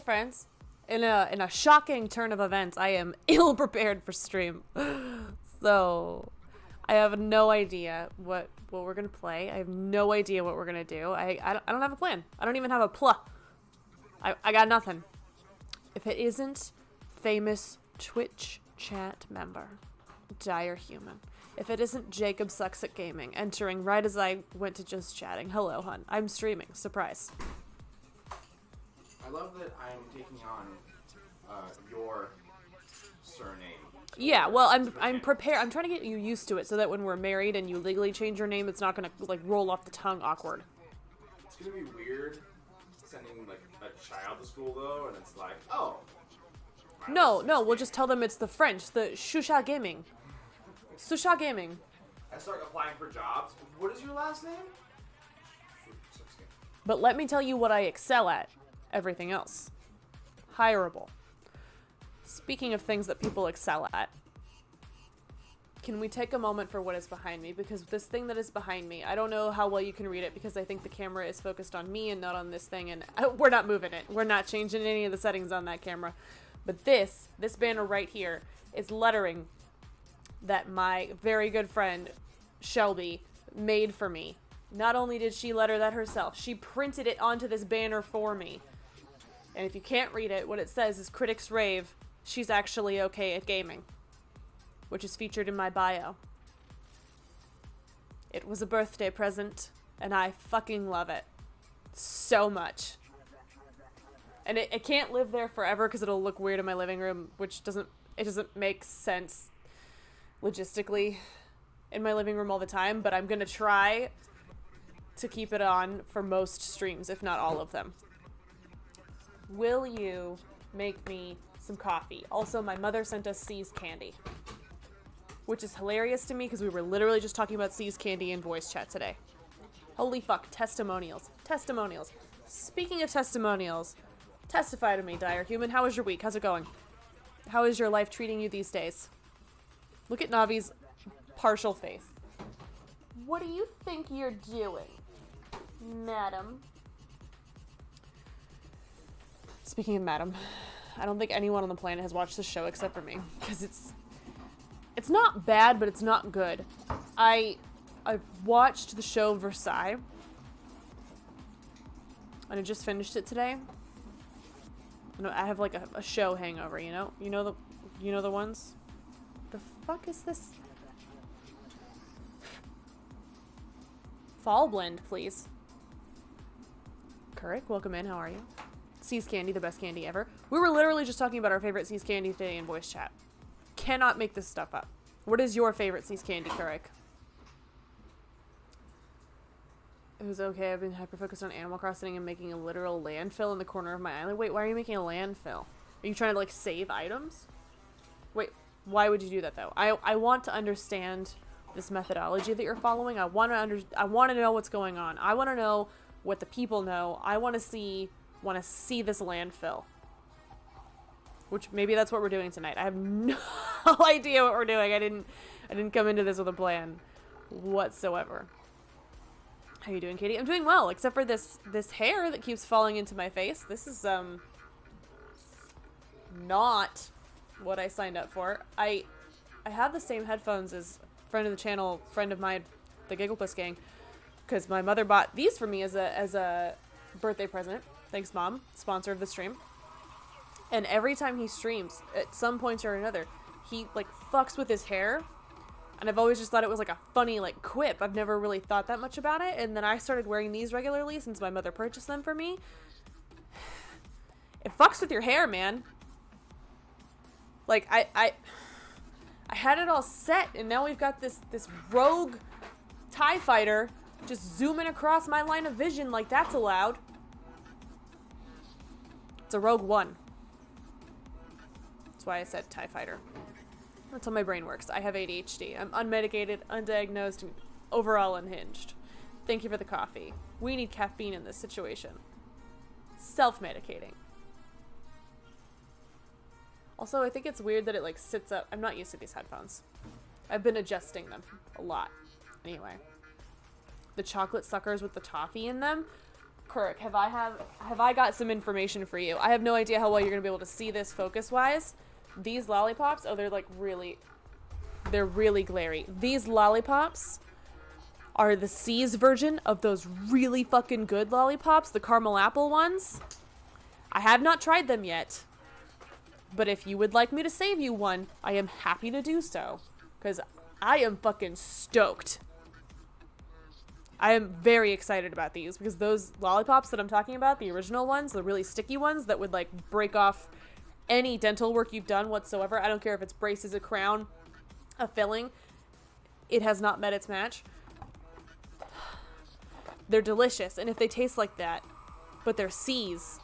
friends. In a shocking turn of events, I am ill prepared for stream. So I have no idea what we're gonna play. I have no idea what we're gonna do. I don't have a plan. I don't even have a I got nothing. If it isn't famous Twitch chat member Dire Human. If it isn't Jacob Sucks at Gaming entering right as I went to just chatting. Hello, hun. I'm streaming. Surprise. I love that I'm taking on your surname. Yeah, well, I'm prepared. I'm trying to get you used to it so that when we're married and you legally change your name, it's not gonna like roll off the tongue awkward. It's gonna be weird sending like a child to school though, and it's like, oh. No, we'll just tell them it's the French, the Shusha Gaming. Shusha Gaming. I start applying for jobs. What is your last name? But let me tell you what I excel at. Everything else. Hireable. Speaking of things that people excel at, can we take a moment for what is behind me? Because this thing that is behind me, I don't know how well you can read it because I think the camera is focused on me and not on this thing, and we're not moving it. We're not changing any of the settings on that camera. But this banner right here is lettering that my very good friend Shelby made for me. Not only did she letter that herself, she printed it onto this banner for me. And if you can't read it, what it says is critics rave, she's actually okay at gaming. Which is featured in my bio. It was a birthday present, and I fucking love it. So much. And it can't live there forever because it'll look weird in my living room, which doesn't make sense logistically in my living room all the time, but I'm gonna try to keep it on for most streams, if not all of them. Will you make me some coffee? Also, my mother sent us C's candy, which is hilarious to me because we were literally just talking about C's candy in voice chat today. Holy fuck, testimonials. Testimonials. Speaking of testimonials, testify to me, Dire Human. How was your week? How's it going? How is your life treating you these days? Look at Navi's partial face. What do you think you're doing, madam? Speaking of madam, I don't think anyone on the planet has watched this show except for me, because it's not bad, but it's not good. I watched the show Versailles, and I just finished it today. I have like a show hangover, you know? You know the ones? The fuck is this? Fall blend, please. Kurek, welcome in. How are you? C's candy, the best candy ever. We were literally just talking about our favorite C's candy today in voice chat. Cannot make this stuff up. What is your favorite C's candy, Kurek? It was okay. I've been hyper-focused on Animal Crossing and making a literal landfill in the corner of my island. Wait, why are you making a landfill? Are you trying to, like, save items? Wait, why would you do that, though? I want to understand this methodology that you're following. I want to know what's going on. I want to know what the people know. I want to see this landfill. Which, maybe that's what we're doing tonight. I have no idea what we're doing. I didn't come into this with a plan whatsoever. How you doing, Katie? I'm doing well, except for this hair that keeps falling into my face. This is, not what I signed up for. I have the same headphones as friend of the channel, friend of mine, the Gigglepuss gang, because my mother bought these for me as a birthday present. Thanks, Mom, sponsor of the stream. And every time he streams, at some point or another, he, like, fucks with his hair. And I've always just thought it was, like, a funny, like, quip. I've never really thought that much about it. And then I started wearing these regularly since my mother purchased them for me. It fucks with your hair, man. Like, I had it all set, and now we've got this rogue TIE fighter just zooming across my line of vision like that's allowed. It's a Rogue One. That's why I said TIE fighter. That's how my brain works. I have ADHD. I'm unmedicated, undiagnosed, and overall unhinged. Thank you for the coffee. We need caffeine in this situation. Self-medicating. Also, I think it's weird that it, like, sits up. I'm not used to these headphones. I've been adjusting them a lot. Anyway. The chocolate suckers with the toffee in them. Kirk, have I got some information for you? I have no idea how well you're gonna be able to see this focus-wise. These lollipops, oh, they're really glary. These lollipops are the C's version of those really fucking good lollipops, the caramel apple ones. I have not tried them yet, but if you would like me to save you one, I am happy to do so, because I am fucking stoked. I am very excited about these, because those lollipops that I'm talking about, the original ones, the really sticky ones that would like break off any dental work you've done whatsoever, I don't care if it's braces, a crown, a filling, it has not met its match. They're delicious, and if they taste like that, but they're C's,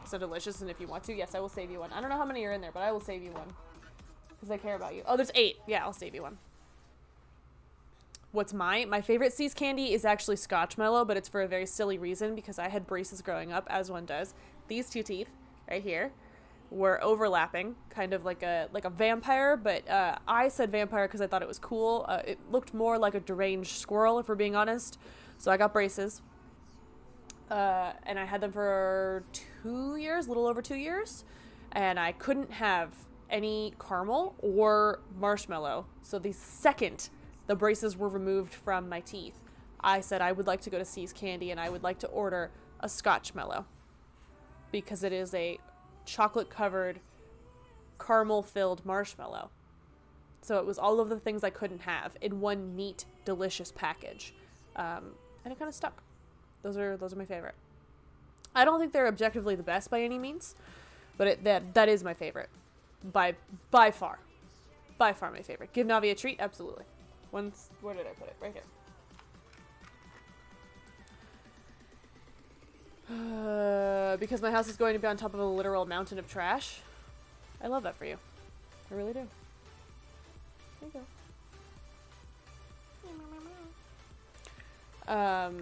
so delicious. And if you want to, yes, I will save you one. I don't know how many are in there, but I will save you one because I care about you. Oh, there's 8. Yeah, I'll save you one. What's my favorite C's candy is actually Scotchmallow, but it's for a very silly reason, because I had braces growing up, as one does. These 2 teeth right here were overlapping, kind of like a vampire, but I said vampire because I thought it was cool. It looked more like a deranged squirrel, if we're being honest. So I got braces. And I had them for 2 years, a little over 2 years, and I couldn't have any caramel or marshmallow. So the second the braces were removed from my teeth, I said I would like to go to C's Candy and I would like to order a Scotchmallow, because it is a chocolate-covered, caramel-filled marshmallow. So it was all of the things I couldn't have in one neat, delicious package, and it kind of stuck. Those are my favorite. I don't think they're objectively the best by any means, but that is my favorite. By far. By far my favorite. Give Navi a treat? Absolutely. Where did I put it? Right here. Because my house is going to be on top of a literal mountain of trash. I love that for you. I really do. There you go.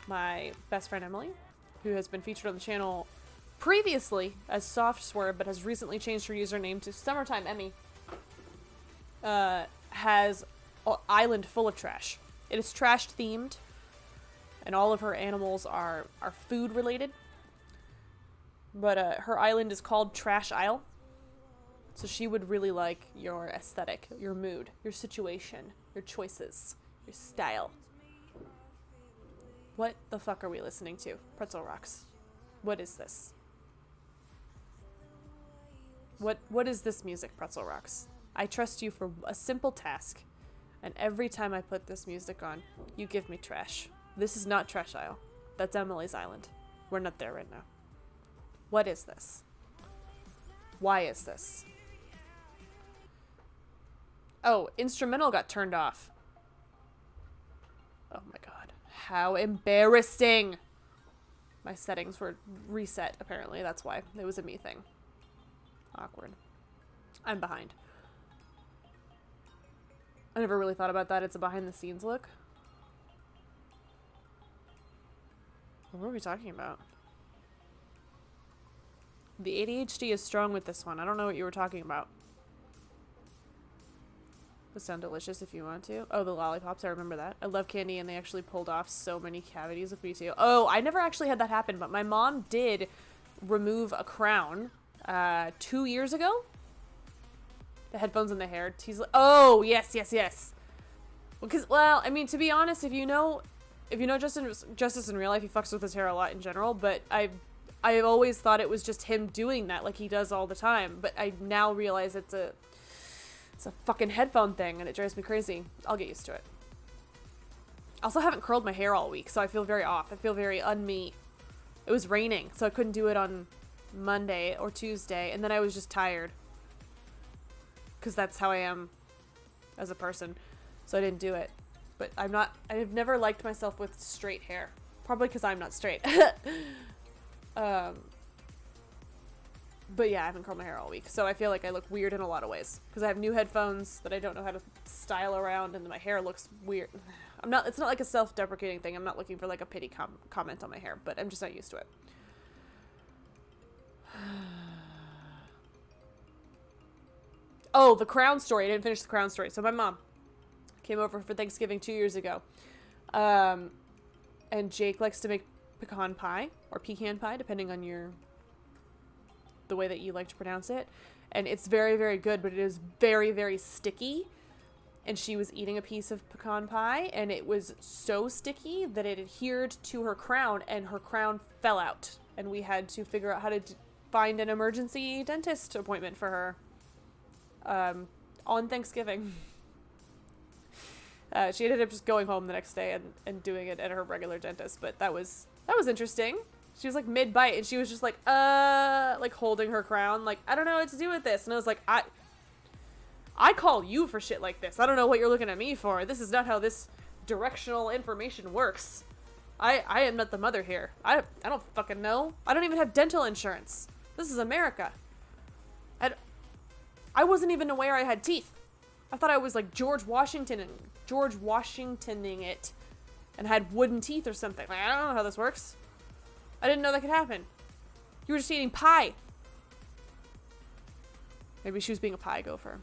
My best friend Emily, who has been featured on the channel previously as Soft Swerve, but has recently changed her username to Summertime Emmy, has an island full of trash. It is trash themed, and all of her animals are food related. But her island is called Trash Isle, so she would really like your aesthetic, your mood, your situation, your choices, your style. What the fuck are we listening to? Pretzel Rocks. What is this? What is this music, Pretzel Rocks? I trust you for a simple task, and every time I put this music on, you give me trash. This is not Trash Isle. That's Emily's island. We're not there right now. What is this? Why is this? Oh, instrumental got turned off. Oh my god. How embarrassing! My settings were reset, apparently. That's why. It was a me thing. Awkward. I'm behind. I never really thought about that. It's a behind-the-scenes look. What were we talking about? The ADHD is strong with this one. I don't know what you were talking about. Those sound delicious if you want to. Oh, the lollipops. I remember that. I love candy, and they actually pulled off so many cavities with me, too. Oh, I never actually had that happen, but my mom did remove a crown 2 years ago. The headphones and the hair. She's like, oh, yes. Because, well, I mean, to be honest, if you know Justice in real life, he fucks with his hair a lot in general, but I've always thought it was just him doing that like he does all the time, but I now realize it's a fucking headphone thing, and it drives me crazy. I'll get used to it. I also haven't curled my hair all week, so I feel very off. I feel very un-me. It was raining, so I couldn't do it on Monday or Tuesday, and then I was just tired. Because that's how I am as a person, so I didn't do it. But I've never liked myself with straight hair. Probably because I'm not straight. But yeah, I haven't curled my hair all week, so I feel like I look weird in a lot of ways. Because I have new headphones that I don't know how to style around, and my hair looks weird. It's not like a self-deprecating thing. I'm not looking for like a pity comment on my hair, but I'm just not used to it. Oh, the crown story. I didn't finish the crown story. So my mom came over for Thanksgiving 2 years ago. And Jake likes to make pecan pie or pecan pie, depending on the way that you like to pronounce it. And it's very, very good, but it is very, very sticky. And she was eating a piece of pecan pie, and it was so sticky that it adhered to her crown, and her crown fell out. And we had to figure out how to find an emergency dentist appointment for her on Thanksgiving. She ended up just going home the next day and doing it at her regular dentist, but that was interesting. She was like mid-bite, and she was just like holding her crown, like, I don't know what to do with this. And I was like, I call you for shit like this. I don't know what you're looking at me for. This is not how this directional information works. I am not the mother here. I don't fucking know. I don't even have dental insurance. This is America. I wasn't even aware I had teeth. I thought I was like George Washingtoning it and had wooden teeth or something. Like, I don't know how this works. I didn't know that could happen. You were just eating pie. Maybe she was being a pie gopher.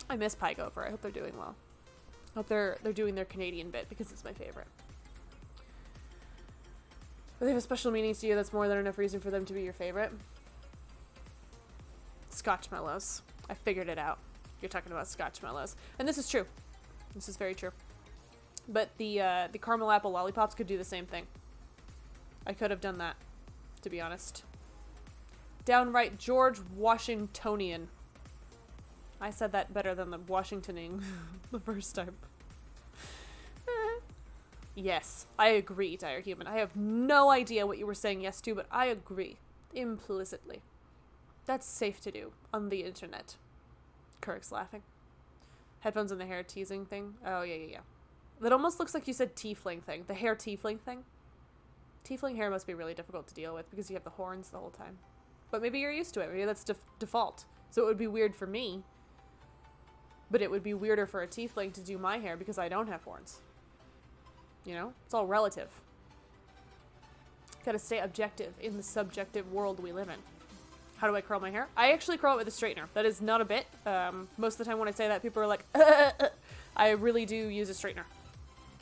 I miss pie gopher. I hope they're doing well. I hope they're doing their Canadian bit because it's my favorite. Do they have a special meaning to you that's more than enough reason for them to be your favorite? Scotchmallows. I figured it out. You're talking about Scotchmallows. And this is true. This is very true. But the caramel apple lollipops could do the same thing. I could have done that, to be honest. Downright George Washingtonian. I said that better than the Washingtoning the first time. Yes, I agree, Dire Human. I have no idea what you were saying yes to, but I agree. Implicitly. That's safe to do on the internet. Kirk's laughing. Headphones in the hair teasing thing. Oh, yeah. That almost looks like you said tiefling thing. The hair tiefling thing. Tiefling hair must be really difficult to deal with because you have the horns the whole time. But maybe you're used to it. Maybe that's default. So it would be weird for me. But it would be weirder for a tiefling to do my hair because I don't have horns. You know? It's all relative. Gotta stay objective in the subjective world we live in. How do I curl my hair? I actually curl it with a straightener. That is not a bit. Most of the time when I say that, people are like, I really do use a straightener.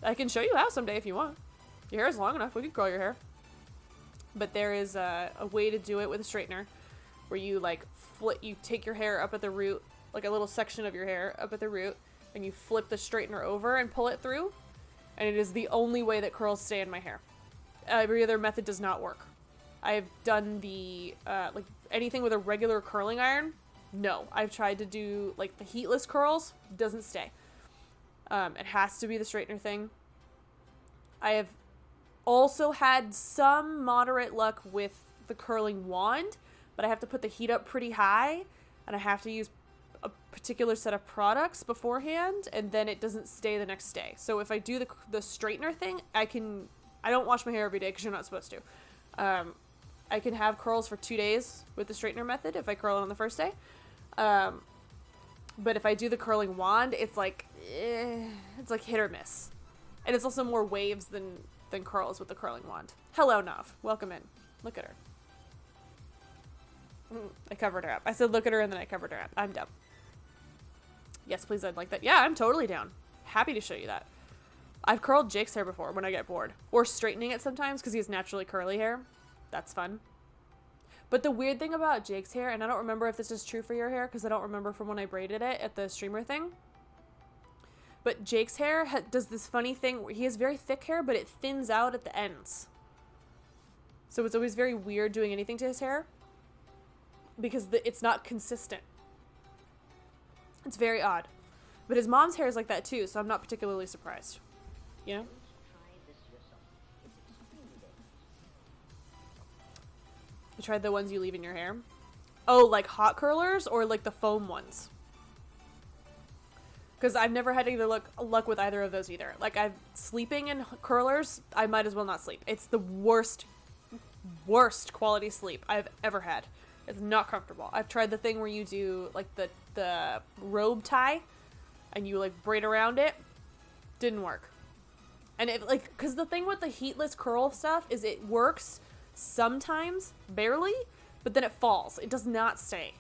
I can show you how someday if you want. Your hair is long enough. We can curl your hair. But there is a way to do it with a straightener where you like you take your hair up at the root, like a little section of your hair up at the root, and you flip the straightener over and pull it through. And it is the only way that curls stay in my hair. Every other method does not work. I've done the, like, anything with a regular curling iron. No. I've tried to do, like, the heatless curls. Doesn't stay. It has to be the straightener thing. I have also had some moderate luck with the curling wand, but I have to put the heat up pretty high, and I have to use a particular set of products beforehand, and then it doesn't stay the next day. So if I do the straightener thing, I don't wash my hair every day because you're not supposed to. I can have curls for 2 days with the straightener method if I curl it on the first day. But if I do the curling wand, it's like hit or miss. And it's also more waves than curls with the curling wand. Hello, Nav. Welcome in. Look at her. I covered her up. I said look at her and then I covered her up. I'm dumb. Yes, please, I'd like that. Yeah, I'm totally down. Happy to show you that. I've curled Jake's hair before when I get bored. Or straightening it sometimes because he has naturally curly hair. That's fun. But the weird thing about Jake's hair, and I don't remember if this is true for your hair because I don't remember from when I braided it at the streamer thing. But Jake's hair does this funny thing where he has very thick hair, but it thins out at the ends. So it's always very weird doing anything to his hair because it's not consistent. It's very odd. But his mom's hair is like that too, so I'm not particularly surprised. You know? You tried the ones you leave in your hair? Oh, like hot curlers or like the foam ones? Because I've never had either luck with either of those either. Like, sleeping in curlers, I might as well not sleep. It's the worst quality sleep I've ever had. It's not comfortable. I've tried the thing where you do, like, the robe tie, and you, like, braid around it. Didn't work. And it, like, because the thing with the heatless curl stuff is it works sometimes, barely, but then it falls. It does not stay.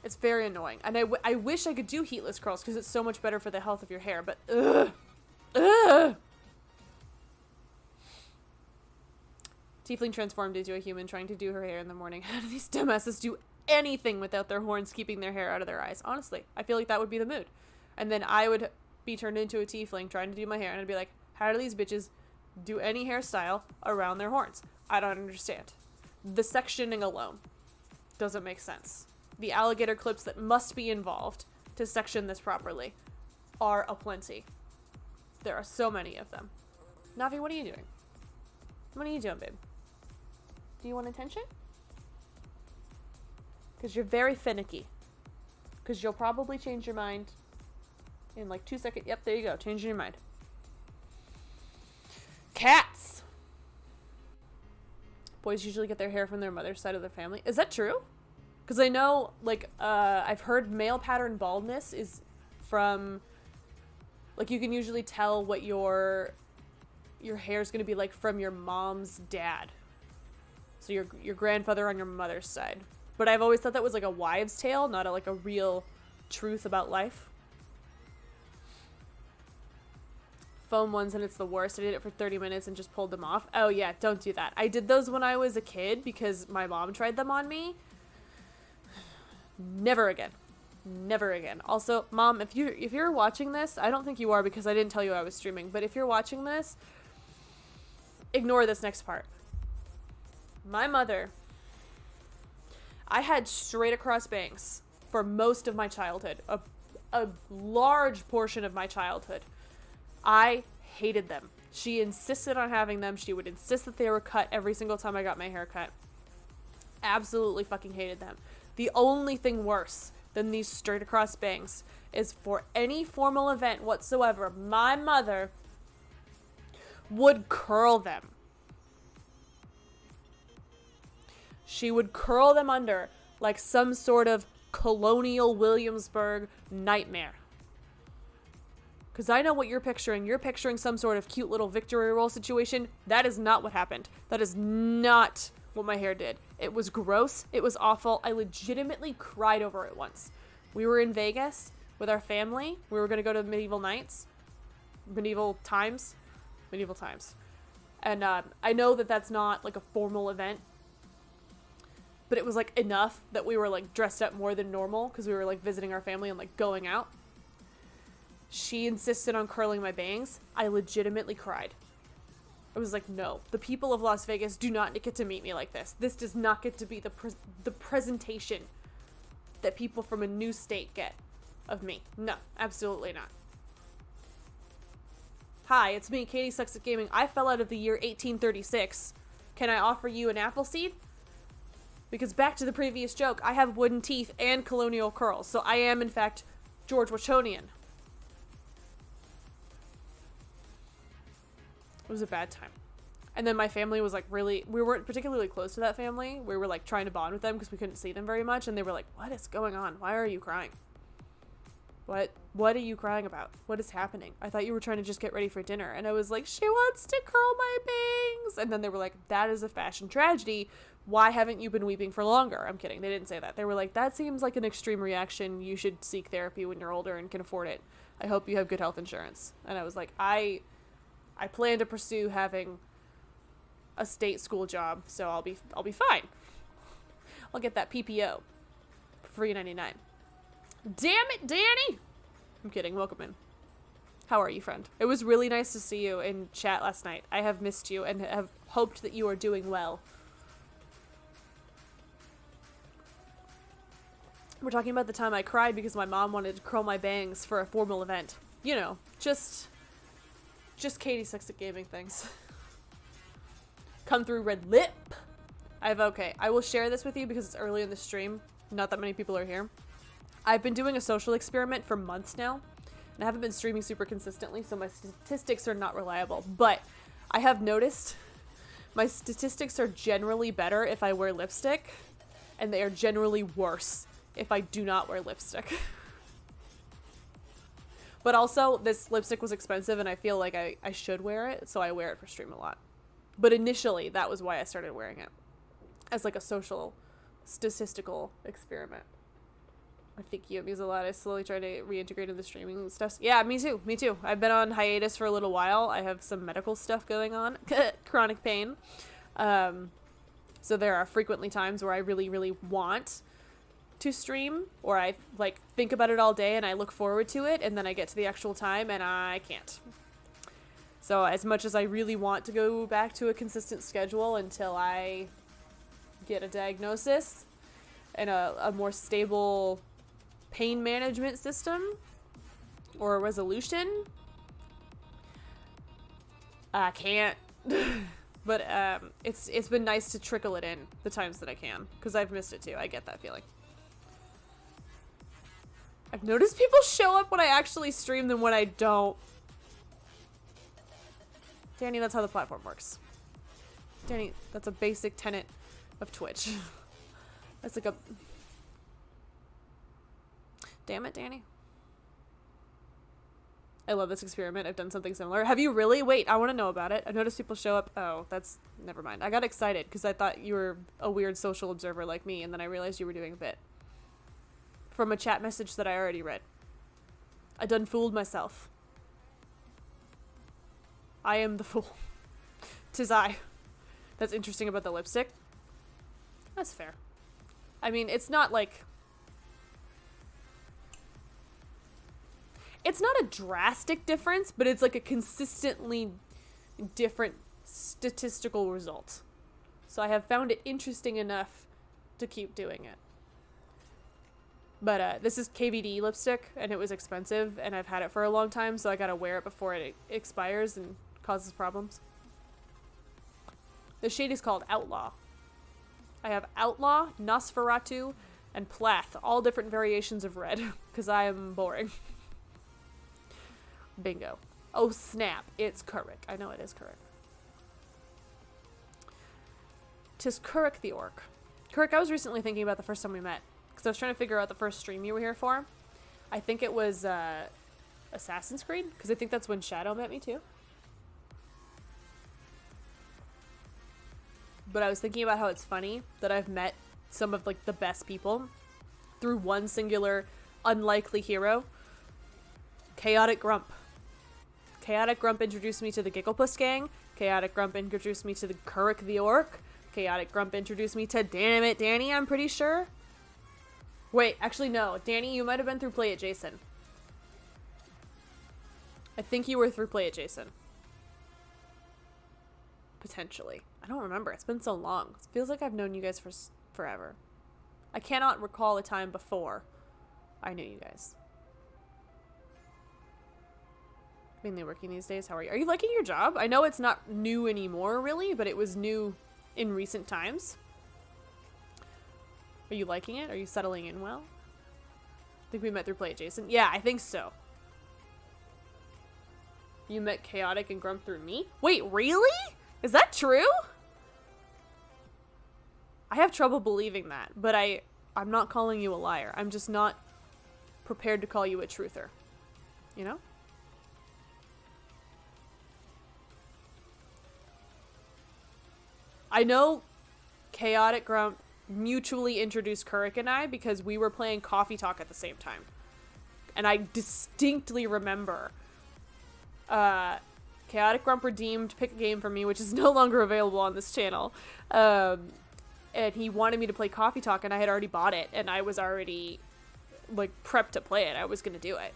It's very annoying. And I wish I could do heatless curls because it's so much better for the health of your hair, but ugh. Ugh. Tiefling transformed into a human trying to do her hair in the morning. How do these dumbasses do anything without their horns keeping their hair out of their eyes? Honestly, I feel like that would be the mood. And then I would be turned into a tiefling trying to do my hair, and I'd be like, how do these bitches do any hairstyle around their horns? I don't understand. The sectioning alone doesn't make sense. The alligator clips that must be involved to section this properly are aplenty. There are so many of them. Navi, what are you doing? What are you doing, babe? Do you want attention? Because you're very finicky. Because you'll probably change your mind in like 2 seconds. Yep, there you go. Changing your mind. Cats! Boys usually get their hair from their mother's side of the family. Is that true? Because I know, like, I've heard male pattern baldness is from, like, you can usually tell what your hair's going to be like from your mom's dad. So your grandfather on your mother's side. But I've always thought that was like a wives' tale, not like a real truth about life. Foam ones, and it's the worst. I did it for 30 minutes and just pulled them off. Oh yeah, don't do that. I did those when I was a kid because my mom tried them on me. Never again. Never again. Also, Mom, if you're watching this, I don't think you are because I didn't tell you I was streaming, but if you're watching this, ignore this next part. My mother, I had straight across bangs for most of my childhood, a large portion of my childhood. I hated them. She insisted on having them. She would insist that they were cut every single time I got my hair cut. Absolutely fucking hated them. The only thing worse than these straight across bangs is for any formal event whatsoever, my mother would curl them. She would curl them under like some sort of colonial Williamsburg nightmare. Because I know what you're picturing. You're picturing some sort of cute little victory roll situation. That is not what happened. That is not what my hair did. It was gross. It was awful. I legitimately cried over it once. We were in Vegas with our family. We were going to go to medieval times. And I know that that's not like a formal event. But it was like enough that we were like dressed up more than normal because we were like visiting our family and like going out. She insisted on curling my bangs. I legitimately cried. I was like, no, the people of Las Vegas do not get to meet me like this. This does not get to be the presentation that people from a new state get of me. No, absolutely not. Hi, it's me, Katie Sucks at Gaming. I fell out of the year 1836. Can I offer you an apple seed? Because back to the previous joke, I have wooden teeth and colonial curls, so I am, in fact, George Washonian. It was a bad time. And then my family was like we weren't particularly close to that family. We were like trying to bond with them because we couldn't see them very much, and they were like, what is going on? Why are you crying? What are you crying about? What is happening? I thought you were trying to just get ready for dinner. And I was like, she wants to curl my bangs. And then they were like, that is a fashion tragedy. Why haven't you been weeping for longer? I'm kidding. They didn't say that. They were like, that seems like an extreme reaction. You should seek therapy when you're older and can afford it. I hope you have good health insurance. And I was like, I plan to pursue having a state school job, so I'll be fine. I'll get that PPO for $3.99. Damn it, Danny! I'm kidding. Welcome in. How are you, friend? It was really nice to see you in chat last night. I have missed you and have hoped that you are doing well. We're talking about the time I cried because my mom wanted to curl my bangs for a formal event. You know, just Katie Sucks at Gaming things. Come through red lip. Okay, I will share this with you because it's early in the stream. Not that many people are here. I've been doing a social experiment for months now, and I haven't been streaming super consistently, so my statistics are not reliable. But I have noticed my statistics are generally better if I wear lipstick, and they are generally worse if I do not wear lipstick. But also, this lipstick was expensive, and I feel like I should wear it, so I wear it for stream a lot. But initially, that was why I started wearing it. As like a social, statistical experiment. I think you means a lot. I slowly try to reintegrate into the streaming stuff. Yeah, me too. Me too. I've been on hiatus for a little while. I have some medical stuff going on, chronic pain. So there are frequently times where I really, really want to stream, or I like think about it all day and I look forward to it, and then I get to the actual time and I can't. So as much as I really want to go back to a consistent schedule until I get a diagnosis and a more stable pain management system or a resolution, I can't. But it's been nice to trickle it in the times that I can, because I've missed it too. I get that feeling. I've noticed people show up when I actually stream than when I don't. Danny, that's how the platform works. Danny, that's a basic tenet of Twitch. That's like a... Damn it, Danny. I love this experiment. I've done something similar. Have you really? Wait, I want to know about it. I've noticed people show up. Oh, that's... Never mind. I got excited because I thought you were a weird social observer like me, and then I realized you were doing a bit. From a chat message that I already read. I done fooled myself. I am the fool. 'Tis I. That's interesting about the lipstick. That's fair. I mean, it's not like... It's not a drastic difference, but it's like a consistently different statistical result. So I have found it interesting enough to keep doing it. But this is KVD lipstick, and it was expensive, and I've had it for a long time, so I gotta wear it before it expires and causes problems. The shade is called Outlaw. I have Outlaw, Nosferatu, and Plath, all different variations of red, because I am boring. Bingo. Oh snap, it's Kurik. I know it is Kurik. 'Tis Kurik the Orc. Kurik, I was recently thinking about the first time we met, because I was trying to figure out the first stream you were here for. I think it was Assassin's Creed, because I think that's when Shadow met me too. But I was thinking about how it's funny that I've met some of like the best people through one singular unlikely hero. Chaotic Grump. Chaotic Grump introduced me to the Gigglepuss gang. Chaotic Grump introduced me to the Kurik the Orc. Chaotic Grump introduced me to Damn It Danny, I'm pretty sure. Wait, actually no. Danny, you might have been through Play It Jason. I think you were through Play It Jason. Potentially. I don't remember. It's been so long. It feels like I've known you guys for forever. I cannot recall a time before I knew you guys. Mainly working these days. How are you? Are you liking your job? I know it's not new anymore, really, but it was new in recent times. Are you liking it? Are you settling in well? I think we met through Play It Jason. Yeah, I think so. You met Chaotic and Grump through me? Wait, really? Is that true? I have trouble believing that, but I'm not calling you a liar. I'm just not prepared to call you a truther. You know? I know Chaotic Grump mutually introduced Kurik and I because we were playing Coffee Talk at the same time. And I distinctly remember Chaotic Grump redeemed Pick a Game for me, which is no longer available on this channel. And he wanted me to play Coffee Talk, and I had already bought it, and I was already, like, prepped to play it. I was going to do it.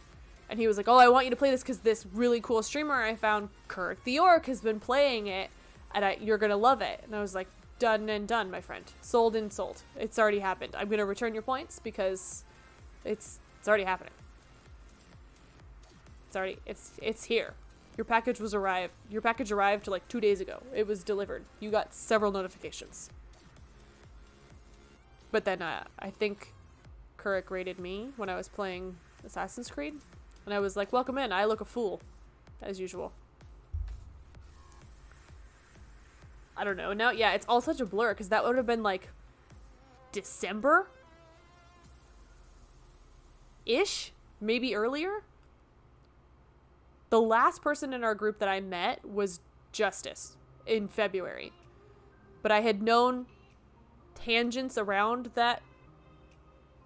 And he was like, oh, I want you to play this because this really cool streamer I found, Kurik the Orc, has been playing it, and you're going to love it. And I was like, done and done, my friend. Sold and sold. It's already happened. I'm going to return your points because it's already happening. It's here. Your package arrived like 2 days ago. It was delivered. You got several notifications. But then I think Kurik raided me when I was playing Assassin's Creed. And I was like, welcome in. I look a fool. As usual. I don't know. Now, yeah, it's all such a blur. Because that would have been like December? Ish? Maybe earlier? The last person in our group that I met was Justice in February. But I had known tangents around the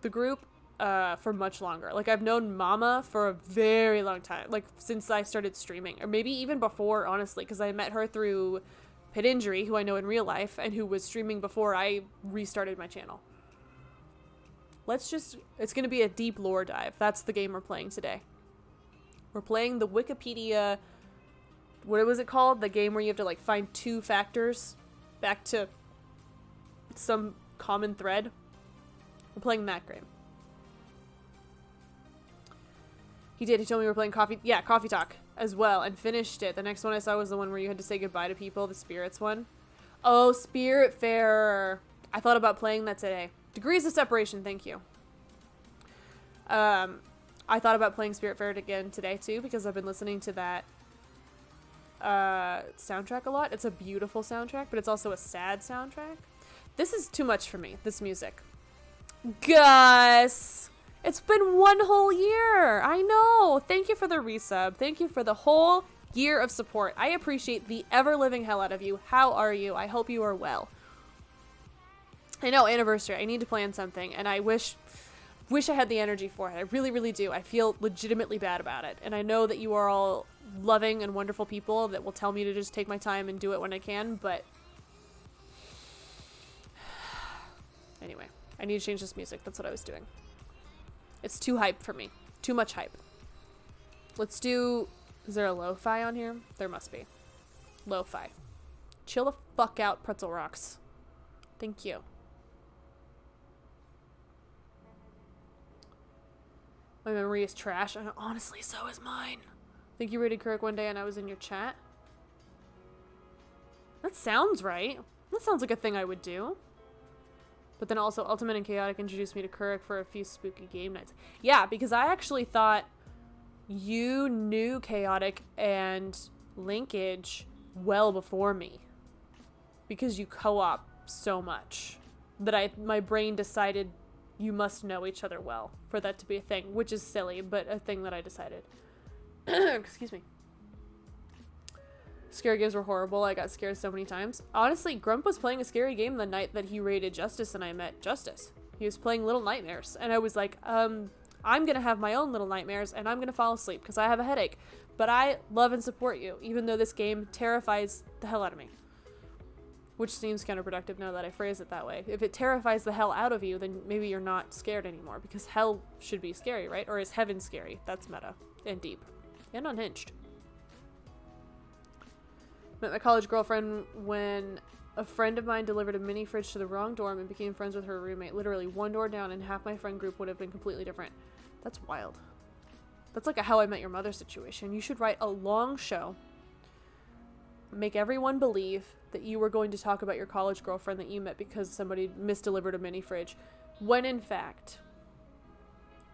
group for much longer. Like, I've known Mama for a very long time, like since I started streaming, or maybe even before, honestly, because I met her through Pit Injury, who I know in real life and who was streaming before I restarted my channel. It's going to be a deep lore dive. That's the game we're playing today. We're playing the Wikipedia, what was it called? The game where you have to like find 2 factors back to some common thread. We're playing that game. He did. He told me we were playing Coffee Talk as well, and finished it. The next one I saw was the one where you had to say goodbye to people, the Spirits one. Oh, Spiritfarer. I thought about playing that today. Degrees of Separation, thank you. I thought about playing Spiritfarer again today too, because I've been listening to that soundtrack a lot. It's a beautiful soundtrack, but it's also a sad soundtrack. This is too much for me, this music. Gus! It's been 1 whole year! I know! Thank you for the resub. Thank you for the whole year of support. I appreciate the ever-living hell out of you. How are you? I hope you are well. I know, anniversary. I need to plan something, and I wish I had the energy for it. I really, really do. I feel legitimately bad about it. And I know that you are all loving and wonderful people that will tell me to just take my time and do it when I can, but anyway, I need to change this music. That's what I was doing. It's too hype for me. Too much hype. Let's do... Is there a lo-fi on here? There must be. Lo-fi. Chill the fuck out, Pretzel Rocks. Thank you. My memory is trash, and honestly, so is mine. I think you rated Kirk one day and I was in your chat. That sounds right. That sounds like a thing I would do. But then also, Ultimate and Chaotic introduced me to Kirk for a few spooky game nights. Yeah, because I actually thought you knew Chaotic and Linkage well before me. Because you co-op so much. That my brain decided you must know each other well for that to be a thing. Which is silly, but a thing that I decided. Excuse me. Scary games were horrible. I got scared so many times. Honestly, Grump was playing a scary game the night that he raided Justice and I met Justice. He was playing Little Nightmares. And I was like, I'm gonna have my own Little Nightmares and I'm gonna fall asleep because I have a headache. But I love and support you, even though this game terrifies the hell out of me. Which seems counterproductive now that I phrase it that way. If it terrifies the hell out of you, then maybe you're not scared anymore. Because hell should be scary, right? Or is heaven scary? That's meta. And deep. And unhinged. Met my college girlfriend when a friend of mine delivered a mini fridge to the wrong dorm and became friends with her roommate. Literally 1 door down and half my friend group would have been completely different. That's wild. That's like a How I Met Your Mother situation. You should write a long show. Make everyone believe that you were going to talk about your college girlfriend that you met because somebody misdelivered a mini fridge. When in fact,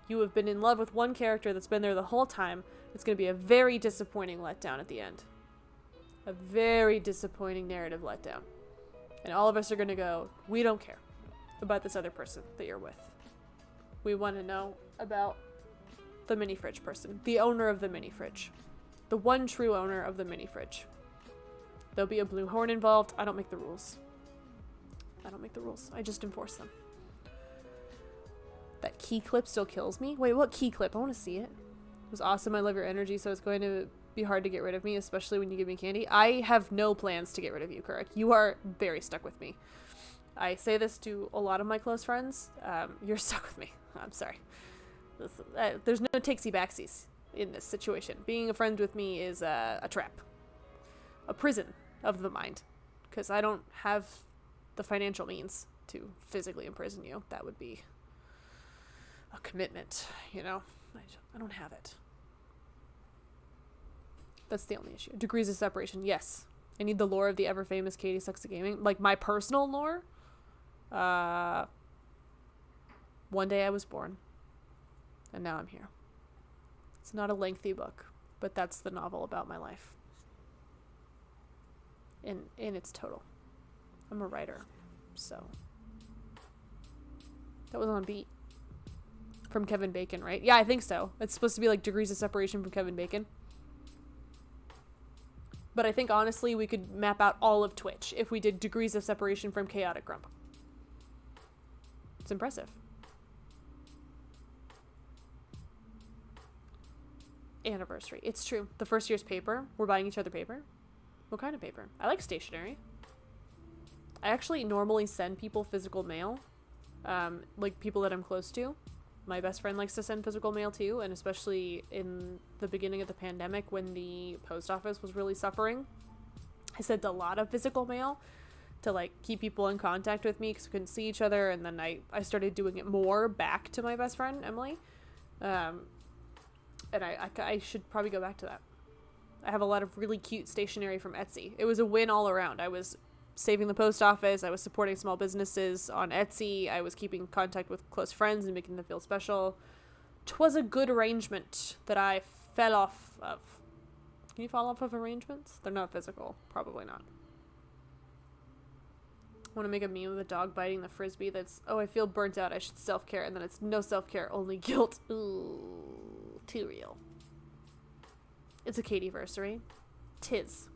you have been in love with one character that's been there the whole time. It's going to be a very disappointing letdown at the end. A very disappointing narrative letdown. And all of us are going to go, we don't care about this other person that you're with. We want to know about the mini fridge person. The owner of the mini fridge. The one true owner of the mini fridge. There'll be a blue horn involved. I don't make the rules. I don't make the rules. I just enforce them. That key clip still kills me? Wait, what key clip? I want to see it. It was awesome. I love your energy, so it's going to be hard to get rid of me, especially when you give me candy. I have no plans to get rid of you, Kurek. You are very stuck with me. I say this to a lot of my close friends. You're stuck with me. I'm sorry. There's no takesy-backsies in this situation. Being a friend with me is a trap. A prison of the mind. Because I don't have the financial means to physically imprison you. That would be a commitment, you know? I don't have it. That's the only issue. Degrees of separation, yes. I need the lore of the ever-famous Katie Sucks at Gaming. Like, my personal lore? One day I was born. And now I'm here. It's not a lengthy book, but that's the novel about my life. In its total. I'm a writer, so. That was on beat. From Kevin Bacon, right? Yeah, I think so. It's supposed to be like Degrees of Separation from Kevin Bacon. But I think, honestly, we could map out all of Twitch if we did Degrees of Separation from Chaotic Grump. It's impressive. anniversary. It's true. The first year's paper. We're buying each other paper. What kind of paper? I like stationery. I actually normally send people physical mail. Like people that I'm close to. My best friend likes to send physical mail too, and especially in the beginning of the pandemic when the post office was really suffering. I sent a lot of physical mail to like keep people in contact with me because we couldn't see each other, and then I started doing it more back to my best friend, Emily. And I should probably go back to that. I have a lot of really cute stationery from Etsy. It was a win all around. I was saving the post office. I was supporting small businesses on Etsy. I was keeping contact with close friends and making them feel special. 'Twas a good arrangement that I fell off of. Can you fall off of arrangements? They're not physical. Probably not. I want to make a meme of a dog biting the frisbee that's, oh, I feel burnt out. I should self-care. And then it's no self-care, only guilt. Ooh, too real. It's a Katieversary. 'Tis.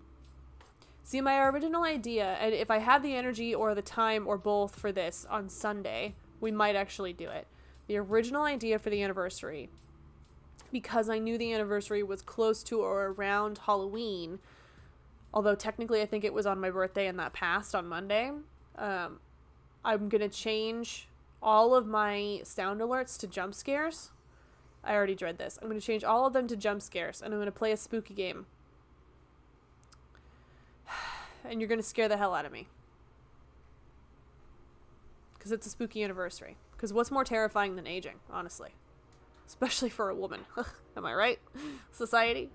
See, my original idea, and if I had the energy or the time or both for this on Sunday, we might actually do it. The original idea for the anniversary, because I knew the anniversary was close to or around Halloween, although technically I think it was on my birthday and that passed on Monday, I'm going to change all of my sound alerts to jump scares. I already dread this. I'm going to change all of them to jump scares, and I'm going to play a spooky game. And you're going to scare the hell out of me. Because it's a spooky anniversary. Because what's more terrifying than aging, honestly? Especially for a woman. Am I right? Society?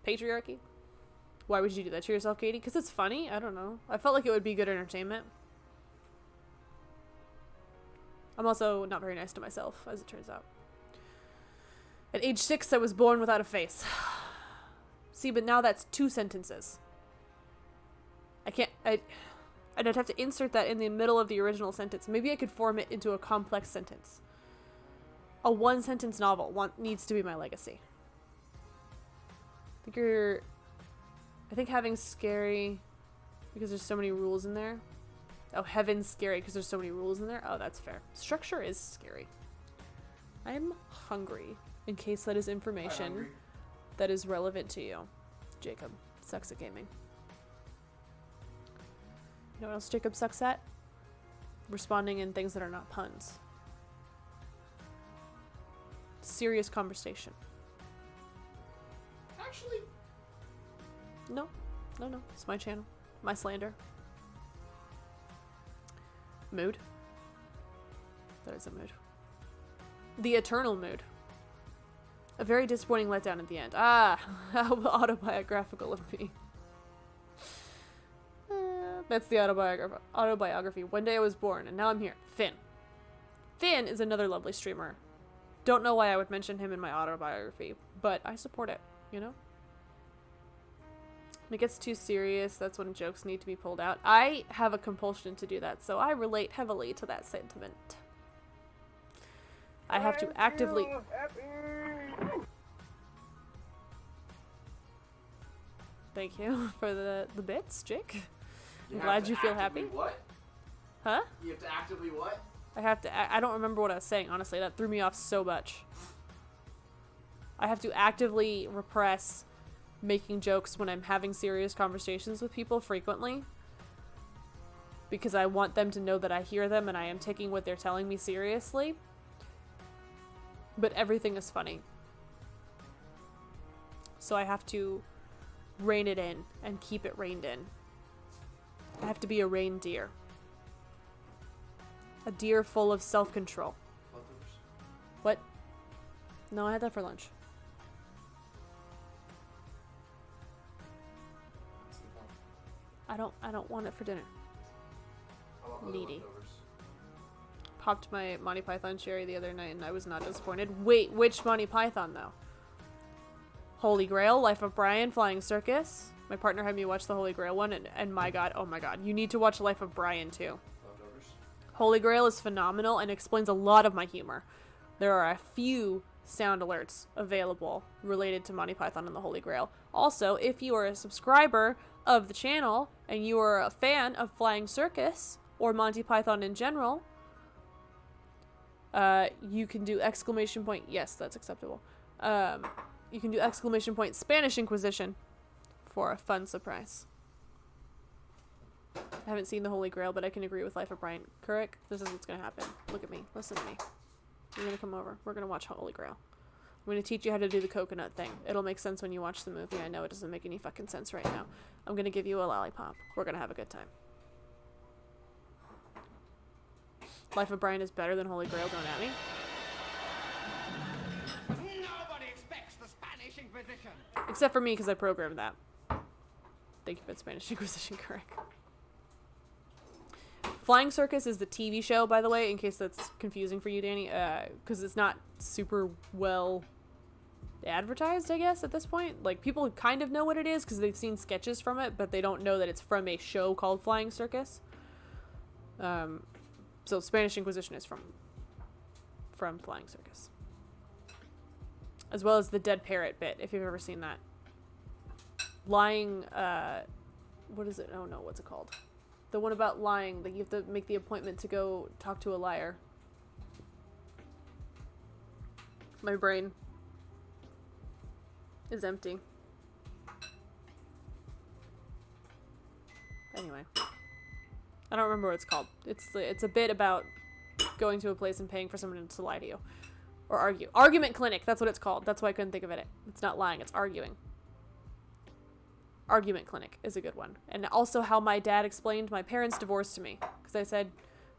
Patriarchy? Why would you do that to yourself, Katie? Because it's funny? I don't know. I felt like it would be good entertainment. I'm also not very nice to myself, as it turns out. At age 6, I was born without a face. See, but now that's 2 sentences. I'd have to insert that in the middle of the original sentence. Maybe I could form it into a complex sentence. A 1-sentence novel needs to be my legacy. I think having scary because there's so many rules in there. Oh, heaven's scary because there's so many rules in there. Oh, that's fair. Structure is scary. I'm hungry, in case that is information that is relevant to you. Jacob sucks at gaming. You know what else Jacob sucks at? Responding in things that are not puns. Serious conversation. Actually, No. It's my channel. My slander. Mood. That is a mood. The eternal mood. A very disappointing letdown at the end. Ah, how autobiographical of me. That's the autobiography. One day I was born, and now I'm here. Finn. Finn is another lovely streamer. Don't know why I would mention him in my autobiography, but I support it, you know? When it gets too serious, that's when jokes need to be pulled out. I have a compulsion to do that, so I relate heavily to that sentiment. I have to actively... Thank you for the bits, Jake. I'm glad you feel happy. What? Huh? You have to actively what? I don't remember what I was saying, honestly. That threw me off so much. I have to actively repress making jokes when I'm having serious conversations with people frequently. Because I want them to know that I hear them and I am taking what they're telling me seriously. But everything is funny. So I have to rein it in and keep it reined in. I have to be a reindeer. A deer full of self-control. What? No, I had that for lunch. I don't want it for dinner. Needy. Popped my Monty Python cherry the other night and I was not disappointed. Wait, which Monty Python though? Holy Grail, Life of Brian, Flying Circus. My partner had me watch the Holy Grail one, and my god, oh my god, you need to watch Life of Brian too. Holy Grail is phenomenal and explains a lot of my humor. There are a few sound alerts available related to Monty Python and the Holy Grail. Also, if you are a subscriber of the channel and you are a fan of Flying Circus or Monty Python in general, you can do exclamation point. Yes, that's acceptable. you can do exclamation point Spanish Inquisition for a fun surprise. I haven't seen the Holy Grail, but I can agree with Life of Brian. Correct? This is what's going to happen. Look at me. Listen to me. You're going to come over. We're going to watch Holy Grail. I'm going to teach you how to do the coconut thing. It'll make sense when you watch the movie. I know it doesn't make any fucking sense right now. I'm going to give you a lollipop. We're going to have a good time. Life of Brian is better than Holy Grail, don't at me. Nobody expects the Spanish Inquisition. Except for me, because I programmed that. Thank you for the Spanish Inquisition, correct. Flying Circus is the TV show, by the way, in case that's confusing for you, Danny, because it's not super well advertised, I guess, at this point. Like, people kind of know what it is because they've seen sketches from it, but they don't know that it's from a show called Flying Circus. So Spanish Inquisition is from Flying Circus. As well as the dead parrot bit, if you've ever seen that. Lying, what is it? Oh no, what's it called? The one about lying, that you have to make the appointment to go talk to a liar. My brain is empty. Anyway. I don't remember what it's called. It's a bit about going to a place and paying for someone to lie to you. Or argue. Argument Clinic, that's what it's called. That's why I couldn't think of it. It's not lying, it's arguing. Argument Clinic is a good one. And also how my dad explained my parents' divorce to me. Because I said,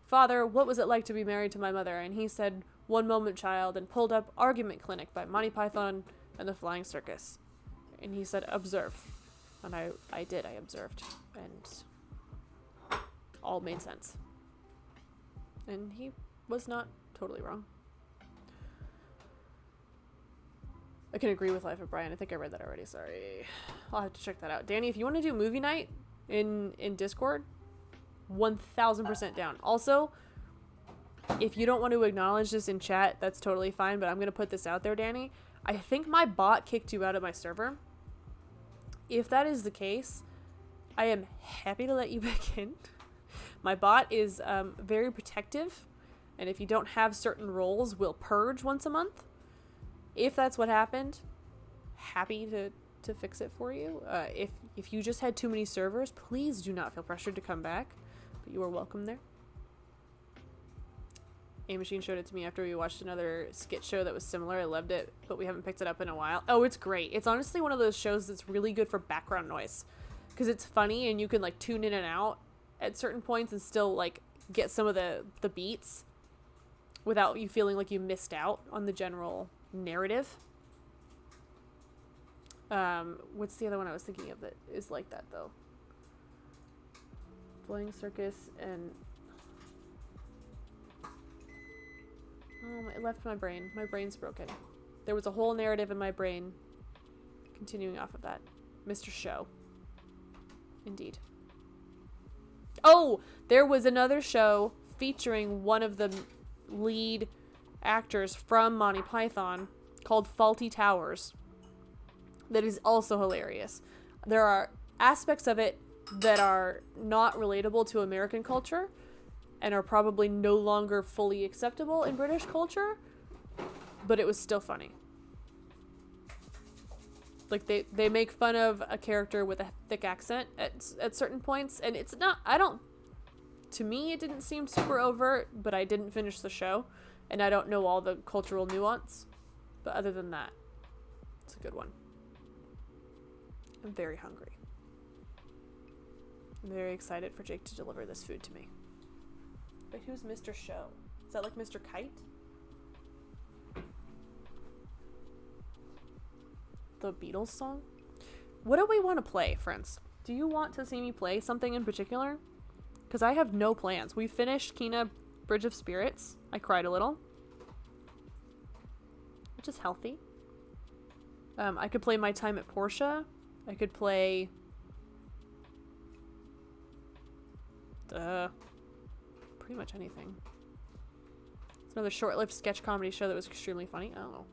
Father, what was it like to be married to my mother? And he said, One moment, child, and pulled up Argument Clinic by Monty Python and the Flying Circus. And he said, observe. And I did, I observed. And all made sense. And he was not totally wrong. I can agree with Life of Brian. I think I read that already. Sorry. I'll have to check that out. Danny, if you want to do movie night in Discord, 1000% down. Also, if you don't want to acknowledge this in chat, that's totally fine, but I'm going to put this out there, Danny. I think my bot kicked you out of my server. If that is the case, I am happy to let you back in. My bot is very protective, and if you don't have certain roles, will purge once a month. If that's what happened, happy to fix it for you. If you just had too many servers, please do not feel pressured to come back, but you are welcome there. A-Machine showed it to me after we watched another skit show that was similar. I loved it, but we haven't picked it up in a while. Oh, it's great. It's honestly one of those shows that's really good for background noise, because it's funny and you can like tune in and out at certain points and still like get some of the beats without you feeling like you missed out on the general narrative. What's the other one I was thinking of that is like that though? Flying Circus and it left my brain. My brain's broken. There was a whole narrative in my brain. Continuing off of that. Mr. Show. Indeed. Oh! There was another show featuring one of the lead actors from Monty Python called Faulty Towers that is also hilarious. There are aspects of it that are not relatable to American culture and are probably no longer fully acceptable in British culture, but it was still funny. Like, they make fun of a character with a thick accent at certain points, and it's not, to me, it didn't seem super overt, but I didn't finish the show, and I don't know all the cultural nuance, but other than that, it's a good one. I'm very hungry. I'm very excited for Jake to deliver this food to me. But who's Mr. Show? Is that like Mr. Kite? The Beatles song? What do we want to play, friends? Do you want to see me play something in particular? Because I have no plans. We finished Kina Bridge of Spirits. I cried a little. Which is healthy. I could play My Time at Portia. I could play... pretty much anything. It's another short-lived sketch comedy show that was extremely funny. Oh.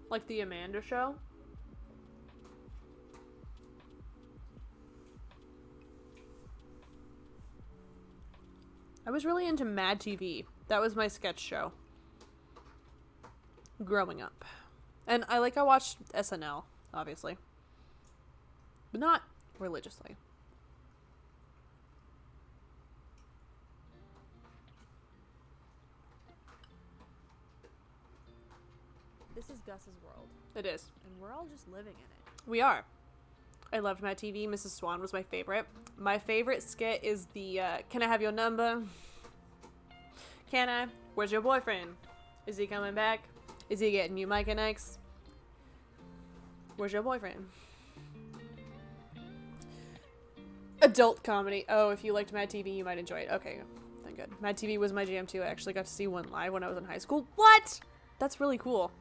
Like the Amanda Show? I was really into Mad TV. That was my sketch show. growing up. And I watched SNL, obviously. But not religiously. This is Gus's world, It is. and we're all just living in it. We are. I loved Mad TV. Mrs. Swan was my favorite. My favorite skit is the, can I have your number? Can I? Where's your boyfriend? Is he coming back? Is he getting you Mike and Ike's? Where's your boyfriend? Adult comedy. Oh, if you liked Mad TV, you might enjoy it. Okay, thank good. Mad TV was my jam too. I actually got to see one live when I was in high school. What? That's really cool.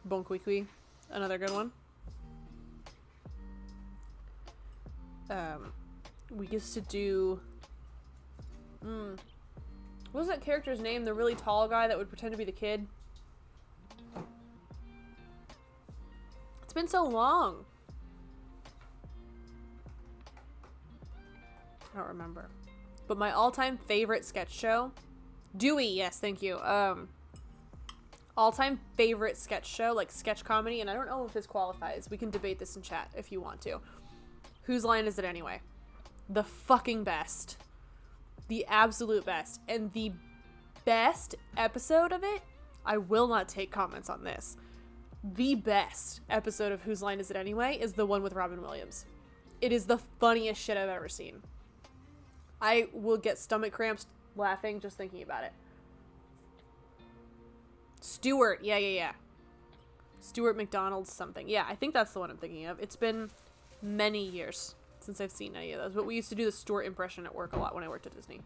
Bon Kui Kui, another good one. We used to do... what was that character's name? The really tall guy that would pretend to be the kid? It's been so long. I don't remember. But my all-time favorite sketch show... Dewey, yes, thank you. All-time favorite sketch show, like sketch comedy, and I don't know if this qualifies. We can debate this in chat if you want to. Whose line is it anyway? The fucking best. The absolute best. And the best episode of it, I will not take comments on this. The best episode of Whose Line Is It Anyway is the one with Robin Williams. It is the funniest shit I've ever seen. I will get stomach cramps laughing just thinking about it. Stuart, yeah. Stuart McDonald's something. Yeah, I think that's the one I'm thinking of. It's been many years since I've seen any of those, but we used to do the Stuart impression at work a lot when I worked at Disney.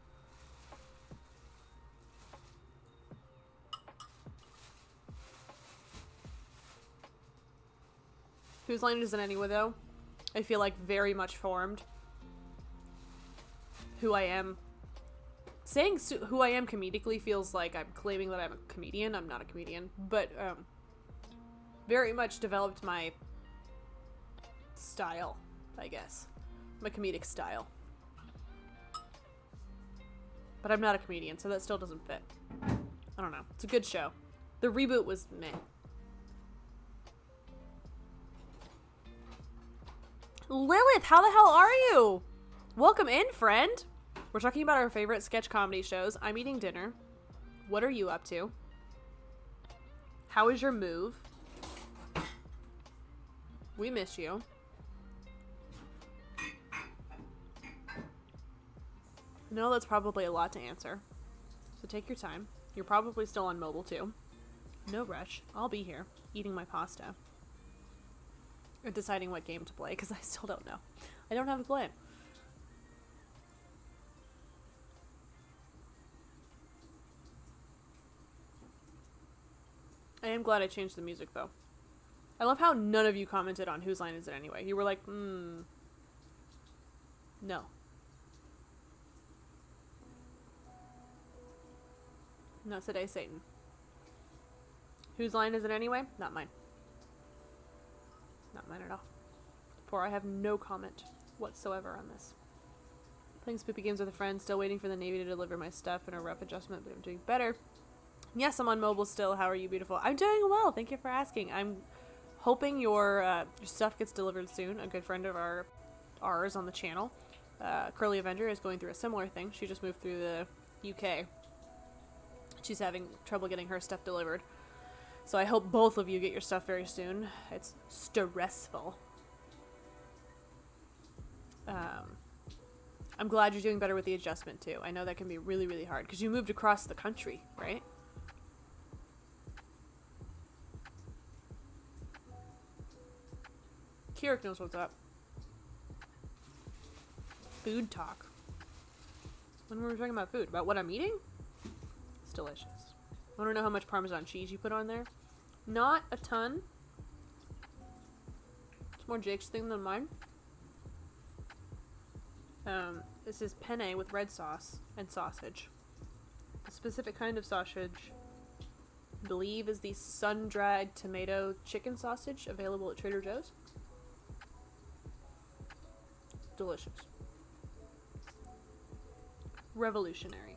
Whose Line Is It Anyway, though? I feel like very much formed who I am. Saying who I am comedically feels like I'm claiming that I'm a comedian. I'm not a comedian, but very much developed my style, I guess. My comedic style. But I'm not a comedian, so that still doesn't fit. I don't know. It's a good show. The reboot was meh. Lilith, how the hell are you? Welcome in, friend. We're talking about our favorite sketch comedy shows. I'm eating dinner. What are you up to? How is your move? We miss you. No, that's probably a lot to answer. So take your time. You're probably still on mobile too. No rush. I'll be here, eating my pasta. Or deciding what game to play, because I still don't know. I don't have a plan. I am glad I changed the music, though. I love how none of you commented on Whose Line Is It Anyway. You were like, no. Not today, Satan. Whose line is it anyway? Not mine. Not mine at all. For I have no comment whatsoever on this. Playing spoopy games with a friend, still waiting for the Navy to deliver my stuff and a rough adjustment, but I'm doing better. Yes, I'm on mobile still. How are you, beautiful? I'm doing well. Thank you for asking. I'm hoping your stuff gets delivered soon. A good friend of ours on the channel, Curly Avenger, is going through a similar thing. She just moved through the UK. She's having trouble getting her stuff delivered. So I hope both of you get your stuff very soon. It's stressful. I'm glad you're doing better with the adjustment too. I know that can be really, really hard because you moved across the country, right? Kirik knows what's up. Food talk. When were we talking about food? About what I'm eating? It's delicious. I want to know how much Parmesan cheese you put on there. Not a ton. It's more Jake's thing than mine. This is penne with red sauce and sausage. A specific kind of sausage, I believe, is the sun-dried tomato chicken sausage available at Trader Joe's. Delicious. Revolutionary.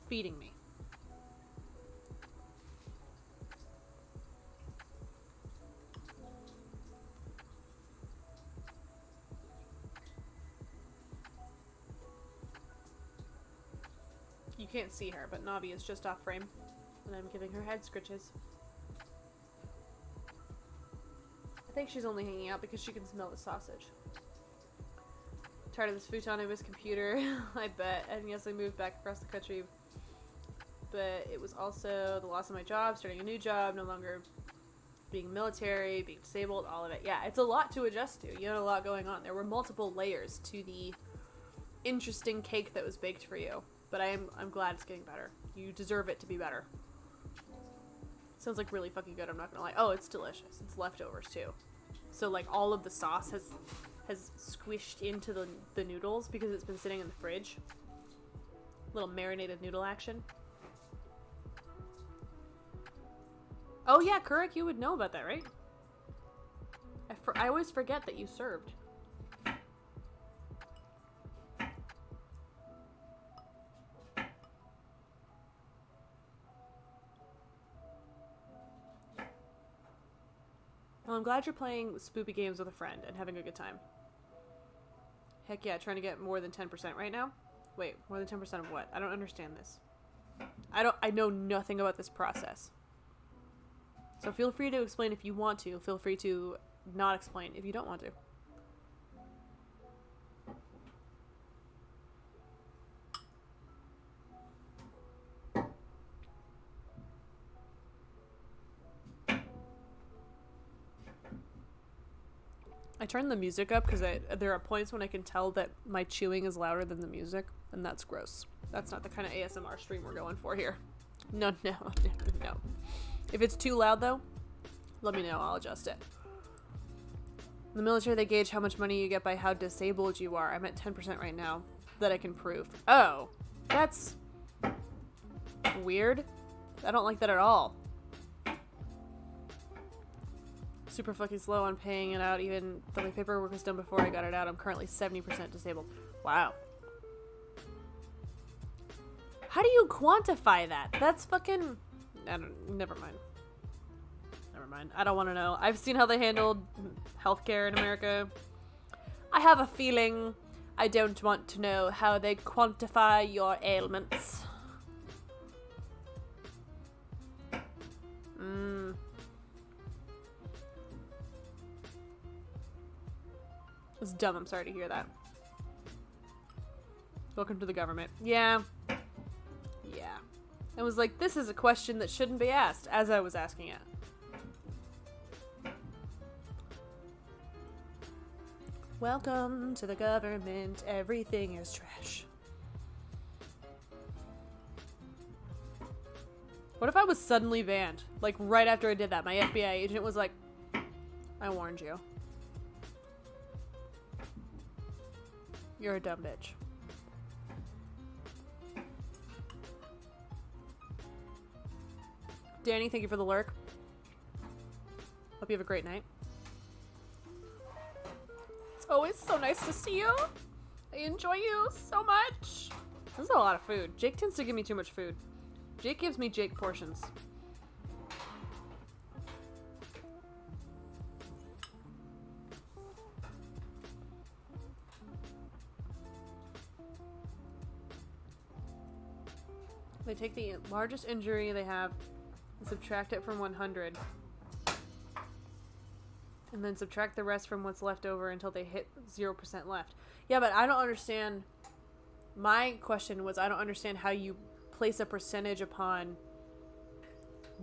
Feeding me. can't see her, but Navi is just off frame. And I'm giving her head scritches. I think she's only hanging out because she can smell the sausage. Tired of this futon in his computer, I bet. And yes, I moved back across the country. But it was also the loss of my job, starting a new job, no longer being military, being disabled, all of it. Yeah, it's a lot to adjust to. You had a lot going on. There were multiple layers to the interesting cake that was baked for you. But I'm glad it's getting better. You deserve it to be better. Sounds like really fucking good, I'm not gonna lie. Oh, it's delicious. It's leftovers too. So like all of the sauce has squished into the noodles because it's been sitting in the fridge. Little marinated noodle action. Oh yeah, Kurik, you would know about that, right? I always forget that you served. Well, I'm glad you're playing spoopy games with a friend and having a good time. Heck yeah, trying to get more than 10% right now? Wait, more than 10% of what? I don't understand this. I know nothing about this process. So feel free to explain if you want to. Feel free to not explain if you don't want to. I turn the music up because there are points when I can tell that my chewing is louder than the music, and that's gross. That's not the kind of ASMR stream we're going for here. No. If it's too loud, though, let me know. I'll adjust it. In the military, they gauge how much money you get by how disabled you are. I'm at 10% right now that I can prove. Oh, that's weird. I don't like that at all. Super fucking slow on paying it out, even though my paperwork was done before I got it out. I'm currently 70% disabled. Wow. How do you quantify that? That's fucking... Never mind. I don't want to know. I've seen how they handled healthcare in America. I have a feeling I don't want to know how they quantify your ailments. It's dumb. I'm sorry to hear that. Welcome to the government. Yeah. I was like, this is a question that shouldn't be asked, as I was asking it. Welcome to the government. Everything is trash. What if I was suddenly banned? Like, right after I did that, my FBI agent was like, I warned you. You're a dumb bitch. Danny, thank you for the lurk. Hope you have a great night. It's always so nice to see you. I enjoy you so much. This is a lot of food. Jake tends to give me too much food. Jake gives me Jake portions. They take the largest injury they have and subtract it from 100. And then subtract the rest from what's left over until they hit 0% left. Yeah, but I don't understand. My question was, I don't understand how you place a percentage upon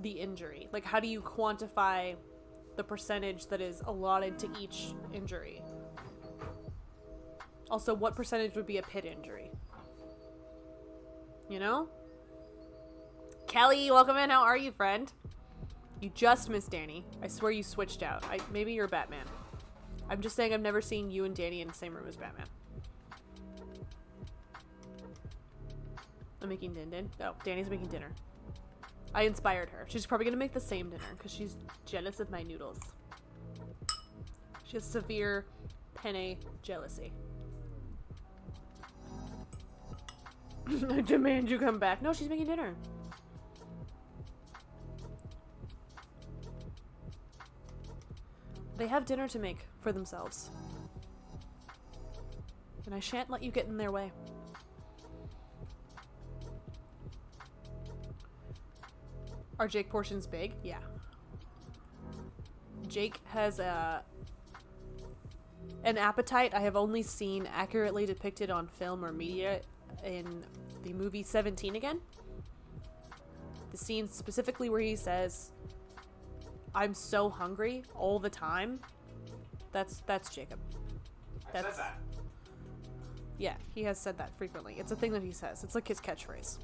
the injury. Like, how do you quantify the percentage that is allotted to each injury? Also, what percentage would be a pit injury? You know? Kelly, welcome in. How are you, friend? You just missed Danny. I swear you switched out. Maybe you're Batman. I'm just saying I've never seen you and Danny in the same room as Batman. I'm making din-din. Oh, Danny's making dinner. I inspired her. She's probably gonna make the same dinner because she's jealous of my noodles. She has severe penne jealousy. I demand you come back. No, she's making dinner. They have dinner to make for themselves. And I shan't let you get in their way. Are Jake portions big? Yeah. Jake has an appetite I have only seen accurately depicted on film or media in the movie 17 Again. The scene specifically where he says, "I'm so hungry all the time." That's Jacob. I said that. Yeah, he has said that frequently. It's a thing that he says. It's like his catchphrase.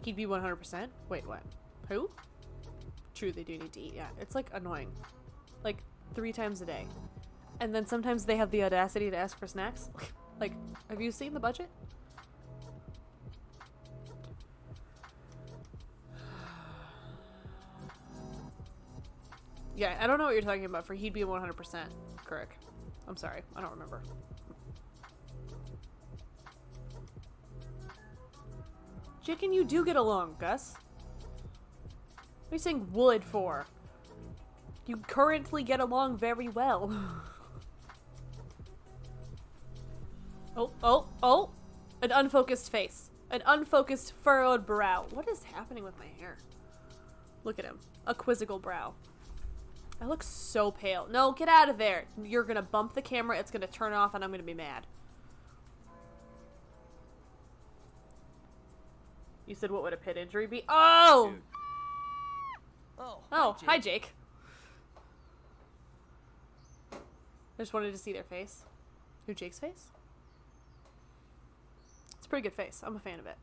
He'd be 100%? Wait, what? Who? True, they do need to eat, yeah. It's, like, annoying. Like, 3 times a day. And then sometimes they have the audacity to ask for snacks. Like, have you seen the budget? Yeah, I don't know what you're talking about for he'd be 100%. Kirk. I'm sorry, I don't remember. Jake and you do get along, Gus. What are you saying would for? You currently get along very well. Oh. An unfocused face. An unfocused furrowed brow. What is happening with my hair? Look at him. A quizzical brow. I look so pale. No, get out of there. You're gonna bump the camera, it's gonna turn off, and I'm gonna be mad. You said what would a pit injury be? Oh! Dude. Oh, hi, Jake. I just wanted to see their face. Who, Jake's face? It's a pretty good face. I'm a fan of it.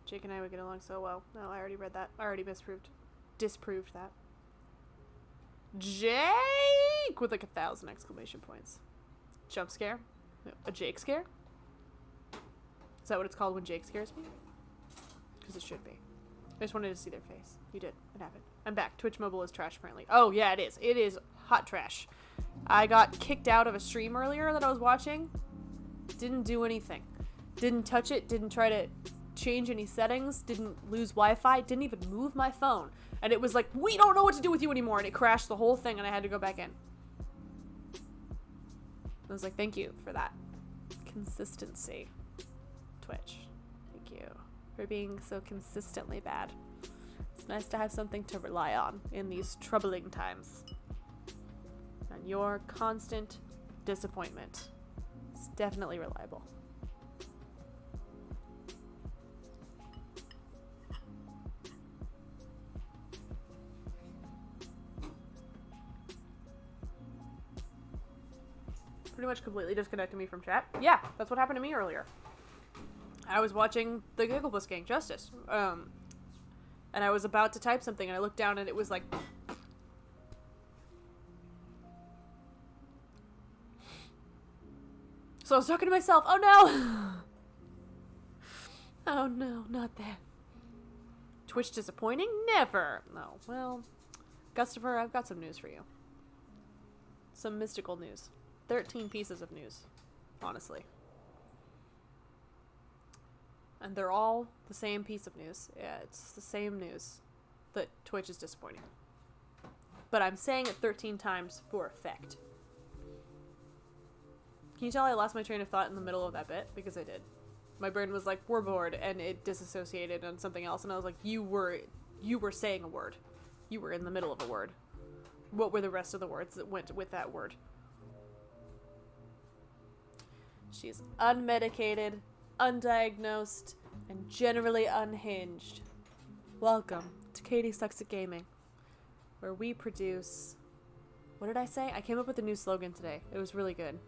Jake and I would get along so well. No, I already read that. I already disproved that. Jake! With like 1,000 exclamation points. Jump scare? No, a Jake scare? Is that what it's called when Jake scares me? Because it should be. I just wanted to see their face. You did. It happened. I'm back. Twitch Mobile is trash, apparently. Oh, yeah, it is. It is hot trash. I got kicked out of a stream earlier that I was watching. Didn't do anything. Didn't touch it. Didn't try to change any settings. Didn't lose Wi-Fi. Didn't even move my phone. And it was like, we don't know what to do with you anymore. And it crashed the whole thing and I had to go back in. I was like, thank you for that consistency. Twitch. Thank you for being so consistently bad. It's nice to have something to rely on in these troubling times. And your constant disappointment is definitely reliable. Pretty much completely disconnected me from chat. Yeah, that's what happened to me earlier. I was watching the Gigglepuss Gang Justice, and I was about to type something, and I looked down, and it was like... So I was talking to myself, oh no! Oh no, not that. Twitch disappointing? Never! No, well, Gustafer, I've got some news for you. Some mystical news. 13 pieces of news, honestly. And they're all the same piece of news. Yeah, it's the same news that Twitch is disappointing. But I'm saying it 13 times for effect. Can you tell I lost my train of thought in the middle of that bit? Because I did. My brain was like, we're bored, and it disassociated on something else, and I was like, you were saying a word. You were in the middle of a word. What were the rest of the words that went with that word? She's unmedicated, undiagnosed, and generally unhinged. Welcome to Katie Sucks at Gaming, where we produce... What did I say? I came up with a new slogan today. It was really good.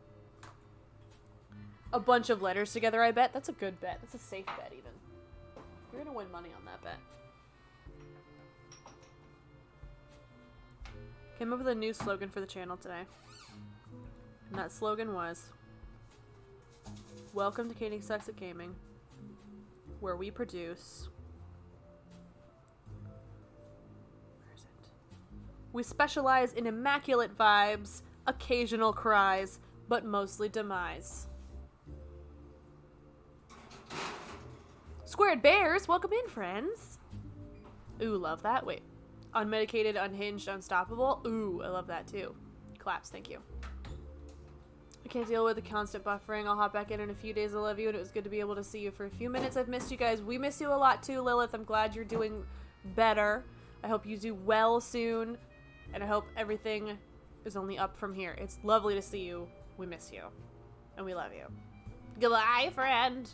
A bunch of letters together, I bet. That's a good bet. That's a safe bet, even. You're gonna win money on that bet. Came up with a new slogan for the channel today. And that slogan was... Welcome to Katie Sucks at Gaming, where we produce... Where is it? We specialize in immaculate vibes, occasional cries, but mostly demise. Squared Bears, welcome in, friends. Ooh, love that. Wait. Unmedicated, unhinged, unstoppable. Ooh, I love that too. Claps, thank you. I can't deal with the constant buffering. I'll hop back in a few days. I love you, and it was good to be able to see you for a few minutes. I've missed you guys. We miss you a lot too, Lilith. I'm glad you're doing better. I hope you do well soon, and I hope everything is only up from here. It's lovely to see you. We miss you, and we love you. Goodbye, friend.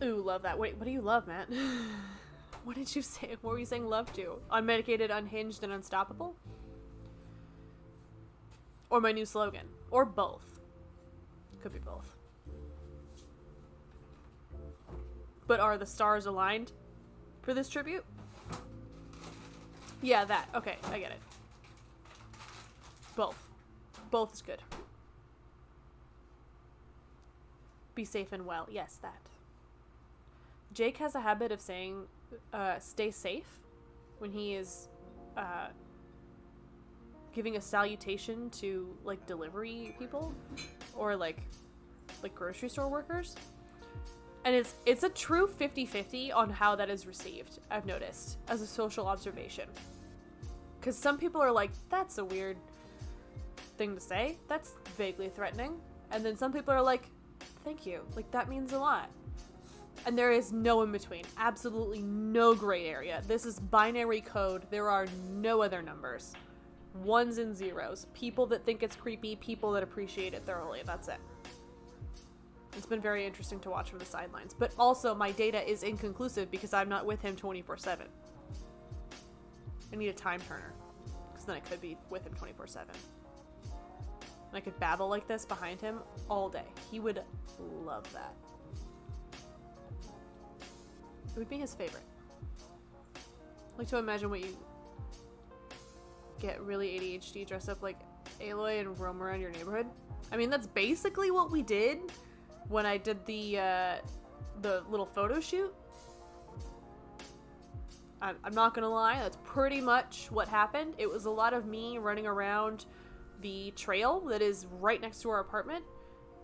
Ooh, love that. Wait, what do you love, Matt? What did you say? What were you saying love to? Unmedicated, unhinged, and unstoppable? Or my new slogan. Or both. Could be both. But are the stars aligned for this tribute? Yeah, that. Okay, I get it. Both. Both is good. Be safe and well. Yes, that. Jake has a habit of saying, stay safe when he is, giving a salutation to, like, delivery people or, like grocery store workers. And it's a true 50-50 on how that is received, I've noticed, as a social observation. Because some people are like, that's a weird thing to say. That's vaguely threatening. And then some people are like, thank you. Like, that means a lot. And there is no in between. Absolutely no gray area. This is binary code. There are no other numbers. Ones and zeros. People that think it's creepy, people that appreciate it thoroughly. That's it. It's been very interesting to watch from the sidelines. But also, my data is inconclusive because I'm not with him 24/7. I need a time turner. Because then I could be with him 24/7. And I could babble like this behind him all day. He would love that. It would be his favorite. I like to imagine what you get really ADHD, dress up like Aloy and roam around your neighborhood. I mean, that's basically what we did when I did the little photo shoot. I'm not gonna lie, that's pretty much what happened. It was a lot of me running around the trail that is right next to our apartment,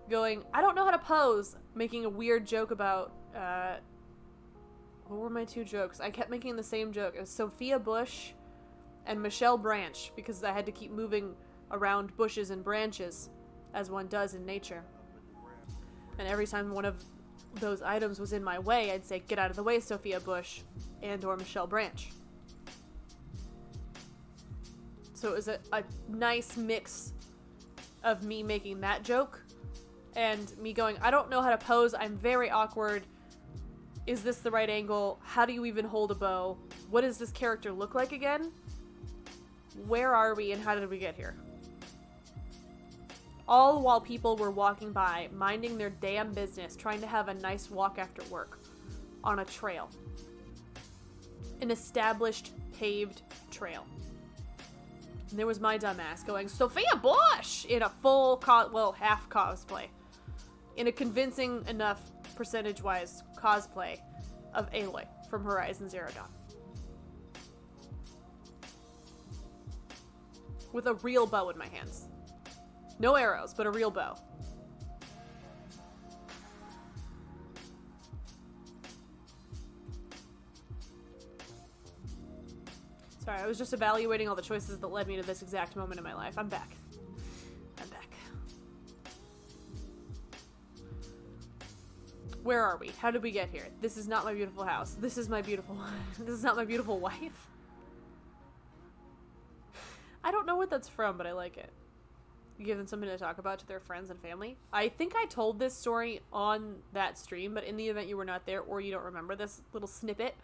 going, I don't know how to pose, making a weird joke about, what were my two jokes? I kept making the same joke. It was Sophia Bush and Michelle Branch, because I had to keep moving around bushes and branches, as one does in nature. And every time one of those items was in my way, I'd say, get out of the way, Sophia Bush, and or Michelle Branch. So it was a nice mix of me making that joke and me going, I don't know how to pose, I'm very awkward. Is this the right angle? How do you even hold a bow? What does this character look like again? Where are we and how did we get here? All while people were walking by, minding their damn business, trying to have a nice walk after work on a trail. An established, paved trail. And there was my dumbass going, Sophia Bush! In a full, half cosplay. In a convincing enough, percentage-wise, cosplay of Aloy from Horizon Zero Dawn. With a real bow in my hands. No arrows, but a real bow. Sorry, I was just evaluating all the choices that led me to this exact moment in my life. I'm back. I'm back. Where are we? How did we get here? This is not my beautiful house. This is my beautiful... This is not my beautiful wife. I don't know what that's from, but I like it. You give them something to talk about to their friends and family. I think I told this story on that stream, but in the event you were not there or you don't remember this little snippet,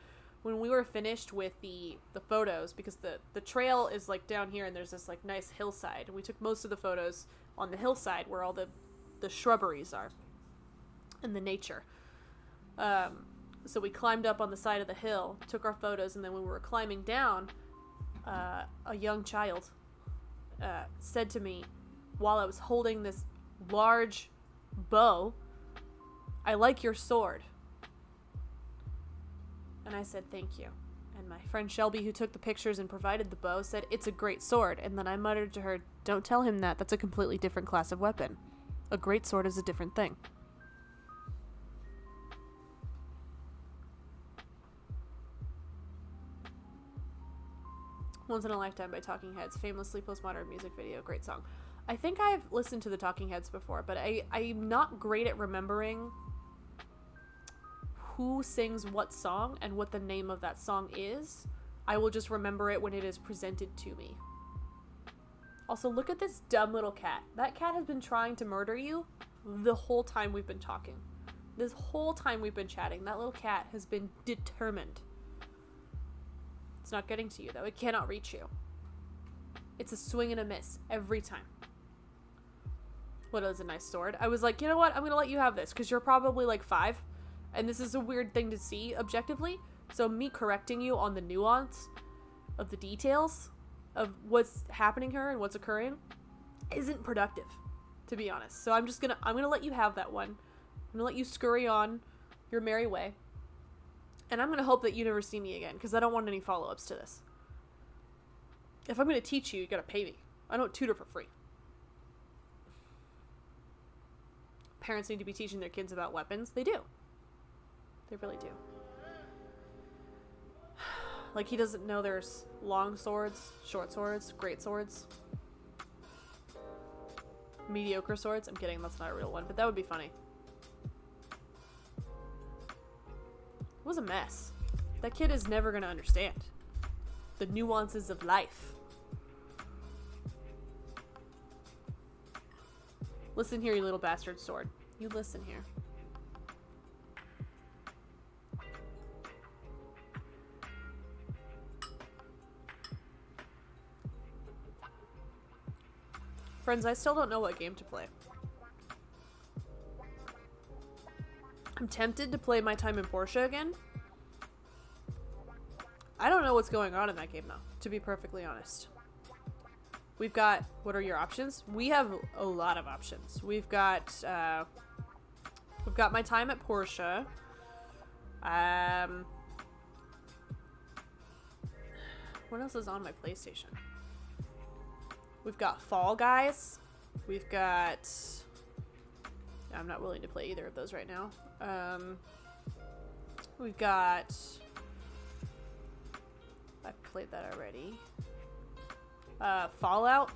when we were finished with the photos, because the trail is like down here and there's this like nice hillside, and we took most of the photos on the hillside where all the shrubberies are and the nature. So we climbed up on the side of the hill, took our photos, and then when we were climbing down, a young child said to me, while I was holding this large bow, I like your sword. And I said, thank you. And my friend Shelby, who took the pictures and provided the bow, said, it's a great sword. And then I muttered to her, don't tell him that. That's a completely different class of weapon. A great sword is a different thing. Once in a Lifetime by Talking Heads. Famously postmodern music video. Great song. I think I've listened to the Talking Heads before, but I'm not great at remembering who sings what song and what the name of that song is. I will just remember it when it is presented to me. Also, look at this dumb little cat. That cat has been trying to murder you the whole time we've been talking. This whole time we've been chatting, that little cat has been determined. It's not getting to you, though. It cannot reach you. It's a swing and a miss every time. What is a nice sword? I was like, you know what? I'm going to let you have this because you're probably like 5. And this is a weird thing to see objectively. So me correcting you on the nuance of the details of what's happening here and what's occurring isn't productive, to be honest. So I'm gonna let you have that one. I'm gonna let you scurry on your merry way. And I'm gonna hope that you never see me again, because I don't want any follow-ups to this. If I'm gonna teach you, you gotta pay me. I don't tutor for free. Parents need to be teaching their kids about weapons. They do. They really do. Like, he doesn't know there's long swords, short swords, great swords, mediocre swords. I'm kidding, that's not a real one, but that would be funny. It was a mess. That kid is never gonna understand the nuances of life. Listen here, you little bastard sword. You listen here. Friends, I still don't know what game to play. I'm tempted to play My Time in Portia again. I don't know what's going on in that game, though, to be perfectly honest. We've got... What are your options? We have a lot of options. We've got My Time at Portia. What else is on my PlayStation? We've got Fall Guys. We've got... I'm not willing to play either of those right now. We've got... I've played that already. Fallout.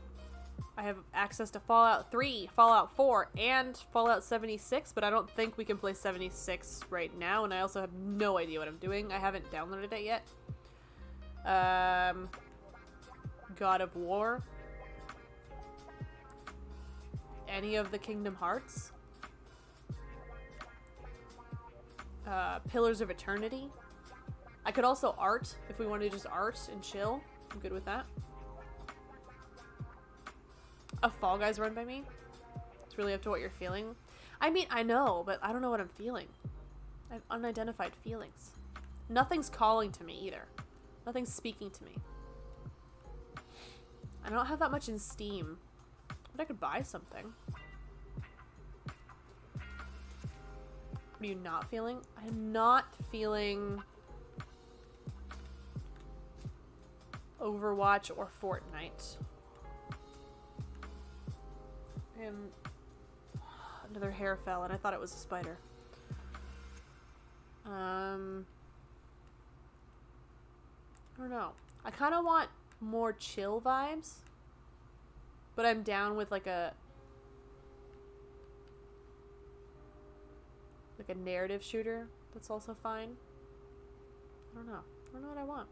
I have access to Fallout 3, Fallout 4, and Fallout 76, but I don't think we can play 76 right now, and I also have no idea what I'm doing. I haven't downloaded it yet. God of War. Any of the Kingdom Hearts. Pillars of Eternity. I could also art, if we wanted to just art and chill. I'm good with that. A Fall Guys run by me. It's really up to what you're feeling. I mean, I know, but I don't know what I'm feeling. I have unidentified feelings. Nothing's calling to me either. Nothing's speaking to me. I don't have that much in Steam. But I could buy something. What are you not feeling? I'm not feeling Overwatch or Fortnite. And another hair fell and I thought it was a spider. I don't know. I kind of want more chill vibes. But I'm down with like a narrative shooter. That's also fine. I don't know. I don't know what I want.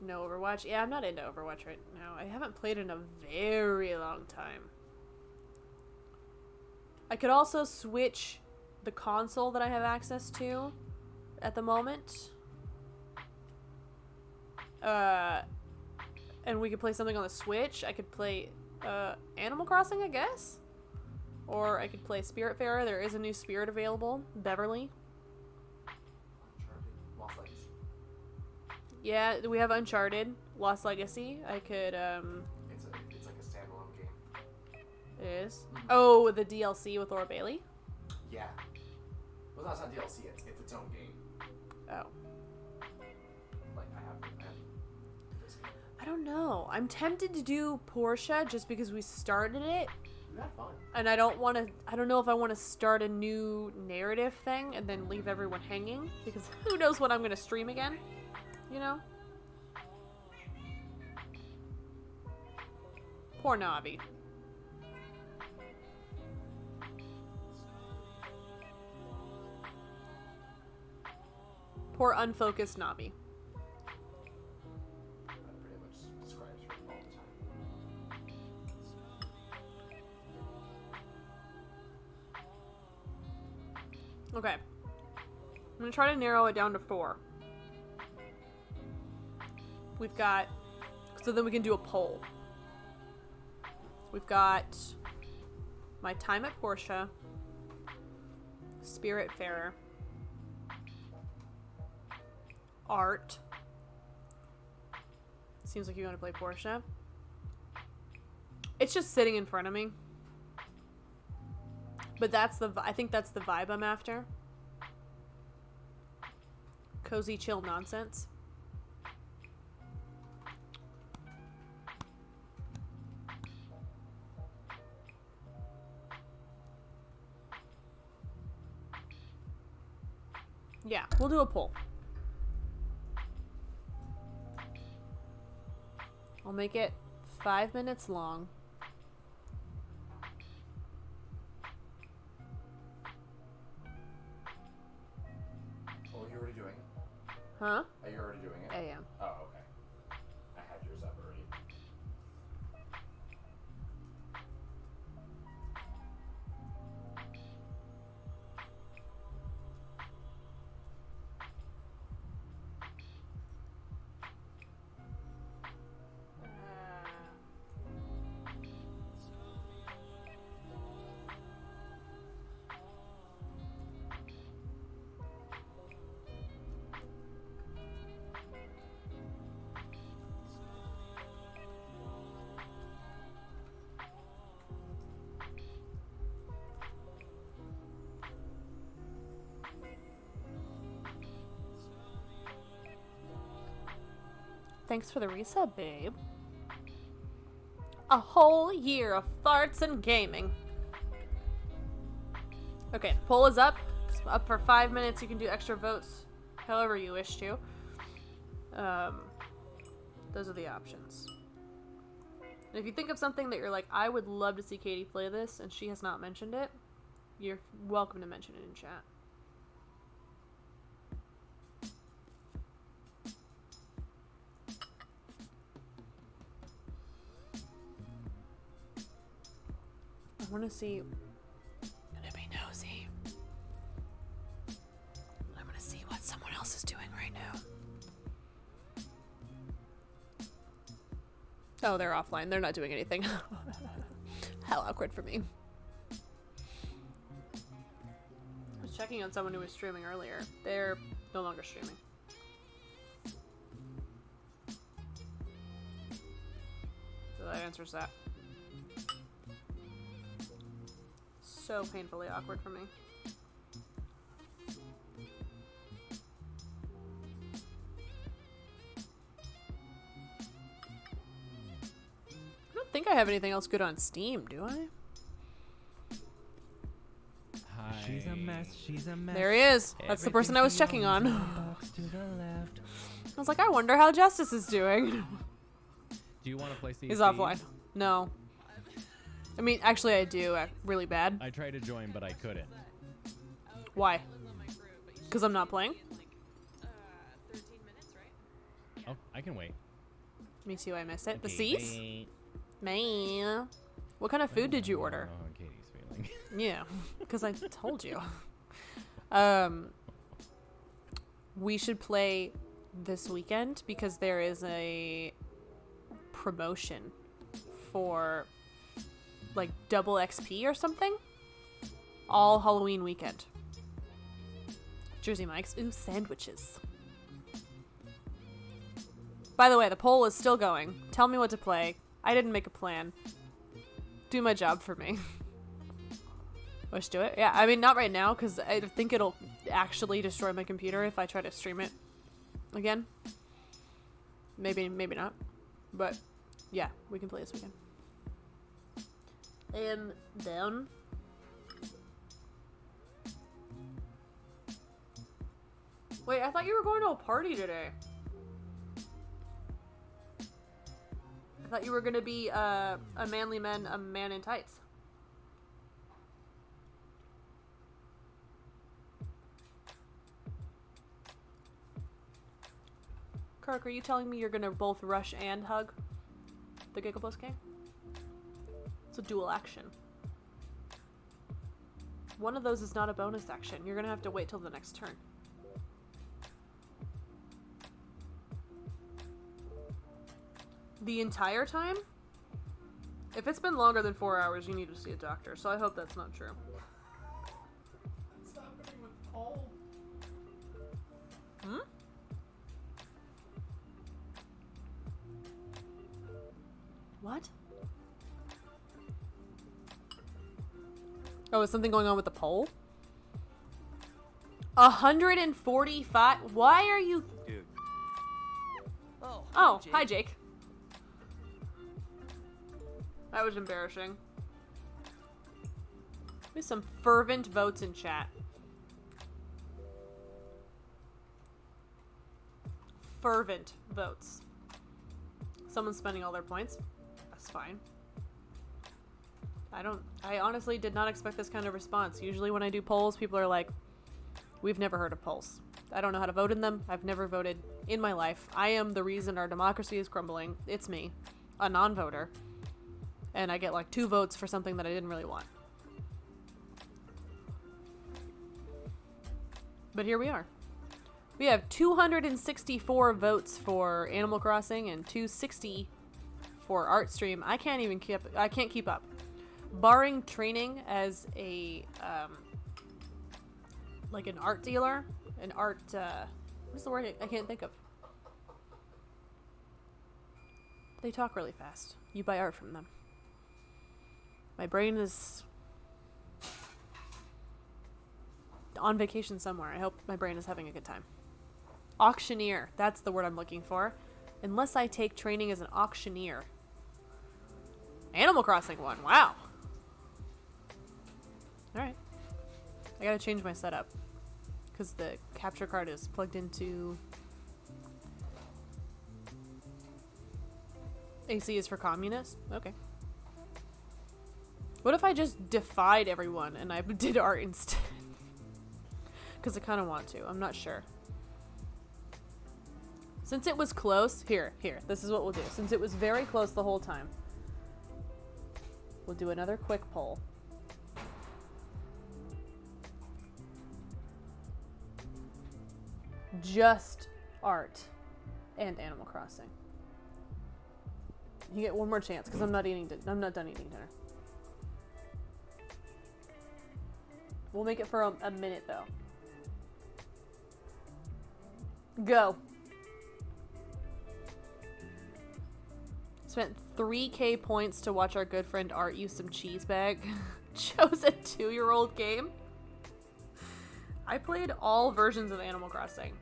No Overwatch. Yeah, I'm not into Overwatch right now. I haven't played in a very long time. I could also switch the console that I have access to at the moment. And we could play something on the Switch. I could play Animal Crossing, I guess? Or I could play Spiritfarer. There is a new Spirit available. Beverly. Lost Legacy. Yeah, we have Uncharted. Lost Legacy. I could, It's like a standalone game. It is? Oh, the DLC with Laura Bailey? Yeah. Well, that's not DLC. It's its own game. Oh. Like I have this game. I don't know. I'm tempted to do Portia just because we started it. have fun. And I don't want to, I don't know if I want to start a new narrative thing and then leave everyone hanging, because who knows when I'm going to stream again, you know? Poor Navi. Poor unfocused Navi. That pretty much describes her all the time. Okay. I'm going to try to narrow it down to 4. We've got, so then we can do a poll. We've got my time at Portia, Spiritfarer, Art. Seems like you want to play Portia. It's just sitting in front of me. But that's I think that's the vibe I'm after. Cozy, chill nonsense. Yeah, we'll do a poll. I'll make it 5 minutes long. Oh, you're already doing it? Huh? Are you already doing it? I am. Oh, okay. I had yours up already. Thanks for the resub, babe. A whole year of farts and gaming. Okay, poll is up. It's up for 5 minutes. You can do extra votes however you wish to. Those are the options. And if you think of something that you're like, I would love to see Katie play this, and she has not mentioned it, you're welcome to mention it in chat. I want to see. I'm gonna be nosy. I'm gonna see what someone else is doing right now. Oh, they're offline. They're not doing anything. How awkward for me. I was checking on someone who was streaming earlier. They're no longer streaming. So that answers that. So painfully awkward for me. I don't think I have anything else good on Steam, do I? Hi. She's a mess, she's a mess. There he is. That's the person I was checking on. I was like, I wonder how Justice is doing. Do you want to play CC? He's offline. No. I mean, actually, I do. Really bad. I tried to join, but I couldn't. Why? Because I'm not playing? Oh, I can wait. Me too, I missed it. The Okay, C's? wait. Man. What kind of food did you order? I don't know how Katie's feeling. Yeah, because I told you. We should play this weekend because there is a promotion for like double XP or something. All Halloween weekend. Jersey Mike's. Ooh, sandwiches. By the way, the poll is still going. Tell me what to play. I didn't make a plan. Do my job for me. Let's do it. Yeah, I mean, not right now, because I think it'll actually destroy my computer if I try to stream it again. Maybe not. But, yeah, we can play this weekend. am down. Wait, I thought you were going to a party today. I thought you were gonna be a manly man, a man in tights. Kirk, are you telling me you're gonna both rush and hug the Gigabus King? It's a dual action. One of those is not a bonus action. You're gonna have to wait till the next turn. The entire time? If it's been longer than 4 hours, you need to see a doctor, so I hope that's not true. What's happening with Paul? Hmm? What? Oh, is something going on with the poll? 145? Why are you... Dude. Oh, hi, Jake. That was embarrassing. There's some fervent votes in chat. Fervent votes. Someone's spending all their points. That's fine. I honestly did not expect this kind of response. Usually when I do polls, people are like, we've never heard of polls. I don't know how to vote in them. I've never voted in my life. I am the reason our democracy is crumbling. It's me, a non-voter. And I get like 2 votes for something that I didn't really want. But here we are. We have 264 votes for Animal Crossing and 260 for Art Stream. I can't keep up. Barring training as a like an art dealer, an art what's the word I can't think of. They talk really fast. You buy art from them. My brain is on vacation somewhere. I hope my brain is having a good time. Auctioneer. That's the word I'm looking for. Unless I take training as an auctioneer. Animal Crossing one. Wow. Alright. I gotta change my setup. Because the capture card is plugged into... AC is for communists? Okay. What if I just defied everyone and I did art instead? Because I kind of want to. I'm not sure. Since it was close... Here. This is what we'll do. Since it was very close the whole time. We'll do another quick poll. Just art and Animal Crossing. You get one more chance because I'm not done eating dinner. We'll make it for a minute though. Go. Spent 3k points to watch our good friend Art use some cheese bag. Chose a 2-year-old game. I played all versions of Animal Crossing.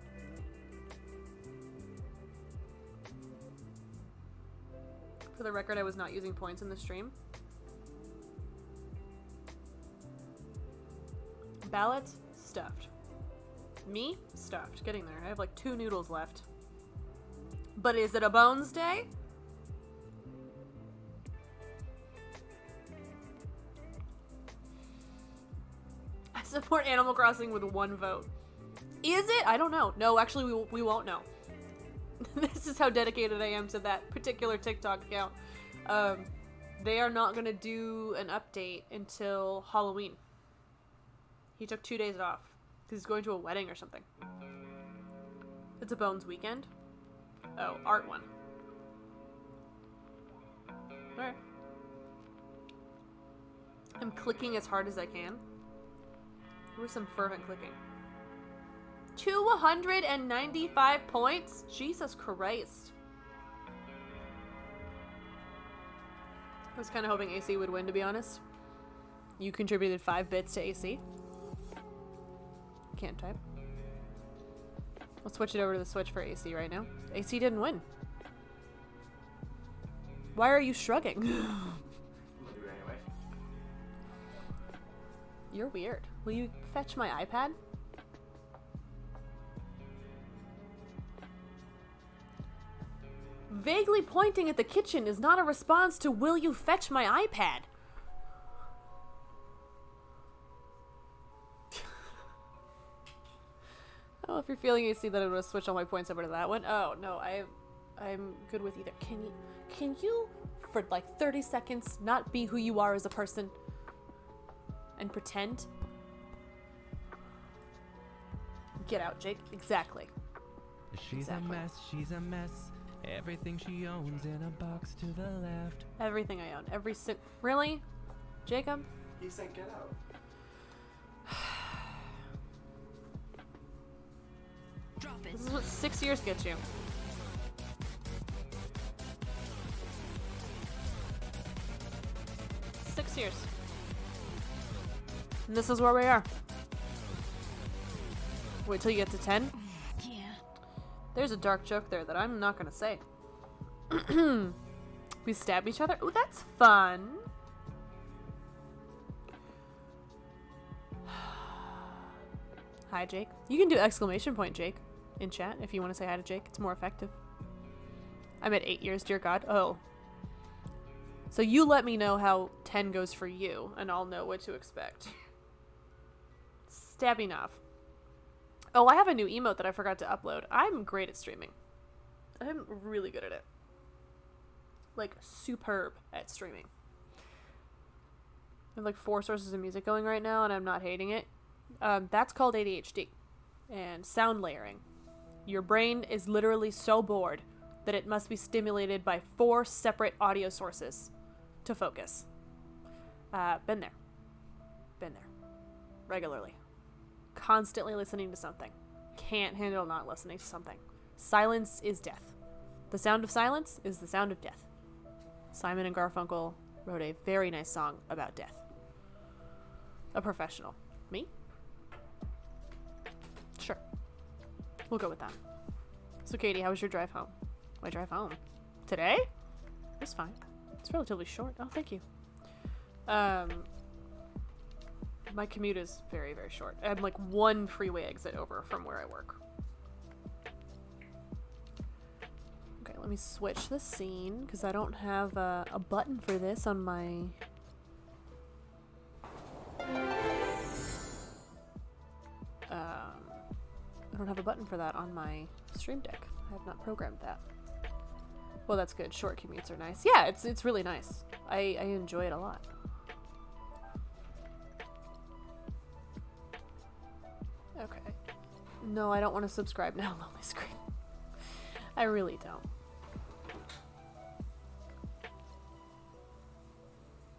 For the record, I was not using points in the stream. Ballots, stuffed. Me, stuffed. Getting there. I have like 2 noodles left. But is it a Bones Day? I support Animal Crossing with 1 vote. Is it? I don't know. No, actually, we won't know. This is how dedicated I am to that particular TikTok account. They are not going to do an update until Halloween. He took 2 days off because he's going to a wedding or something. It's a Bones weekend. Oh, art one. Alright. I'm clicking as hard as I can. There was some fervent clicking. 295 points? Jesus Christ. I was kind of hoping AC would win, to be honest. You contributed 5 bits to AC. Can't type. Let's switch it over to the Switch for AC right now. AC didn't win. Why are you shrugging? We'll do it anyway. You're weird. Will you fetch my iPad? Vaguely pointing at the kitchen is not a response to will you fetch my iPad? Oh, if you're feeling AC, then I'm gonna switch all my points over to that one. Oh no, I'm good with either. Can you for like 30 seconds not be who you are as a person and pretend? Get out, Jake. Exactly. She's Exactly. a mess, she's a mess. Everything she owns in a box to the left. Everything I own. Really? Jacob? He said get out. This is what 6 years gets you. Six years. And this is where we are. Wait till you get to 10. Yeah. There's a dark joke there that I'm not gonna say. We stab each other? Ooh, that's fun. Hi, Jake. You can do exclamation point, Jake, in chat if you want to say hi to Jake. It's more effective. I'm at 8 years, dear God. Oh. So you let me know how 10 goes for you, and I'll know what to expect. Stabbing off. Oh, I have a new emote that I forgot to upload. I'm great at streaming. I'm really good at it. Like, superb at streaming. I have like 4 sources of music going right now, and I'm not hating it. That's called ADHD and sound layering. Your brain is literally so bored that it must be stimulated by 4 separate audio sources to focus. Been there. Regularly. Constantly listening to something. Can't handle not listening to something. Silence is death. The sound of silence is the sound of death. Simon and Garfunkel wrote a very nice song about death. A professional. Me? Sure. We'll go with that. So, Katie, how was your drive home? My drive home? Today? It was fine. It's relatively short. Oh, thank you. My commute is very, very short. I'm like 1 freeway exit over from where I work. Okay, let me switch the scene because I don't have a button for this on my... I don't have a button for that on my stream deck. I have not programmed that. Well, that's good. Short commutes are nice. Yeah, it's really nice. I enjoy it a lot. Okay. No, I don't want to subscribe now, Lonely Screen. I really don't.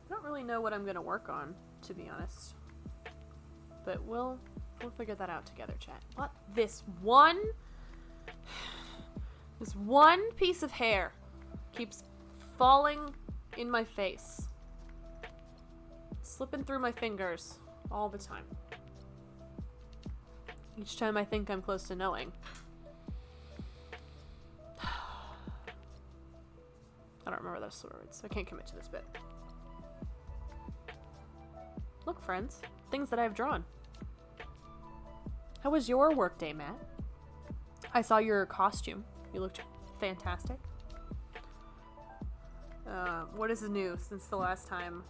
I don't really know what I'm going to work on, to be honest. But we'll figure that out together, chat. What? This one piece of hair keeps falling in my face. Slipping through my fingers all the time. Each time I think I'm close to knowing. I don't remember those words. I can't commit to this bit. Look, friends. Things that I've drawn. How was your workday, Matt? I saw your costume. You looked fantastic. What is new since the last time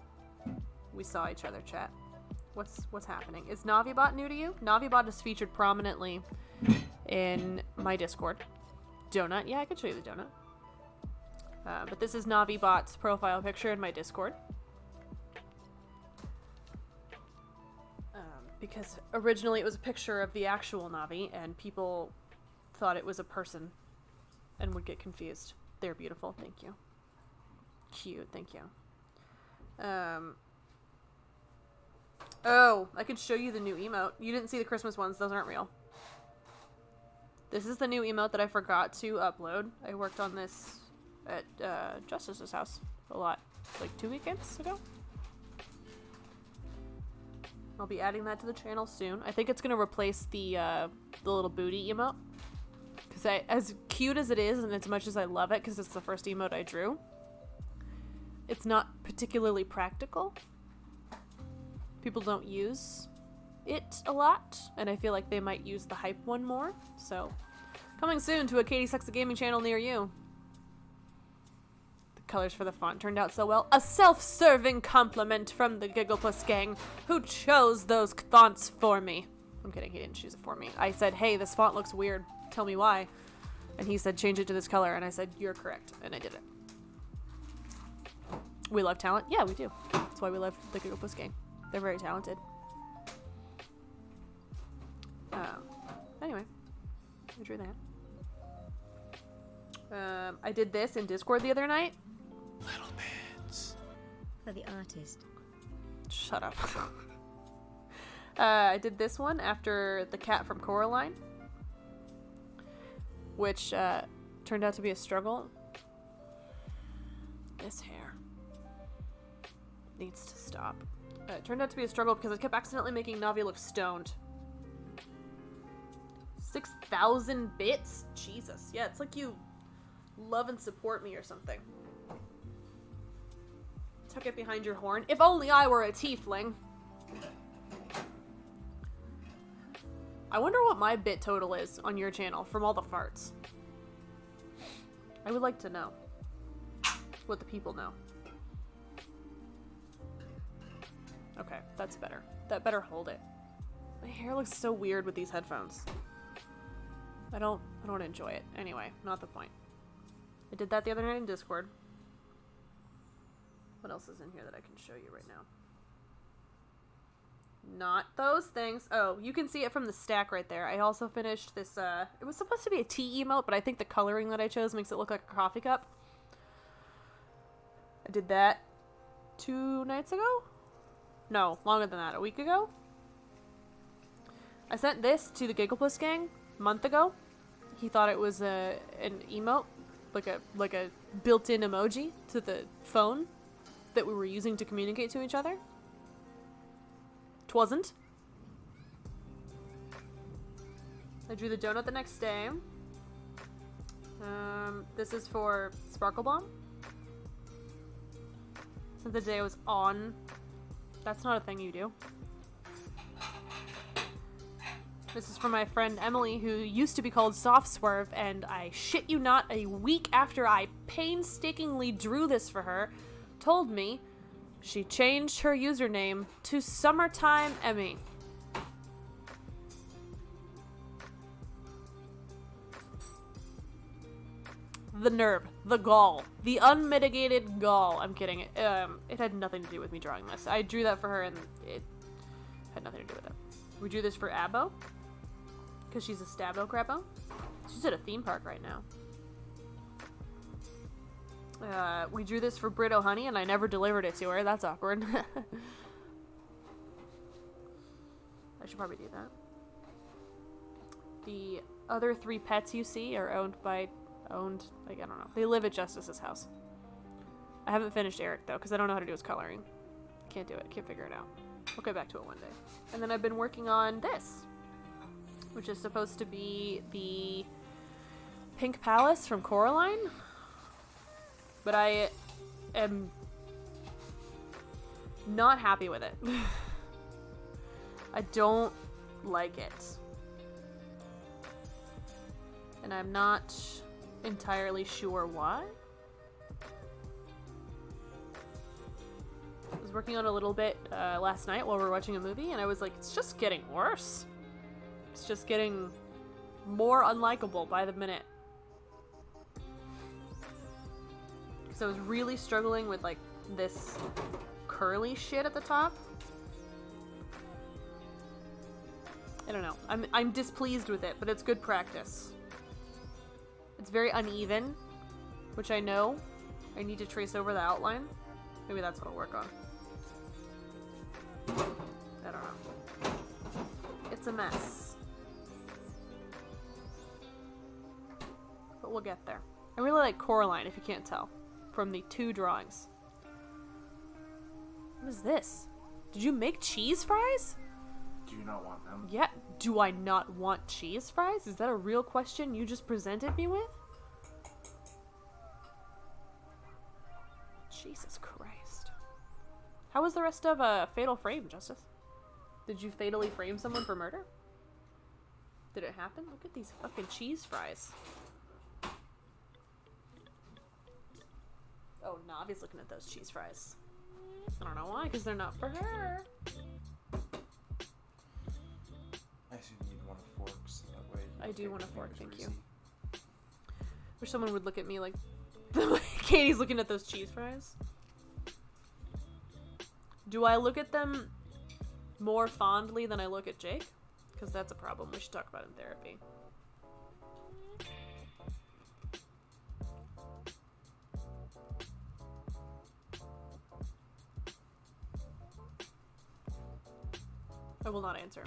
we saw each other, chat? What's happening? Is Navibot new to you? Navibot is featured prominently in my Discord. Donut? Yeah, I could show you the donut. But this is Navibot's profile picture in my Discord. Because originally it was a picture of the actual Navi, and people thought it was a person and would get confused. They're beautiful, thank you. Cute, thank you. Oh, I could show you the new emote. You didn't see the Christmas ones, those aren't real. This is the new emote that I forgot to upload. I worked on this at Justice's house a lot, like 2 weekends ago. I'll be adding that to the channel soon. I think it's gonna replace the little booty emote. Because as cute as it is, and as much as I love it, because it's the first emote I drew, it's not particularly practical. People don't use it a lot, and I feel like they might use the hype one more. So, coming soon to a Katie Sucks at Gaming channel near you. The colors for the font turned out so well. A self-serving compliment from the Gigglepuss gang, who chose those fonts for me. I'm kidding, he didn't choose it for me. I said, hey, this font looks weird. Tell me why. And he said, change it to this color. And I said, you're correct. And I did it. We love talent. Yeah, we do. That's why we love the Gigglepuss gang. They're very talented. Anyway, I drew that. I did this in Discord the other night. Little bits. For the artist. Shut up. I did this one after the cat from Coraline, which turned out to be a struggle. This hair needs to stop. It turned out to be a struggle because I kept accidentally making Navi look stoned. 6,000 bits? Jesus. Yeah, it's like you love and support me or something. Tuck it behind your horn. If only I were a tiefling. I wonder what my bit total is on your channel from all the farts. I would like to know what the people know. Okay, that's better. That better hold it. My hair looks so weird with these headphones. I don't enjoy it. Anyway, not the point. I did that the other night in Discord. What else is in here that I can show you right now? Not those things. Oh, you can see it from the stack right there. I also finished this, it was supposed to be a tea emote, but I think the coloring that I chose makes it look like a coffee cup. I did that 2 nights ago? No, longer than that. A week ago? I sent this to the Gigglepuss gang a month ago. He thought it was an emote, like a built-in emoji to the phone that we were using to communicate to each other. Twasn't. I drew the donut the next day. This is for Sparkle Bomb. Since the day I was on. That's not a thing you do. This is for my friend Emily, who used to be called Soft Swerve, and I shit you not, a week after I painstakingly drew this for her, told me she changed her username to Summertime Emmy. The nerve, the gall, the unmitigated gall. I'm kidding. It had nothing to do with me drawing this. I drew that for her and it had nothing to do with it. We drew this for Abbo, because she's a Stabbo Crabbo. She's at a theme park right now. We drew this for Brito Honey, and I never delivered it to her. That's awkward. I should probably do that. The other 3 pets you see are owned, like, I don't know. They live at Justice's house. I haven't finished Eric, though, because I don't know how to do his coloring. Can't do it. Can't figure it out. We'll get back to it one day. And then I've been working on this, which is supposed to be the Pink Palace from Coraline. But I am not happy with it. I don't like it. And I'm not entirely sure why. I was working on a little bit last night while we were watching a movie, and I was like, it's just getting worse. It's just getting more unlikable by the minute. So I was really struggling with, like, this curly shit at the top. I don't know. I'm displeased with it, but it's good practice. It's very uneven, which I know. I need to trace over the outline. Maybe that's what I'll work on. I don't know. It's a mess. But we'll get there. I really like Coraline, if you can't tell, from the 2 drawings. What is this? Did you make cheese fries? Do you not want them? Yeah. Do I not want cheese fries? Is that a real question you just presented me with? Jesus Christ. How was the rest of Fatal Frame, Justice? Did you fatally frame someone for murder? Did it happen? Look at these fucking cheese fries. Oh, Navi's looking at those cheese fries. I don't know why, because they're not for her. I assume you need one of forks. That way. I do want a fork, thank you. Greasy. Wish someone would look at me like Katie's looking at those cheese fries. Do I look at them more fondly than I look at Jake? Because that's a problem we should talk about in therapy. I will not answer.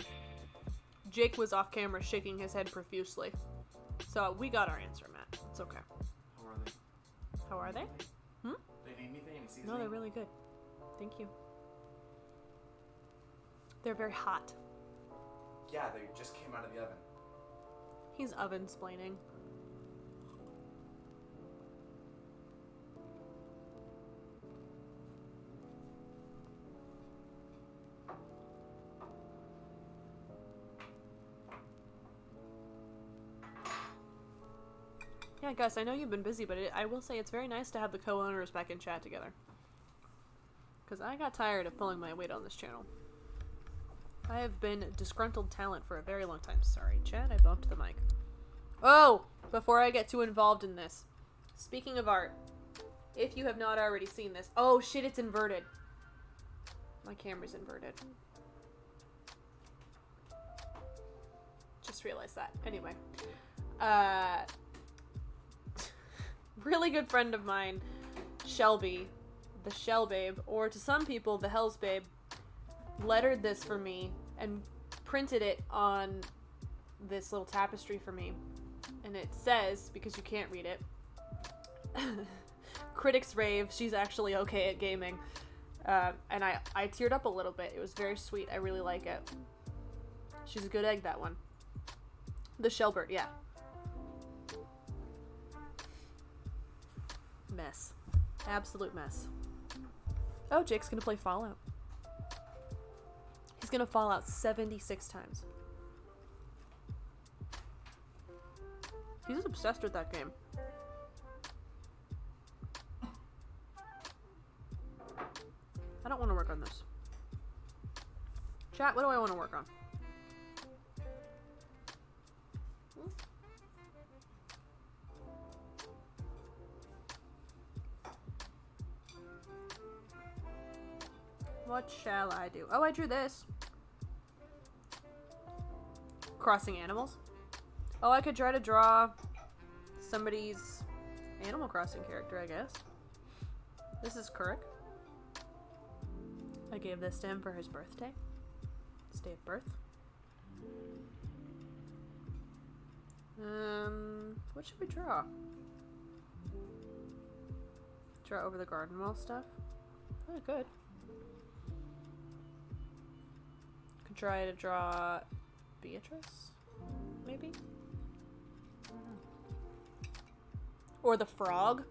Jake was off camera shaking his head profusely. So we got our answer, Matt. It's okay. How are they? How are they? Hmm? They need anything? Any seasoning? No, they're really good. Thank you. They're very hot. Yeah, they just came out of the oven. He's oven-splaining. Yeah, Gus, I know you've been busy, but I will say it's very nice to have the co-owners back in chat together. Because I got tired of pulling my weight on this channel. I have been disgruntled talent for a very long time. Sorry, Chad, I bumped the mic. Oh! Before I get too involved in this. Speaking of art, if you have not already seen this... Oh, shit, it's inverted. My camera's inverted. Just realized that. Anyway. Really good friend of mine, Shelby, the Shell Babe, or to some people, the Hells Babe, lettered this for me and printed it on this little tapestry for me. And it says, because you can't read it, critics rave, she's actually okay at gaming. And I teared up a little bit. It was very sweet. I really like it. She's a good egg, that one. The Shellbird, yeah. Mess. Absolute mess. Oh, Jake's gonna play Fallout. He's gonna Fallout 76 times. He's obsessed with that game. I don't want to work on this. Chat, what do I want to work on? What shall I do? Oh, I drew this. Crossing animals. Oh, I could try to draw somebody's Animal Crossing character, I guess. This is Kurik. I gave this to him for his birthday. His day of birth. What should we draw? Draw over the garden wall stuff? Oh, good. Could try to draw Beatrice, maybe? Or the frog.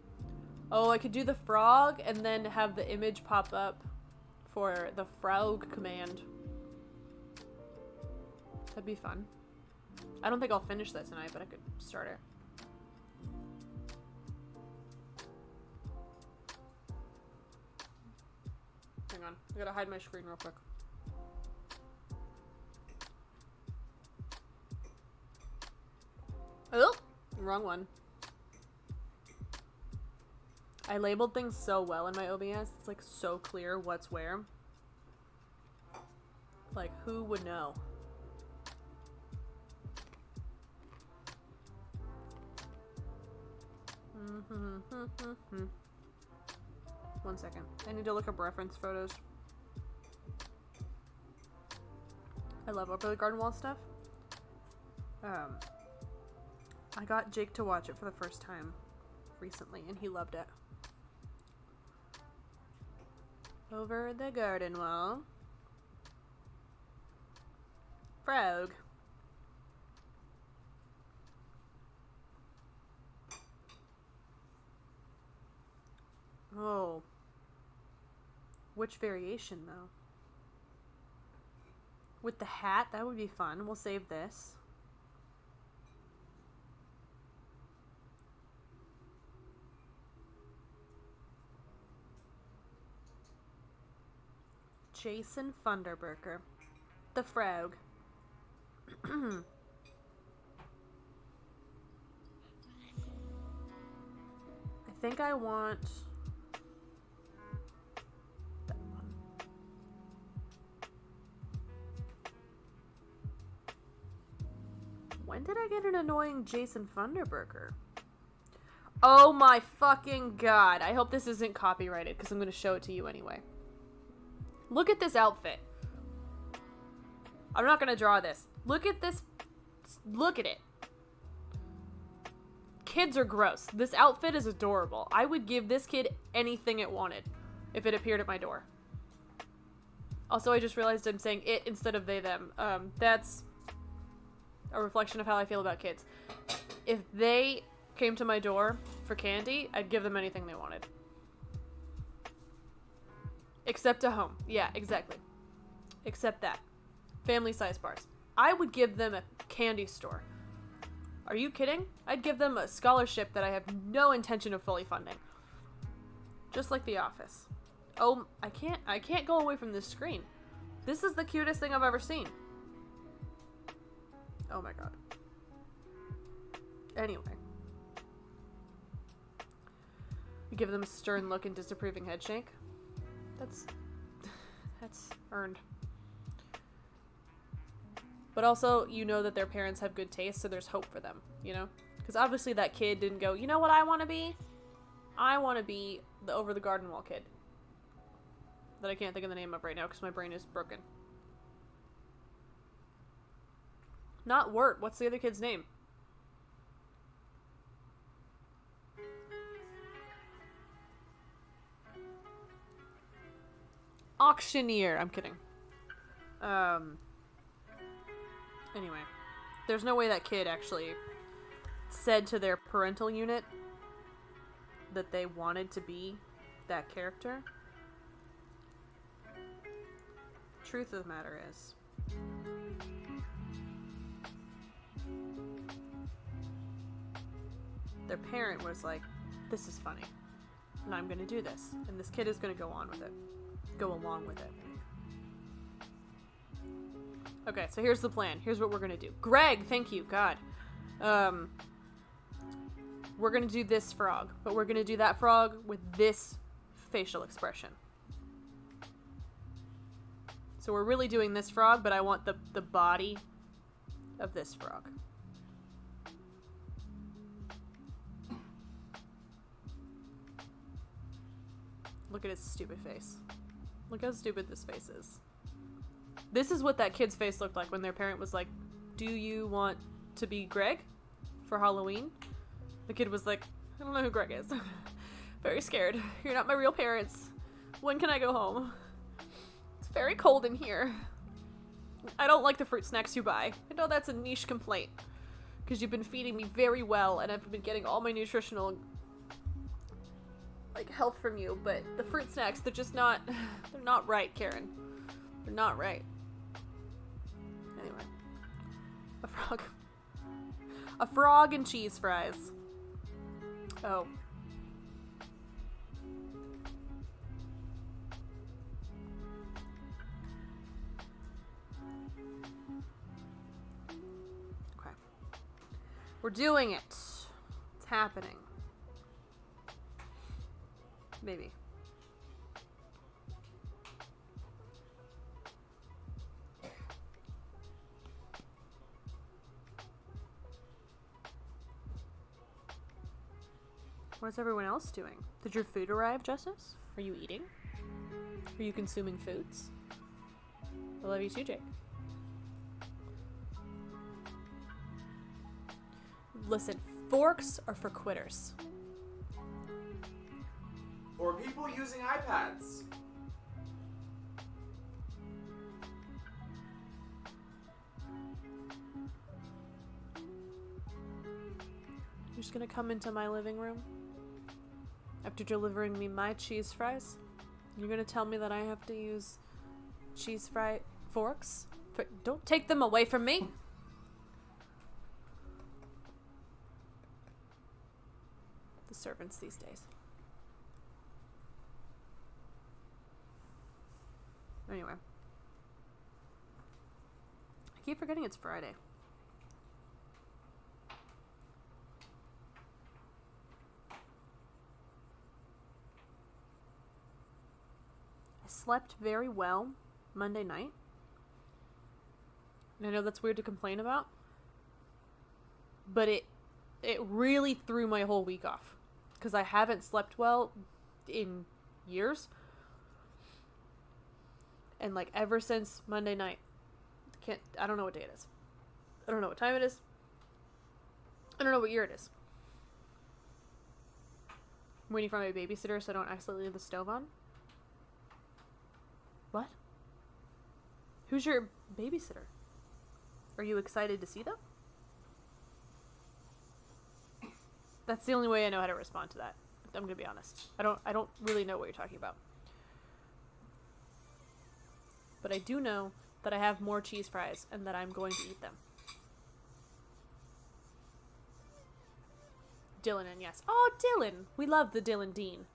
Oh, I could do the frog and then have the image pop up for the frog command. That'd be fun. I don't think I'll finish that tonight, but I could start it. Hang on. I gotta hide my screen real quick. Oh! Wrong one. I labeled things so well in my OBS. It's like so clear what's where. Like, who would know? One second. I need to look up reference photos. I love Over the Garden Wall stuff. I got Jake to watch it for the first time recently, and he loved it. Over the garden wall. Frog. Oh. which variation, though? With the hat, that would be fun. We'll save this. Jason Funderburker. The Frog. I think I want that one. When did I get an annoying Jason Funderburker? Oh my fucking god. I hope this isn't copyrighted because I'm going to show it to you anyway. Look at this outfit. I'm not going to draw this. Look at this. Look at it. Kids are gross. This outfit is adorable. I would give this kid anything it wanted if it appeared at my door. Also, I just realized I'm saying it instead of they, them. That's a reflection of how I feel about kids. If they came to my door for candy, I'd give them anything they wanted. Except a home. Yeah, exactly. Except that. Family size bars. I would give them a candy store. Are you kidding? I'd give them a scholarship that I have no intention of fully funding. Just like The Office. Oh, I can't go away from this screen. This is the cutest thing I've ever seen. Oh my god. Anyway. You give them a stern look and disapproving head shake. That's earned. But also, you know that their parents have good taste, so there's hope for them, you know? Because obviously that kid didn't go, you know what I want to be? I want to be the over the garden wall kid. That I can't think of the name of right now because my brain is broken. Not Wirt. What's the other kid's name? Auctioneer. I'm kidding. Anyway. There's no way that kid actually said to their parental unit that they wanted to be that character. Truth of the matter is, their parent was like, this is funny, and I'm gonna do this, and this kid is gonna go along with it. Okay, so here's the plan. Here's what we're gonna do. Greg, thank you, God. We're gonna do this frog, but we're gonna do that frog with this facial expression. So we're really doing this frog, but I want the body of this frog. Look at his stupid face. Look how stupid this face is. This is what that kid's face looked like when their parent was like, do you want to be Greg for Halloween? The kid was like, I don't know who Greg is. Very scared. You're not my real parents. When can I go home? It's very cold in here. I don't like the fruit snacks you buy. I know that's a niche complaint. Because you've been feeding me very well and I've been getting all my nutritional health from you, but the fruit snacks, they're just not, they're not right, Karen. They're not right. Anyway. A frog. A frog and cheese fries. Oh. Okay. We're doing it. It's happening. Maybe. What is everyone else doing? Did your food arrive, Justice? Are you eating? Are you consuming foods? I love you too, Jake. Listen, forks are for quitters. Or people using iPads. You're just gonna come into my living room after delivering me my cheese fries? You're gonna tell me that I have to use cheese fry forks? Don't take them away from me! The servants these days. Anyway. I keep forgetting it's Friday. I slept very well Monday night. And I know that's weird to complain about. But it really threw my whole week off. Because I haven't slept well in years. And like ever since Monday night. I don't know what day it is. I don't know what time it is. I don't know what year it is. I'm waiting for my babysitter so I don't accidentally leave the stove on. What? Who's your babysitter? Are you excited to see them? That's the only way I know how to respond to that. I'm gonna be honest. I don't really know what you're talking about. But I do know that I have more cheese fries and that I'm going to eat them. Dylan and yes. Oh, Dylan! We love the Dylan Dean.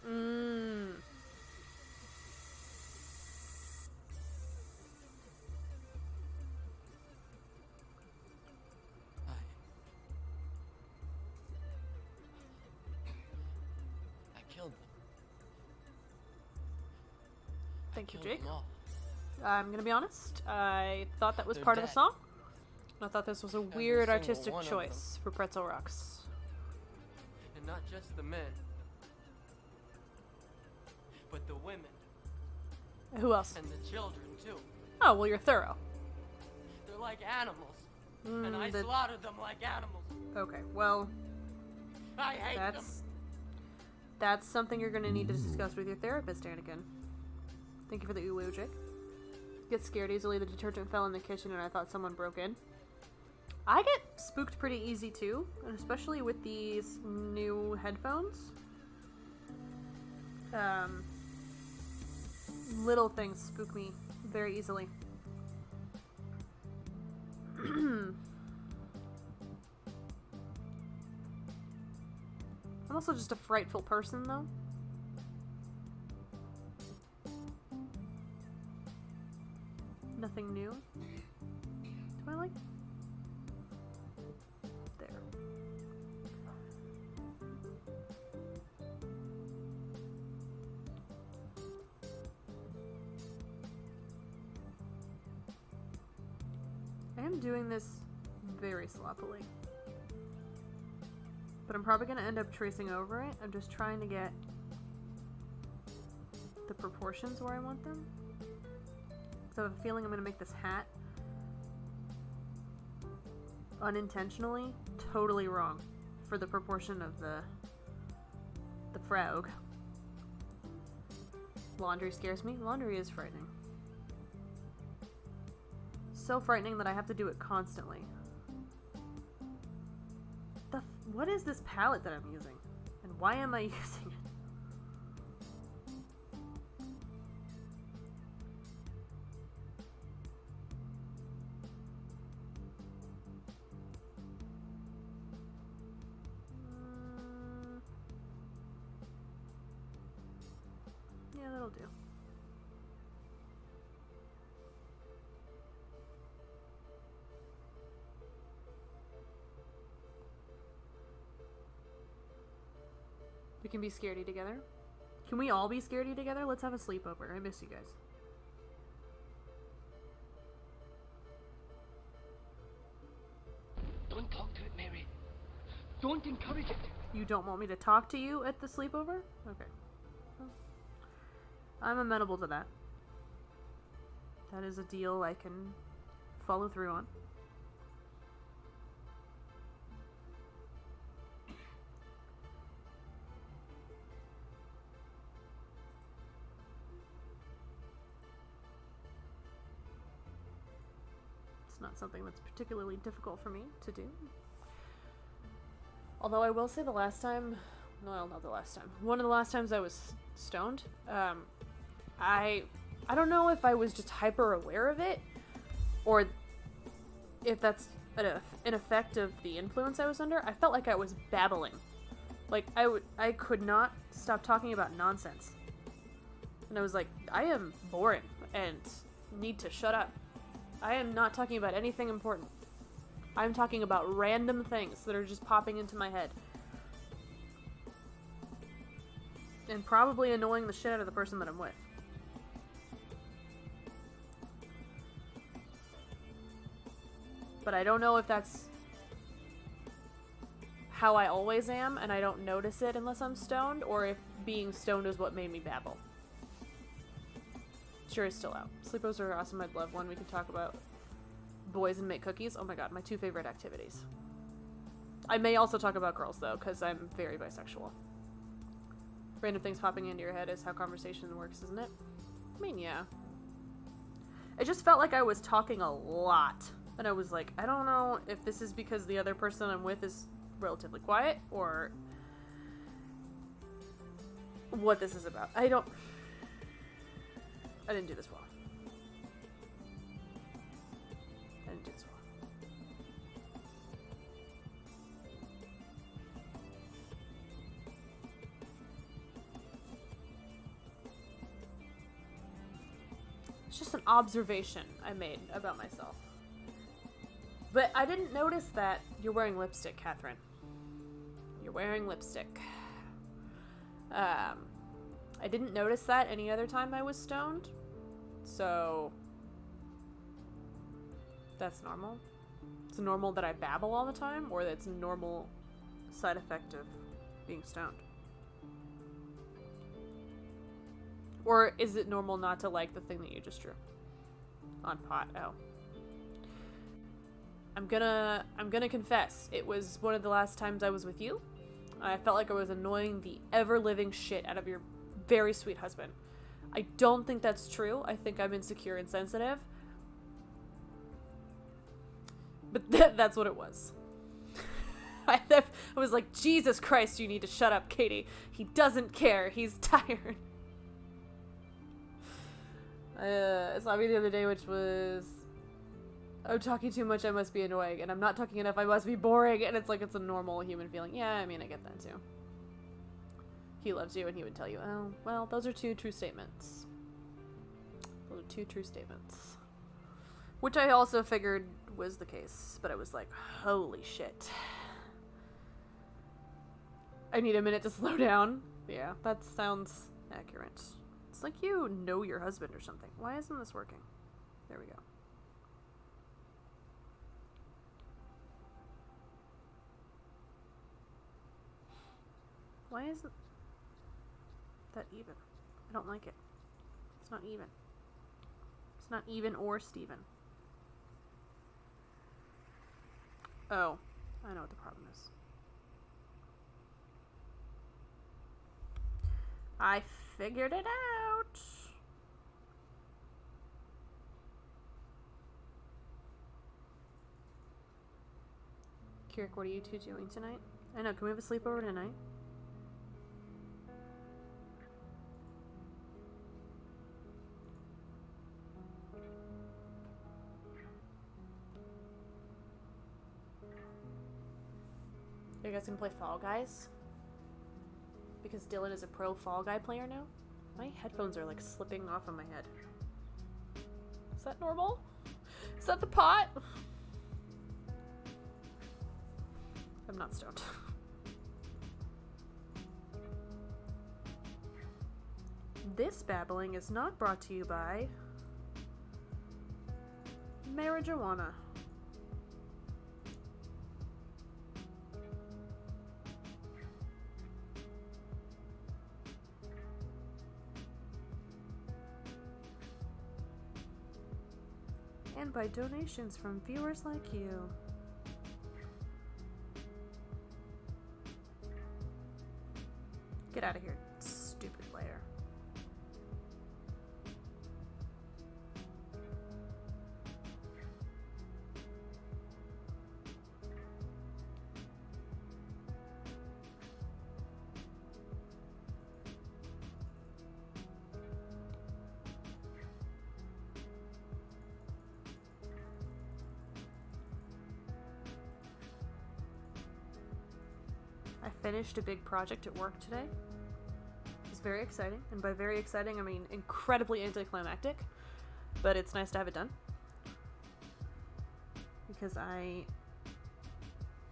Mmm. I killed them. Thank you, Killed Jake. them all. I'm gonna be honest. I thought that was They're part of the dead. song. I thought this was a weird single artistic one of choice for Pretzel Rocks. And not just the men, but the women Who else? and the children too. Oh, well, you're thorough. They're like animals, and I slaughtered them like animals. Okay, well, I hate them. that's something you're gonna need to discuss with your therapist, Anakin. Thank you for the uwu, Jake. Get scared easily. The detergent fell in the kitchen and I thought someone broke in. I get spooked pretty easy too, and especially with these new headphones. Little things spook me very easily. I'm also just a frightful person, though. Nothing new. Do I like... There. I am doing this very sloppily. But I'm probably going to end up tracing over it. I'm just trying to get the proportions where I want them. So I have a feeling I'm going to make this hat unintentionally totally wrong for the proportion of the frog. Laundry scares me. Laundry is frightening. So frightening that I have to do it constantly. What is this palette that I'm using? And why am I using it? Yeah, that'll do. We can be scaredy together. Can we all be scaredy together? Let's have a sleepover. I miss you guys. Don't talk to it, Mary. Don't encourage it. You don't want me to talk to you at the sleepover? Okay. Well, I'm amenable to that. That is a deal I can follow through on. It's not something that's particularly difficult for me to do. Although I will say the last time, well, not the last time, one of the last times I was stoned, I don't know if I was just hyper aware of it, or if that's an effect of the influence I was under. I felt like I was babbling. Like, I could not stop talking about nonsense. And I was like, I am boring and need to shut up. I am not talking about anything important. I'm talking about random things that are just popping into my head. And probably annoying the shit out of the person that I'm with. But I don't know if that's how I always am, and I don't notice it unless I'm stoned, or if being stoned is what made me babble. Jury's still out. Sleepovers are awesome. I'd love one. We can talk about boys and make cookies. Oh my god, my two favorite activities. I may also talk about girls, though, because I'm very bisexual. Random things popping into your head is how conversation works, isn't it? I mean, yeah. It just felt like I was talking a lot. And I was like, I don't know if this is because the other person I'm with is relatively quiet, or what this is about. I didn't do this well. I didn't do this well. It's just an observation I made about myself. But I didn't notice that you're wearing lipstick, Catherine. You're wearing lipstick. I didn't notice that any other time I was stoned. So that's normal. It's normal that I babble all the time, or that's a normal side effect of being stoned. Or is it normal not to like the thing that you just drew? On pot, oh. I'm gonna confess, it was one of the last times I was with you. I felt like I was annoying the ever-living shit out of your very sweet husband. I don't think that's true. I think I'm insecure and sensitive. But that's what it was. I was like, Jesus Christ, you need to shut up, Katie. He doesn't care. He's tired. I saw me the other day, which was, I'm talking too much, I must be annoying, and I'm not talking enough, I must be boring, and it's like, it's a normal human feeling. Yeah, I mean, I get that too. He loves you, and he would tell you, oh, well, those are two true statements. Those are two true statements. Which I also figured was the case, but I was like, holy shit. I need a minute to slow down. Yeah, that sounds accurate. It's like you know your husband or something. Why isn't this working? There we go. Why isn't that even? I don't like it. It's not even. It's not even or Steven. Oh, I know what the problem is. I figured it out. Kirik, what are you two doing tonight? I know, can we have a sleepover tonight? You guys can play Fall Guys? Because Dylan is a pro Fall Guy player now? My headphones are like slipping off of my head. Is that normal? Is that the pot? I'm not stoned. This babbling is not brought to you by marijuana. And by donations from viewers like you. Get out of here, stupid player. I finished a big project at work today. It was very exciting, and by very exciting, I mean incredibly anticlimactic, but it's nice to have it done. Because I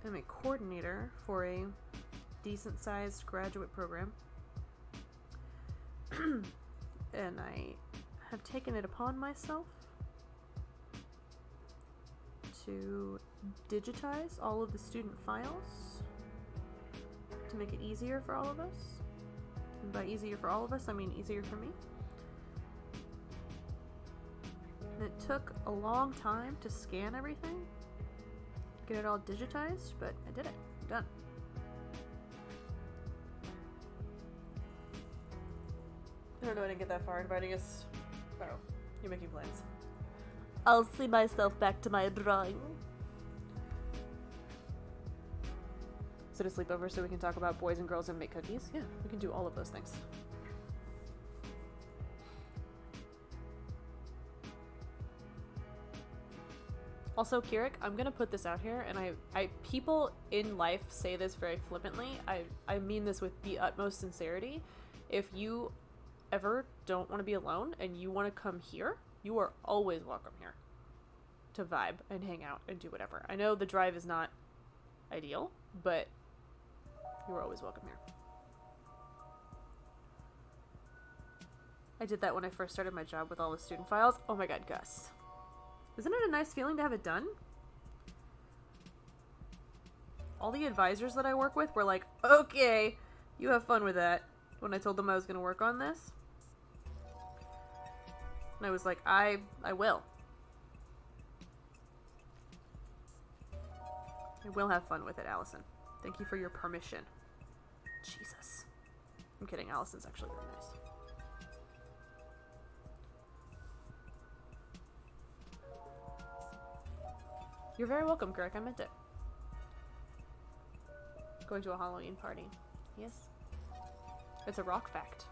am a coordinator for a decent-sized graduate program. And I have taken it upon myself to digitize all of the student files to make it easier for all of us. And by easier for all of us, I mean easier for me. And it took a long time to scan everything, get it all digitized, but I did it. I'm done. I don't know, I didn't get that far inviting us. Oh, you're making plans. I'll see myself back to my drawing. Is it a sleepover so we can talk about boys and girls and make cookies? Yeah, we can do all of those things. Also, Kirik, I'm gonna put this out here, and I people in life say this very flippantly. I mean this with the utmost sincerity. If you ever don't want to be alone and you want to come here, you are always welcome here to vibe and hang out and do whatever. I know the drive is not ideal, but you are always welcome here. I did that when I first started my job with all the student files. Oh my god, Gus. Isn't it a nice feeling to have it done? All the advisors that I work with were like, okay, you have fun with that, when I told them I was going to work on this. And I was like, I will. I will have fun with it, Allison. Thank you for your permission. Jesus. I'm kidding, Allison's actually really nice. You're very welcome, Greg. I meant it. Going to a Halloween party. Yes. It's a rock fact.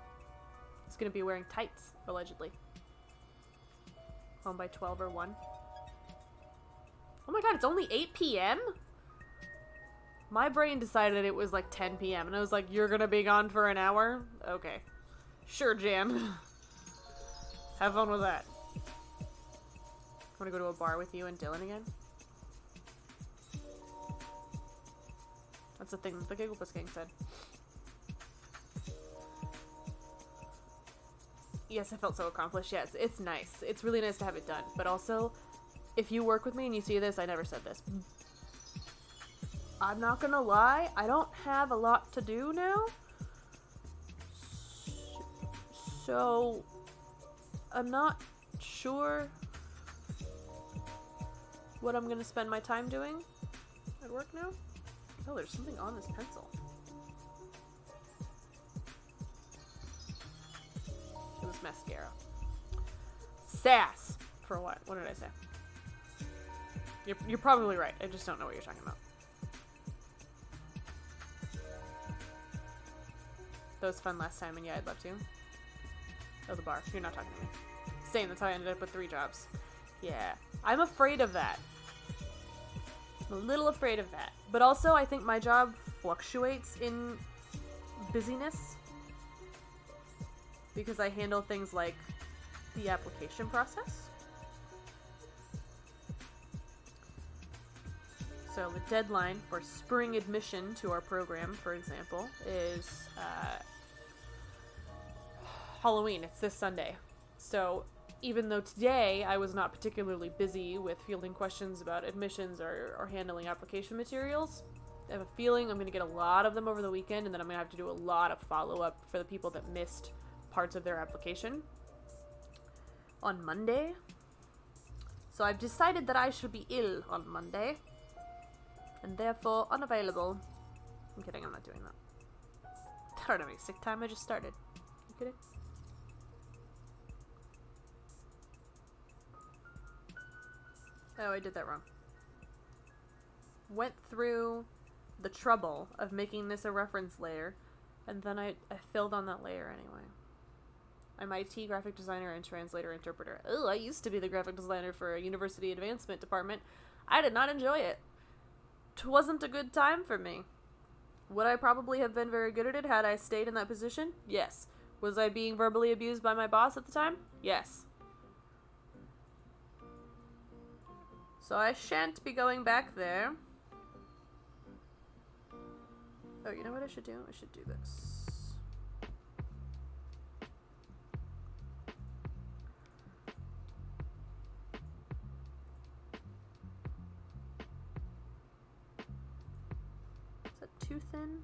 It's gonna be wearing tights, allegedly. Home by 12 or 1. Oh my god, it's only 8 p.m.? My brain decided it was like 10 p.m. and I was like, you're gonna be gone for an hour? Okay. Sure, Jan. Have fun with that. Wanna go to a bar with you and Dylan again? That's the thing that the Gigglepuss Gang said. Yes, I felt so accomplished. Yes, it's nice. It's really nice to have it done. But also, if you work with me and you see this, I never said this. I'm not gonna lie, I don't have a lot to do now. So, I'm not sure what I'm gonna spend my time doing at work now. Oh, there's something on this pencil. It was mascara. Sass! For what? What did I say? You're probably right. I just don't know what you're talking about. That was fun last time, and yeah, I'd love to. Oh, the bar. You're not talking to me. Same, that's how I ended up with 3 jobs. Yeah. I'm afraid of that. I'm a little afraid of that. But also, I think my job fluctuates in busyness. Because I handle things like the application process. So the deadline for spring admission to our program, for example, is Halloween. It's this Sunday. So even though today I was not particularly busy with fielding questions about admissions or handling application materials, I have a feeling I'm going to get a lot of them over the weekend, and then I'm going to have to do a lot of follow-up for the people that missed parts of their application on Monday. So I've decided that I should be ill on Monday, and therefore unavailable. I'm kidding, I'm not doing that. I don't have any sick time, I just started. You kidding? Oh, I did that wrong. Went through the trouble of making this a reference layer, and then I filled on that layer anyway. I'm IT, graphic designer, and translator interpreter. Oh, I used to be the graphic designer for a university advancement department. I did not enjoy it. 'Twasn't a good time for me. Would I probably have been very good at it had I stayed in that position? Yes. Was I being verbally abused by my boss at the time? Yes. So I shan't be going back there. Oh, you know what I should do? I should do this. Is that too thin?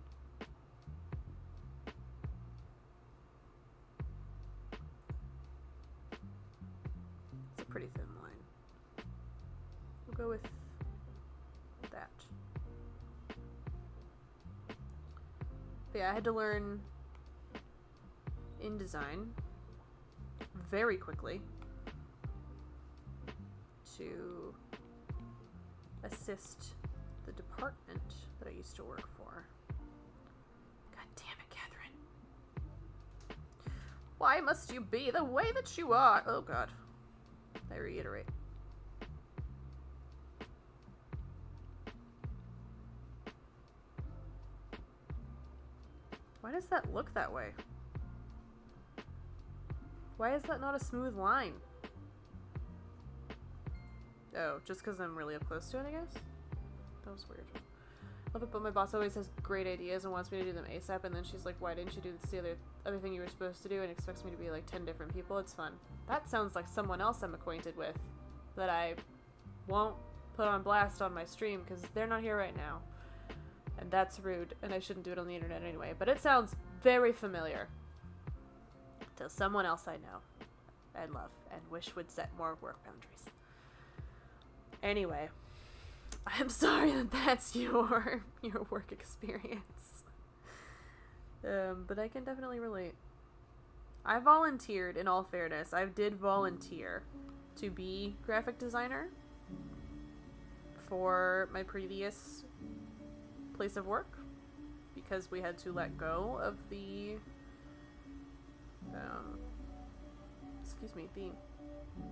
It's a pretty thin line. We'll go with that. But yeah, I had to learn InDesign very quickly to assist the department that I used to work for. God damn it, Catherine. Why must you be the way that you are? Oh god. I reiterate. Why does that look that way? Why is that not a smooth line? Oh, just because I'm really up close to it, I guess? That was weird. Love it, but my boss always has great ideas and wants me to do them ASAP, and then she's like, why didn't you do this the other thing you were supposed to do, and expects me to be like 10 different people. It's fun. That sounds like someone else I'm acquainted with that I won't put on blast on my stream because they're not here right now. And that's rude, and I shouldn't do it on the internet anyway, but it sounds very familiar to someone else I know and love and wish would set more work boundaries. Anyway, I'm sorry that that's your work experience. But I can definitely relate. I volunteered, in all fairness. I did volunteer to be graphic designer for my previous place of work because we had to let go of the the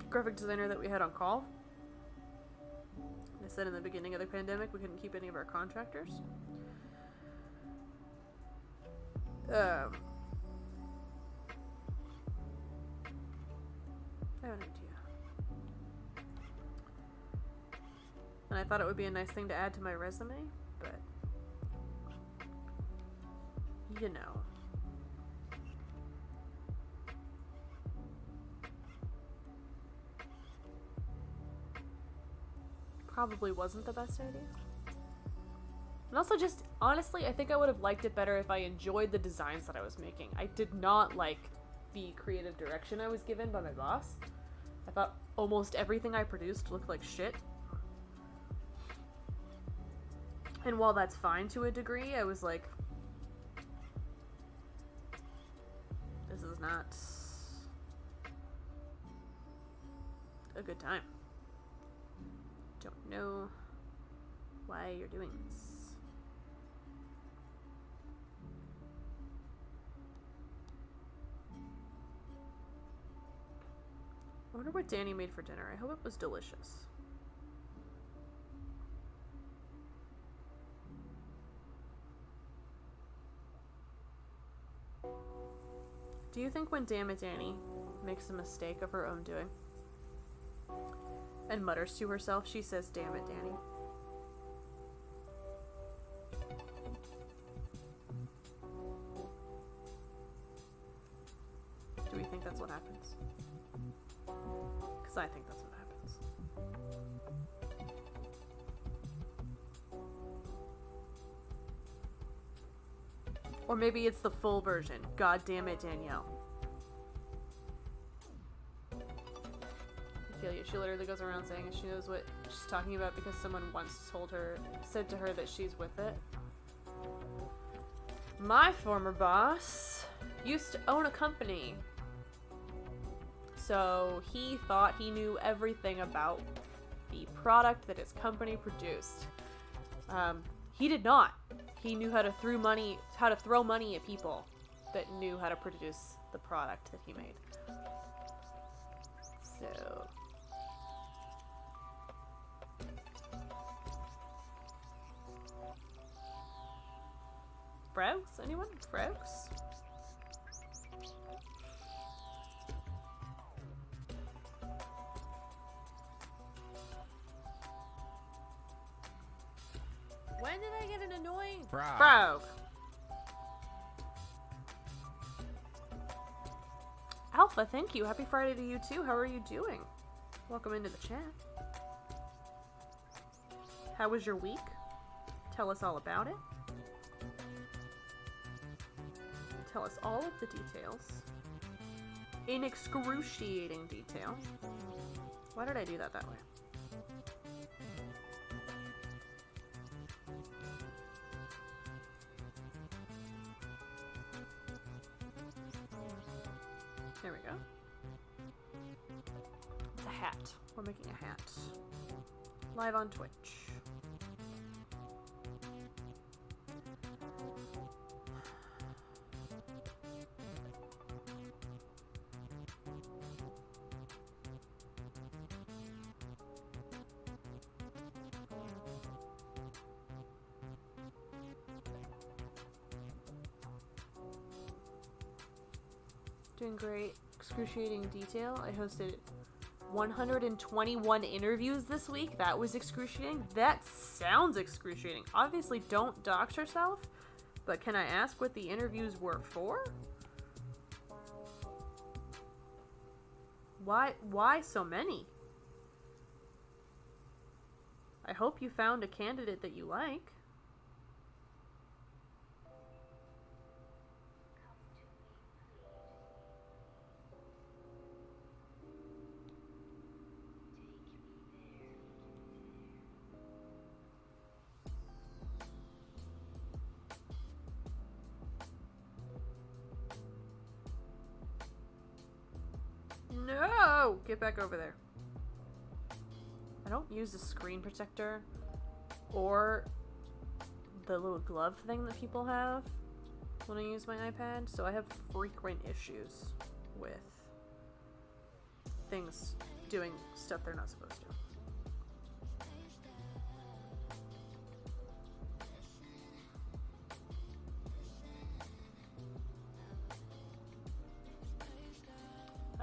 graphic designer that we had on call. I said in the beginning of the pandemic we couldn't keep any of our contractors. I have an idea. And I thought it would be a nice thing to add to my resume, but you know. Probably wasn't the best idea. And also just, honestly, I think I would have liked it better if I enjoyed the designs that I was making. I did not like the creative direction I was given by my boss. I thought almost everything I produced looked like shit. And while that's fine to a degree, I was like, this is not a good time. Don't know why you're doing this. I wonder what Danny made for dinner. I hope it was delicious. Do you think when Damn It Danny makes a mistake of her own doing and mutters to herself, she says, "Damn it, Danny"? Do we think that's what happens? Because I think that's what happens. Or maybe it's the full version. God damn it, Danielle. I feel you. She literally goes around saying she knows what she's talking about because someone once said to her that she's with it. My former boss used to own a company. So he thought he knew everything about the product that his company produced. He did not. He knew how to throw money at people that knew how to produce the product that he made. So Frogs? Anyone? Frogs? When did I get an annoying? Frog. Alpha, thank you. Happy Friday to you too. How are you doing? Welcome into the chat. How was your week? Tell us all about it. Tell us all of the details. In excruciating detail. Why did I do that way? There we go. It's a hat. We're making a hat. Live on Twitch. Doing great. Excruciating detail. I hosted 121 interviews this week. That was excruciating. That sounds excruciating. Obviously, don't dox yourself, but can I ask what the interviews were for? Why so many? I hope you found a candidate that you like. No! Get back over there. I don't use the screen protector or the little glove thing that people have when I use my iPad, so I have frequent issues with things doing stuff they're not supposed to.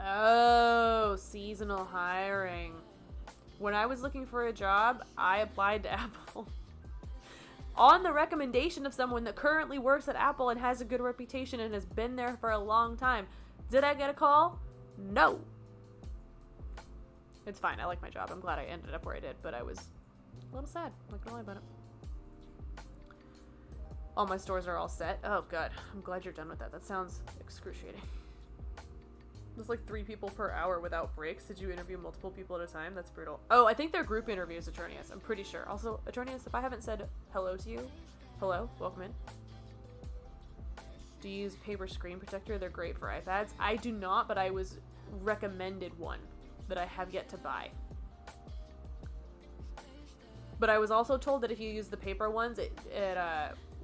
Oh, seasonal hiring. When I was looking for a job, I applied to Apple. On the recommendation of someone that currently works at Apple and has a good reputation and has been there for a long time. Did I get a call? No. It's fine. I like my job. I'm glad I ended up where I did, but I was a little sad. I'm not gonna lie about it. All my stores are all set. Oh, God. I'm glad you're done with that. That sounds excruciating. There's like 3 people per hour without breaks. Did you interview multiple people at a time? That's brutal. Oh, I think they're group interviews, Eternius. I'm pretty sure. Also, Eternius, if I haven't said hello to you, hello, welcome in. Do you use paper screen protector? They're great for iPads. I do not, but I was recommended one that I have yet to buy. But I was also told that if you use the paper ones, it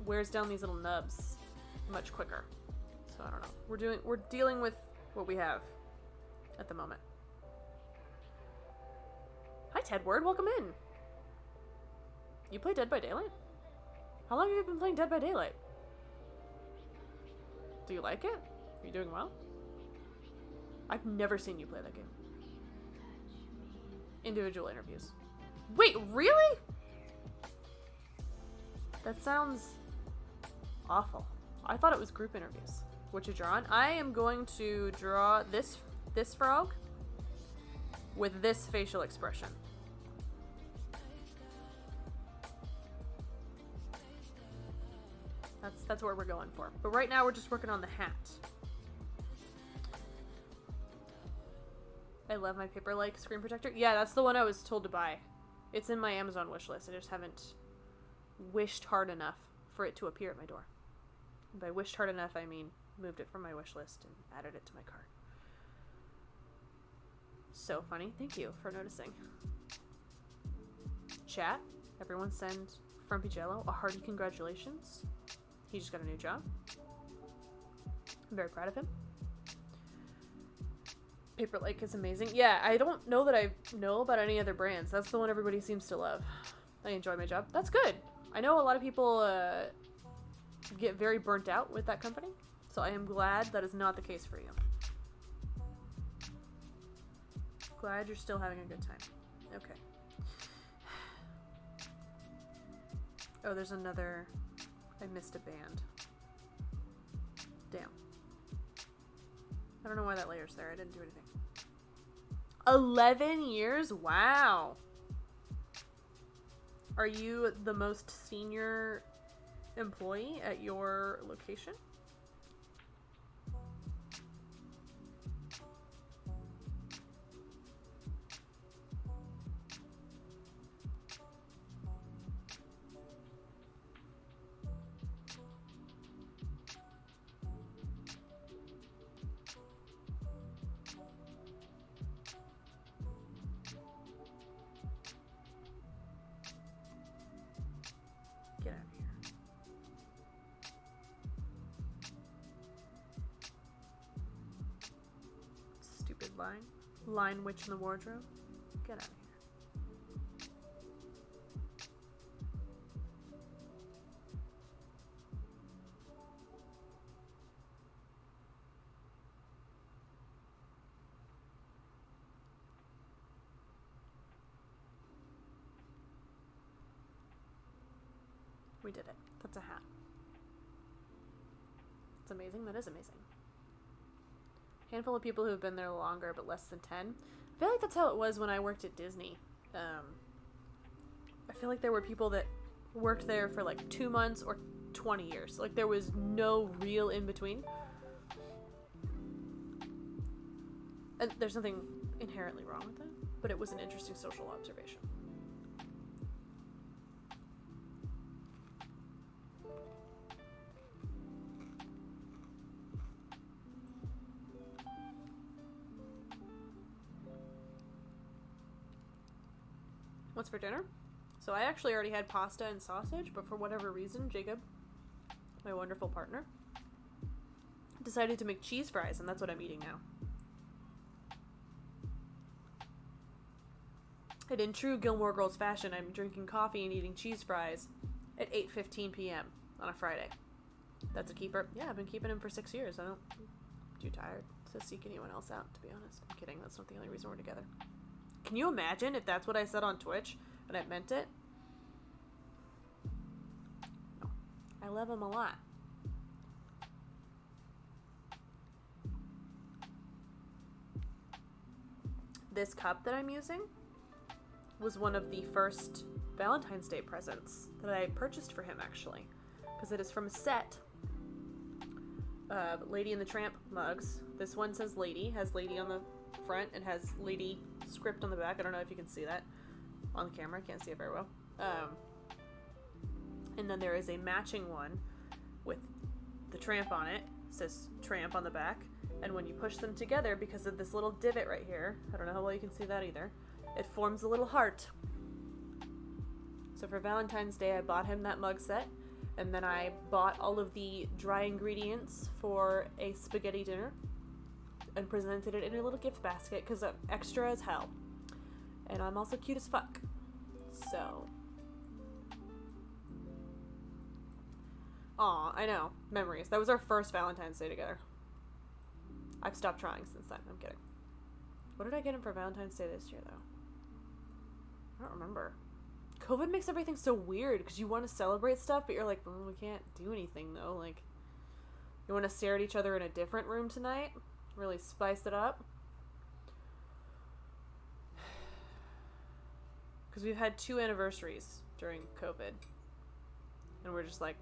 wears down these little nubs much quicker. So I don't know. We're dealing with what we have at the moment. Hi, Tedward. Welcome in. You play Dead by Daylight? How long have you been playing Dead by Daylight? Do you like it? Are you doing well? I've never seen you play that game. Individual interviews. Wait, really? That sounds awful. I thought it was group interviews. What you draw on? I am going to draw this frog with this facial expression. That's what we're going for. But right now we're just working on the hat. I love my paper-like screen protector. Yeah, that's the one I was told to buy. It's in my Amazon wish list. I just haven't wished hard enough for it to appear at my door. And by wished hard enough, I mean moved it from my wish list and added it to my cart. So funny. Thank you for noticing. Chat, everyone send Frumpy Jello a hearty congratulations. He just got a new job. I'm very proud of him. Paperlike is amazing. Yeah, I don't know that I know about any other brands. That's the one everybody seems to love. I enjoy my job. That's good. I know a lot of people get very burnt out with that company. So I am glad that is not the case for you. Glad you're still having a good time. Okay. Oh, there's another... I missed a band. Damn. I don't know why that layer's there. I didn't do anything. 11 years? Wow. Are you the most senior employee at your location? Get out of here. Stupid line. Line witch in the wardrobe. Get out of here. We did it. That's a hat. It's amazing. That is amazing. Handful of people who have been there longer, but less than 10. I feel like that's how it was when I worked at Disney. I feel like there were people that worked there for like 2 months or 20 years. Like there was no real in between. And there's nothing inherently wrong with that, but it was an interesting social observation. What's for dinner? So I actually already had pasta and sausage, but for whatever reason, Jacob, my wonderful partner, decided to make cheese fries, and that's what I'm eating now. And in true Gilmore Girls fashion, I'm drinking coffee and eating cheese fries at 8:15 p.m. on a Friday. That's a keeper. Yeah, I've been keeping him for 6 years. I'm too tired to seek anyone else out, to be honest. I'm kidding. That's not the only reason we're together. Can you imagine if that's what I said on Twitch and I meant it? No. I love him a lot. This cup that I'm using was one of the first Valentine's Day presents that I purchased for him, actually, because it is from a set of Lady and the Tramp mugs. This one says Lady, has Lady on the front, and has Lady script on the back. I don't know if you can see that on the camera. I can't see it very well. And then there is a matching one with the Tramp on it. It says Tramp on the back. And when you push them together, because of this little divot right here, I don't know how well you can see that either, it forms a little heart. So for Valentine's Day, I bought him that mug set, and then I bought all of the dry ingredients for a spaghetti dinner and presented it in a little gift basket because I'm extra as hell. And I'm also cute as fuck. So. Aw, I know. Memories. That was our first Valentine's Day together. I've stopped trying since then. I'm kidding. What did I get him for Valentine's Day this year, though? I don't remember. COVID makes everything so weird because you want to celebrate stuff, but you're like, well, we can't do anything, though. Like, you want to stare at each other in a different room tonight? Really spice it up. Because we've had 2 anniversaries during COVID. And we're just like,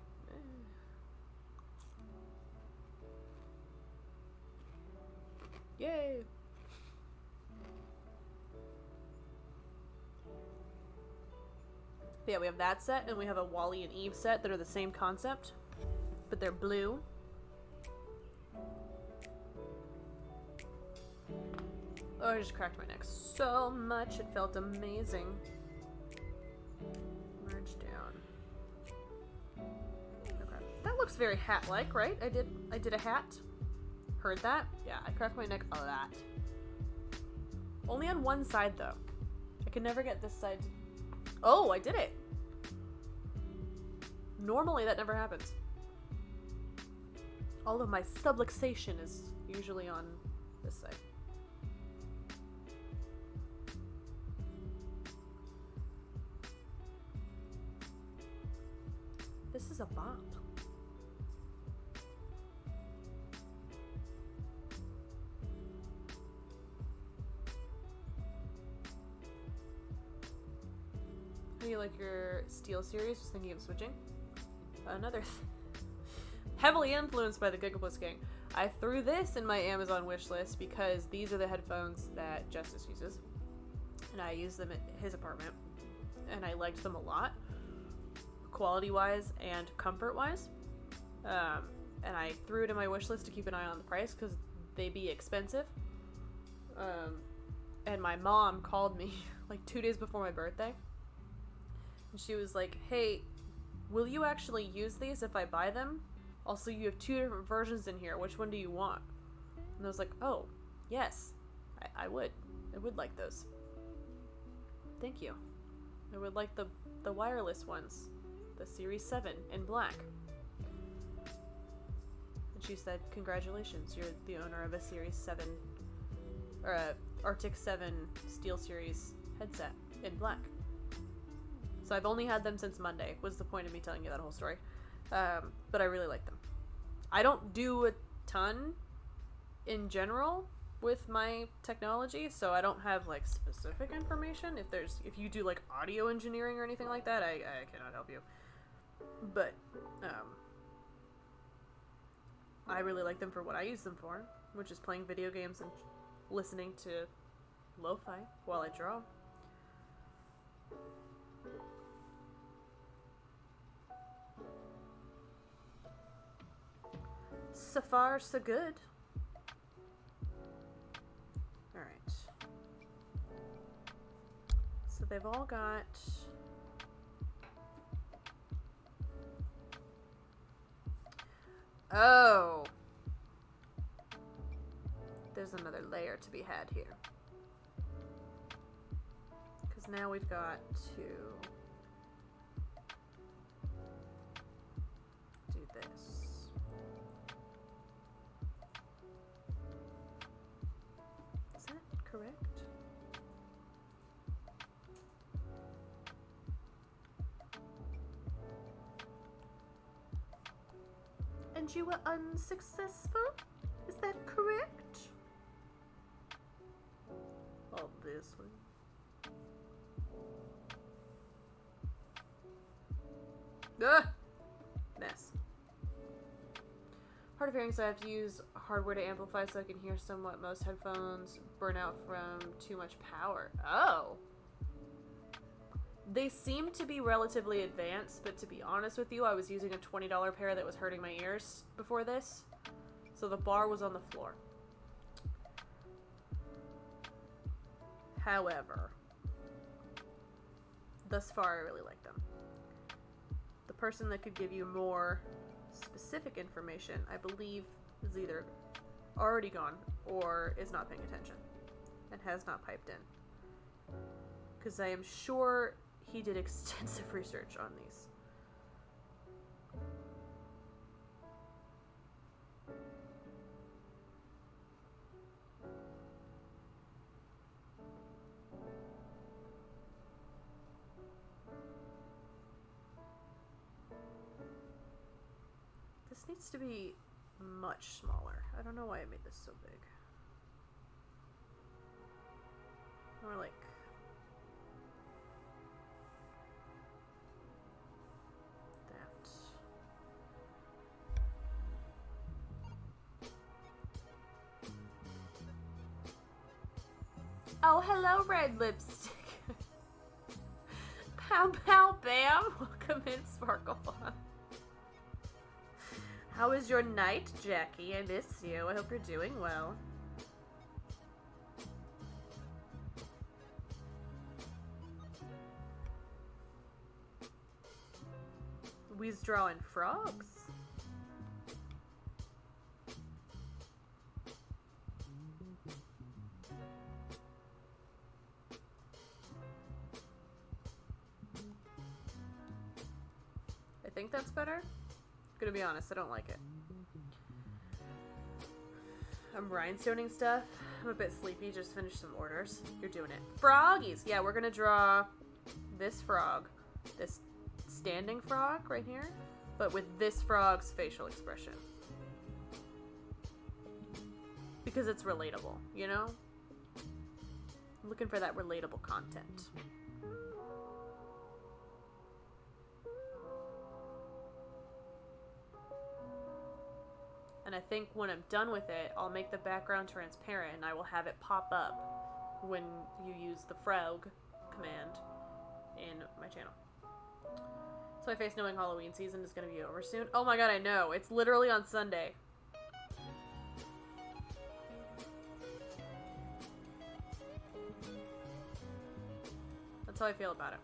eh. Yay! But yeah, we have that set, and we have a Wally and Eve set that are the same concept, but they're blue. Oh, I just cracked my neck so much. It felt amazing. Merge down. Okay. That looks very hat-like, right? I did a hat. Heard that? Yeah, I cracked my neck a lot. Only on one side, though. I could never get this side to... Oh, I did it! Normally, that never happens. All of my subluxation is usually on this side. This is a bop. How do you like your Steel series? Just thinking of switching. Another heavily influenced by the Gigabliss gang. I threw this in my Amazon wish list because these are the headphones that Justice uses. And I use them at his apartment. And I liked them a lot. Quality-wise and comfort-wise. And I threw it in my wish list to keep an eye on the price because they be expensive. And my mom called me like 2 days before my birthday. And she was like, hey, will you actually use these if I buy them? Also, you have 2 different versions in here. Which one do you want? And I was like, oh, yes. I would. I would like those. Thank you. I would like the wireless ones. The Series 7 in black. And she said, congratulations, you're the owner of a Series 7, or a Arctic 7 Steel Series headset in black. So I've only had them since Monday, was the point of me telling you that whole story. But I really like them. I don't do a ton in general with my technology, so I don't have like specific information. If you do like audio engineering or anything like that, I cannot help you. But I really like them for what I use them for, which is playing video games and listening to lo-fi while I draw. So far, so good. Alright. So they've all got... Oh! There's another layer to be had here. Because now we've got to do this. Is that correct? And you were unsuccessful? Is that correct? Obviously. Ah! Mess. Hard of hearing, so I have to use hardware to amplify so I can hear somewhat. Most headphones burn out from too much power. Oh! They seem to be relatively advanced, but to be honest with you, I was using a $20 pair that was hurting my ears before this. So the bar was on the floor. However, thus far I really like them. The person that could give you more specific information, I believe, is either already gone or is not paying attention and has not piped in. Because I am sure he did extensive research on these. This needs to be much smaller. I don't know why I made this so big. More like... that. Oh, hello, red lipstick. Pow, pow, bam. Welcome in, Sparkle. How was your night, Jackie? I miss you. I hope you're doing well. We's drawing frogs. I think that's better. Gonna be honest, I don't like it. I'm rhinestoning stuff. I'm a bit sleepy, just finished some orders. You're doing it. Froggies! Yeah, we're gonna draw this frog. This standing frog right here. But with this frog's facial expression. Because it's relatable, you know? I'm looking for that relatable content. And I think when I'm done with it, I'll make the background transparent and I will have it pop up when you use the frog command in my channel. So I face knowing Halloween season is going to be over soon. Oh my god, I know. It's literally on Sunday. That's how I feel about it.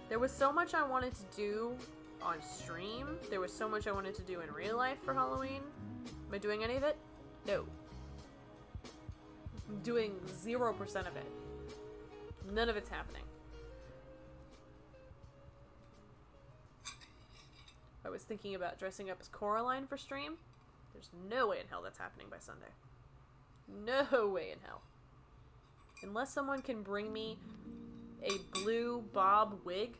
There was so much I wanted to do on stream. There was so much I wanted to do in real life for Halloween. Am I doing any of it? No. I'm doing 0% of it. None of it's happening. I was thinking about dressing up as Coraline for stream. There's no way in hell that's happening by Sunday. No way in hell. Unless someone can bring me a blue bob wig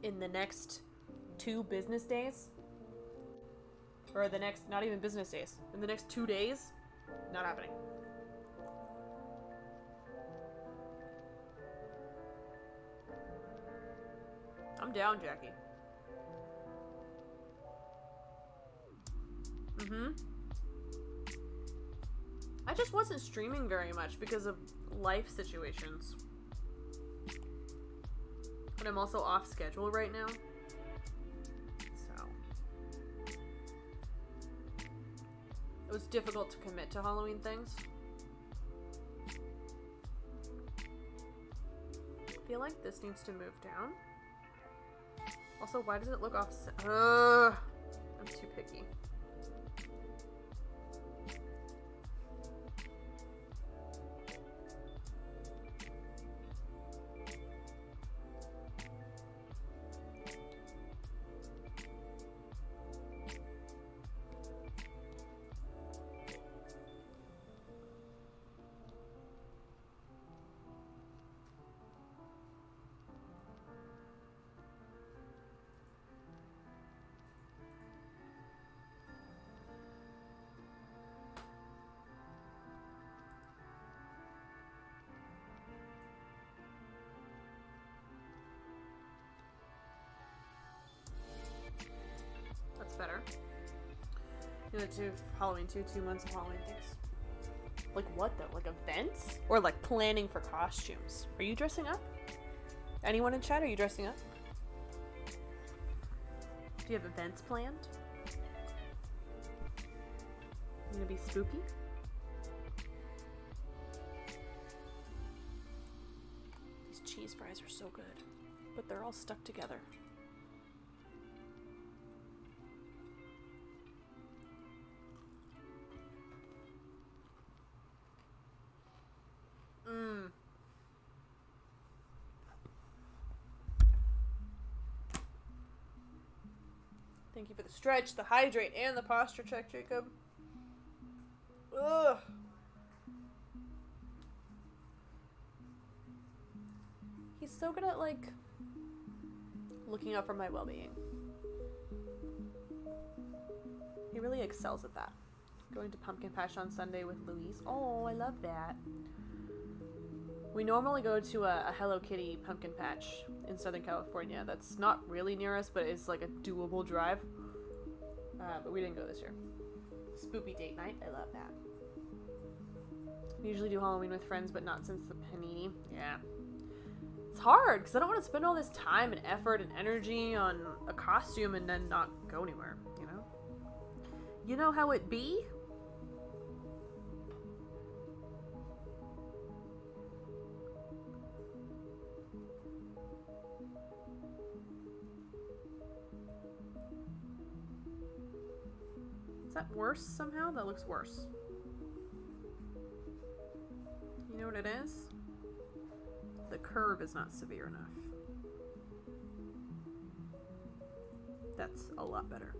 in the next 2 business days. Or the next, not even business days. In the next 2 days. Not happening. I'm down, Jackie. I just wasn't streaming very much because of life situations. But I'm also off schedule right now. So it was difficult to commit to Halloween things. I feel like this needs to move down. Also, why does it look off? I'm too picky. Better. You know, do Halloween 2 months of Halloween things. Like what though? Like events? Or like planning for costumes? Are you dressing up? Anyone in chat, are you dressing up? Do you have events planned? You gonna be spooky? These cheese fries are so good, but they're all stuck together. Thank you for the stretch, the hydrate, and the posture check, Jacob. Ugh. He's so good at, like, looking out for my well-being. He really excels at that. Going to Pumpkin Patch on Sunday with Louise. Oh, I love that. We normally go to a Hello Kitty pumpkin patch in Southern California. That's not really near us, but it's like a doable drive. But we didn't go this year. Spoopy date night. I love that. We usually do Halloween with friends, but not since the panini. Yeah. It's hard, because I don't want to spend all this time and effort and energy on a costume and then not go anywhere, you know? You know how it be? Is that worse somehow? That looks worse. You know what it is? The curve is not severe enough. That's a lot better.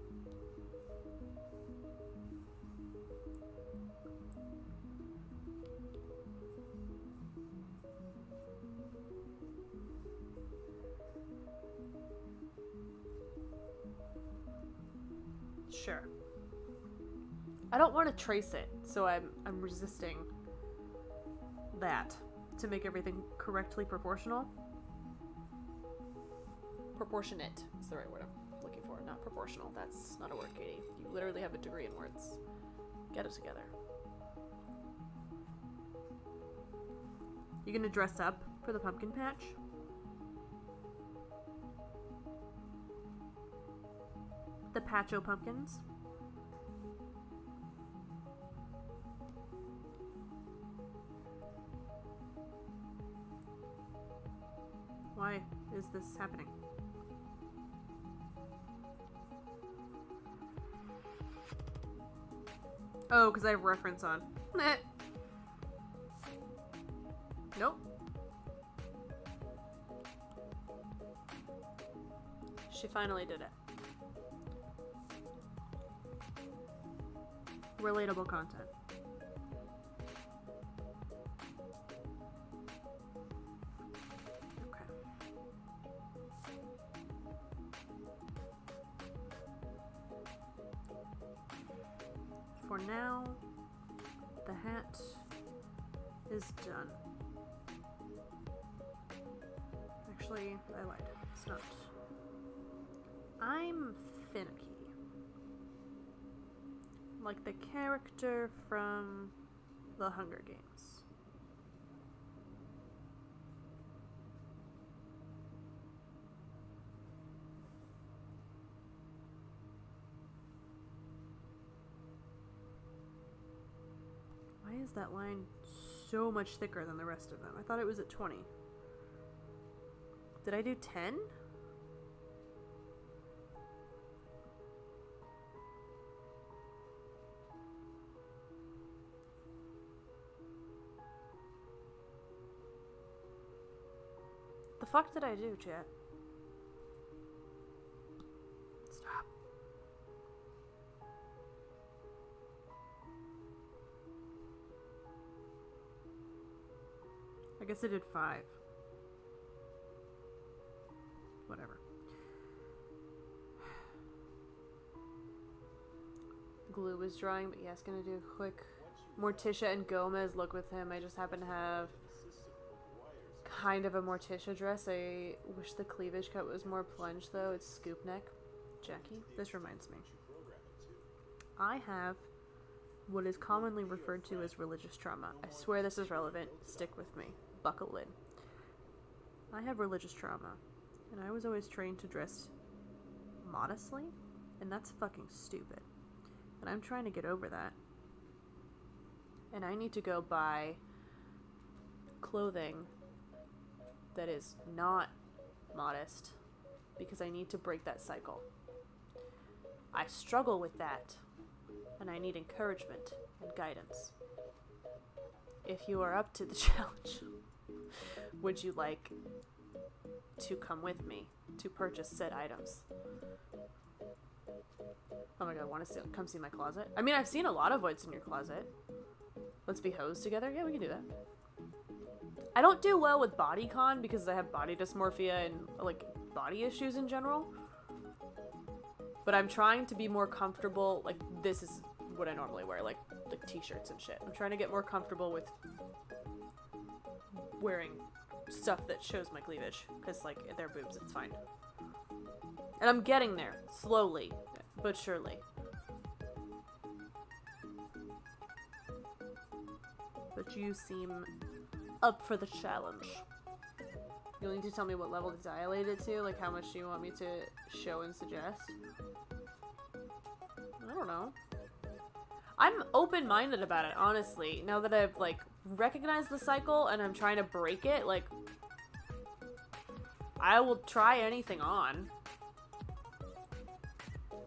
Sure. I don't want to trace it, so I'm resisting that to make everything correctly proportional. Proportionate is the right word I'm looking for, not proportional. That's not a word, Katie. You literally have a degree in words. Get it together. You gonna dress up for the pumpkin patch? The Patcho pumpkins? Why is this happening? Oh, because I have reference on. Meh. Nope. She finally did it. Relatable content. Okay. For now, the hat is done. Actually, I lied. It's not. I'm finicky. Like the character from The Hunger Games. Why is that line so much thicker than the rest of them? I thought it was at 20. Did I do 10? The fuck did I do, chat? Stop. I guess I did 5. Whatever. Glue was drawing, but yes, gonna do a quick Morticia and Gomez look with him. I just happen to have kind of a Morticia dress. I wish the cleavage cut was more plunged though. It's scoop neck. Jackie, this reminds me. I have what is commonly referred to as religious trauma. I swear this is relevant. Stick with me. Buckle in. I have religious trauma, and I was always trained to dress modestly, and that's fucking stupid. And I'm trying to get over that. And I need to go buy clothing that is not modest because I need to break that cycle. I struggle with that, and I need encouragement and guidance. If you are up to the challenge, would you like to come with me to purchase said items? Oh my god, want to come see my closet? I mean, I've seen a lot of what's in your closet. Let's be hoes together? Yeah, we can do that. I don't do well with bodycon because I have body dysmorphia and, like, body issues in general. But I'm trying to be more comfortable. Like, this is what I normally wear, like t-shirts and shit. I'm trying to get more comfortable with wearing stuff that shows my cleavage. Because, like, they're boobs, it's fine. And I'm getting there, slowly, but surely. But you seem up for the challenge. You'll need to tell me what level to dilate it to, like how much do you want me to show and suggest? I don't know. I'm open-minded about it, honestly. Now that I've, like, recognized the cycle and I'm trying to break it, like, I will try anything on.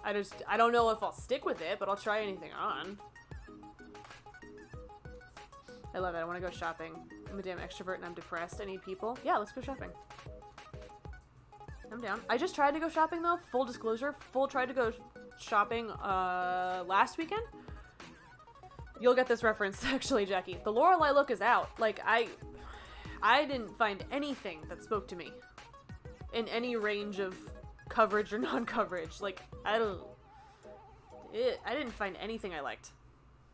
I don't know if I'll stick with it, but I'll try anything on. I love it. I want to go shopping. I'm a damn extrovert and I'm depressed. I need people. Yeah, let's go shopping. I'm down. I just tried to go shopping though. Full disclosure. Tried to go shopping last weekend. You'll get this reference actually, Jackie. The Lorelei look is out. Like I didn't find anything that spoke to me in any range of coverage or non-coverage. Like I didn't find anything I liked.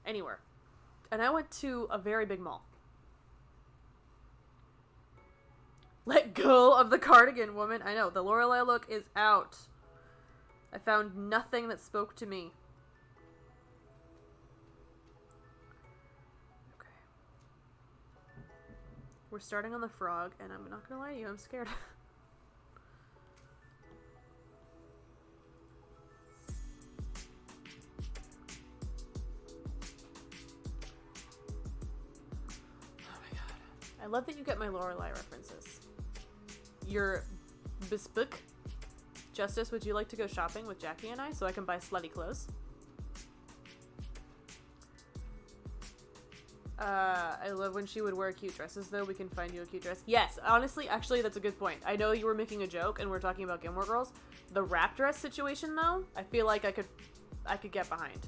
Anywhere. And I went to a very big mall. Let go of the cardigan, woman. I know, the Lorelei look is out. I found nothing that spoke to me. Okay. We're starting on the frog, and I'm not gonna lie to you, I'm scared. I love that you get my Lorelei references. You're bespoke. Justice, would you like to go shopping with Jackie and I so I can buy slutty clothes? I love when she would wear cute dresses, though. We can find you a cute dress. Yes, honestly, actually, that's a good point. I know you were making a joke and we're talking about Gilmore Girls. The wrap dress situation, though, I feel like I could get behind.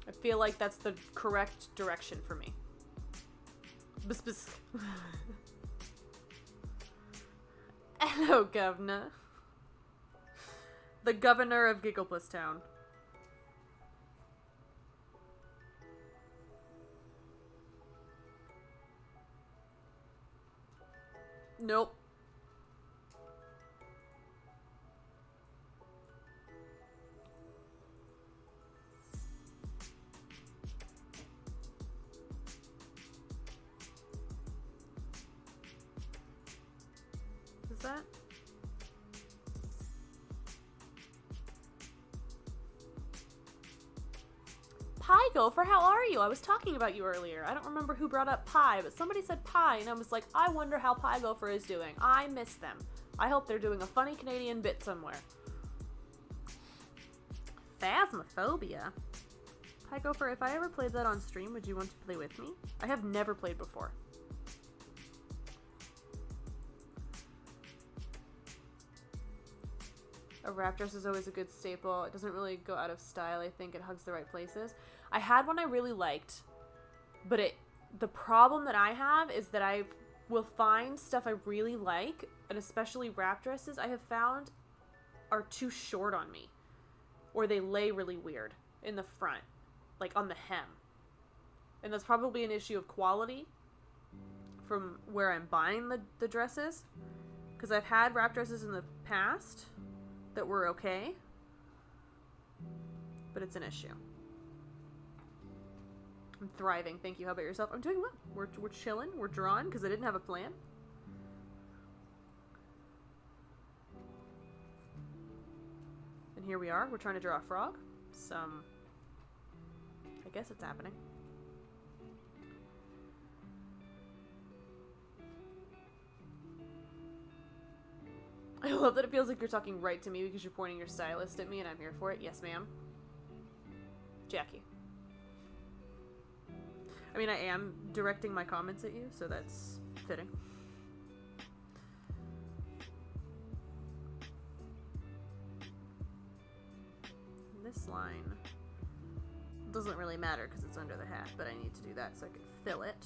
I feel like that's the correct direction for me. Hello, governor. The governor of Gigglepuss Town. Nope. Is that? Pie Gopher, how are you? I was talking about you earlier. I don't remember who brought up pie, but somebody said pie, and I was like, I wonder how Pie Gopher is doing. I miss them. I hope they're doing a funny Canadian bit somewhere. Phasmophobia. Pie Gopher, if I ever played that on stream, would you want to play with me? I have never played before. A wrap dress is always a good staple. It doesn't really go out of style. I think it hugs the right places. I had one I really liked, but the problem that I have is that I will find stuff I really like, and especially wrap dresses I have found are too short on me, or they lay really weird in the front, like on the hem. And that's probably an issue of quality from where I'm buying the dresses, because I've had wrap dresses in the past that were okay, but it's an issue. I'm thriving, thank you. How about yourself? I'm doing well. We're chilling, we're drawing, because I didn't have a plan. And here we are, we're trying to draw a frog. I guess it's happening. I love that it feels like you're talking right to me because you're pointing your stylist at me and I'm here for it. Yes, ma'am. Jackie. I mean, I am directing my comments at you, so that's fitting. This line doesn't really matter because it's under the hat, but I need to do that so I can fill it.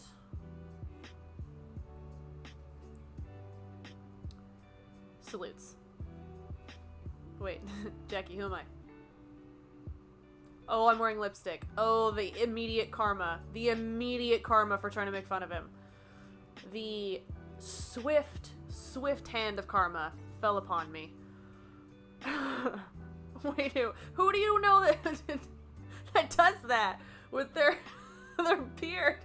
Salutes. Wait, Jackie, who am I? Oh, I'm wearing lipstick. Oh, the immediate karma. The immediate karma for trying to make fun of him. The swift hand of karma fell upon me. Wait, who do you know that does that with their beard?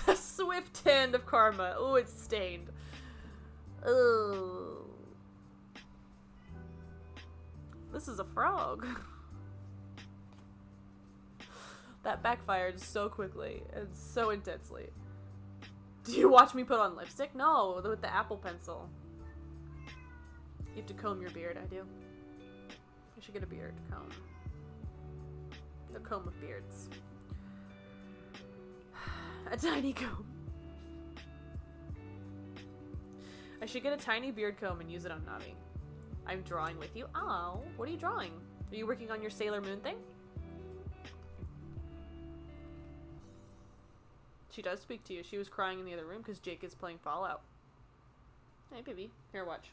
The swift hand of karma. Oh, it's stained. Oh. This is a frog. That backfired so quickly and so intensely. Do you watch me put on lipstick? No, with the Apple Pencil. You have to comb your beard, I do. I should get a beard comb. The comb of beards. A tiny comb. I should get a tiny beard comb and use it on Navi. I'm drawing with you. Oh, what are you drawing? Are you working on your Sailor Moon thing? She does speak to you. She was crying in the other room because Jake is playing Fallout. Hey, baby. Here, watch.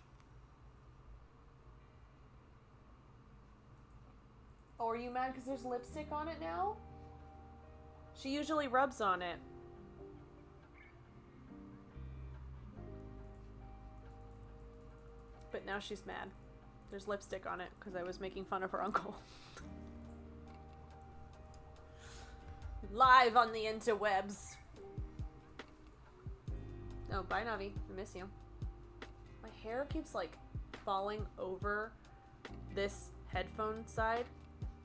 Oh, are you mad because there's lipstick on it now? She usually rubs on it. But now she's mad. There's lipstick on it because I was making fun of her uncle. Live on the interwebs. Oh, bye, Navi. I miss you. My hair keeps, like, falling over this headphone side,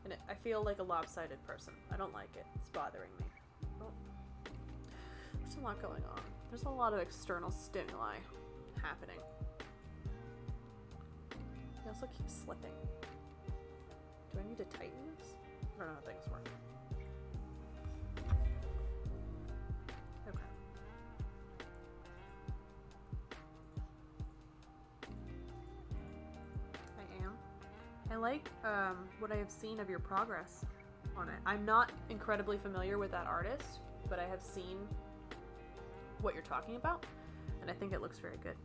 and I feel like a lopsided person. I don't like it. It's bothering me. Oh. There's a lot going on. There's a lot of external stimuli happening. It also keeps slipping. Do I need to tighten this? I don't know how things work. Okay. I am. I like what I have seen of your progress on it. I'm not incredibly familiar with that artist, but I have seen what you're talking about, and I think it looks very good.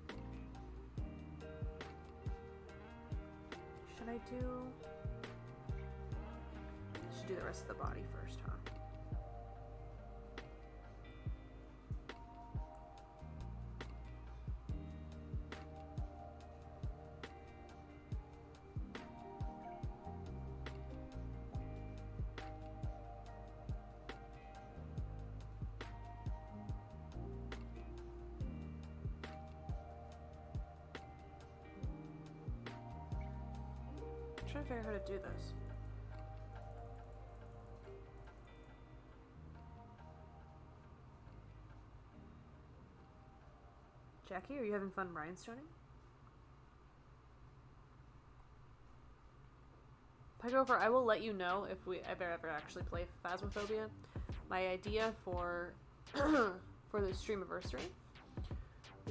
Should I should do the rest of the body first, huh? I'm trying to figure out how to do this. Jackie, are you having fun rhinestoning? Pygover, I will let you know if we ever actually play Phasmophobia. My idea for for the streamiversary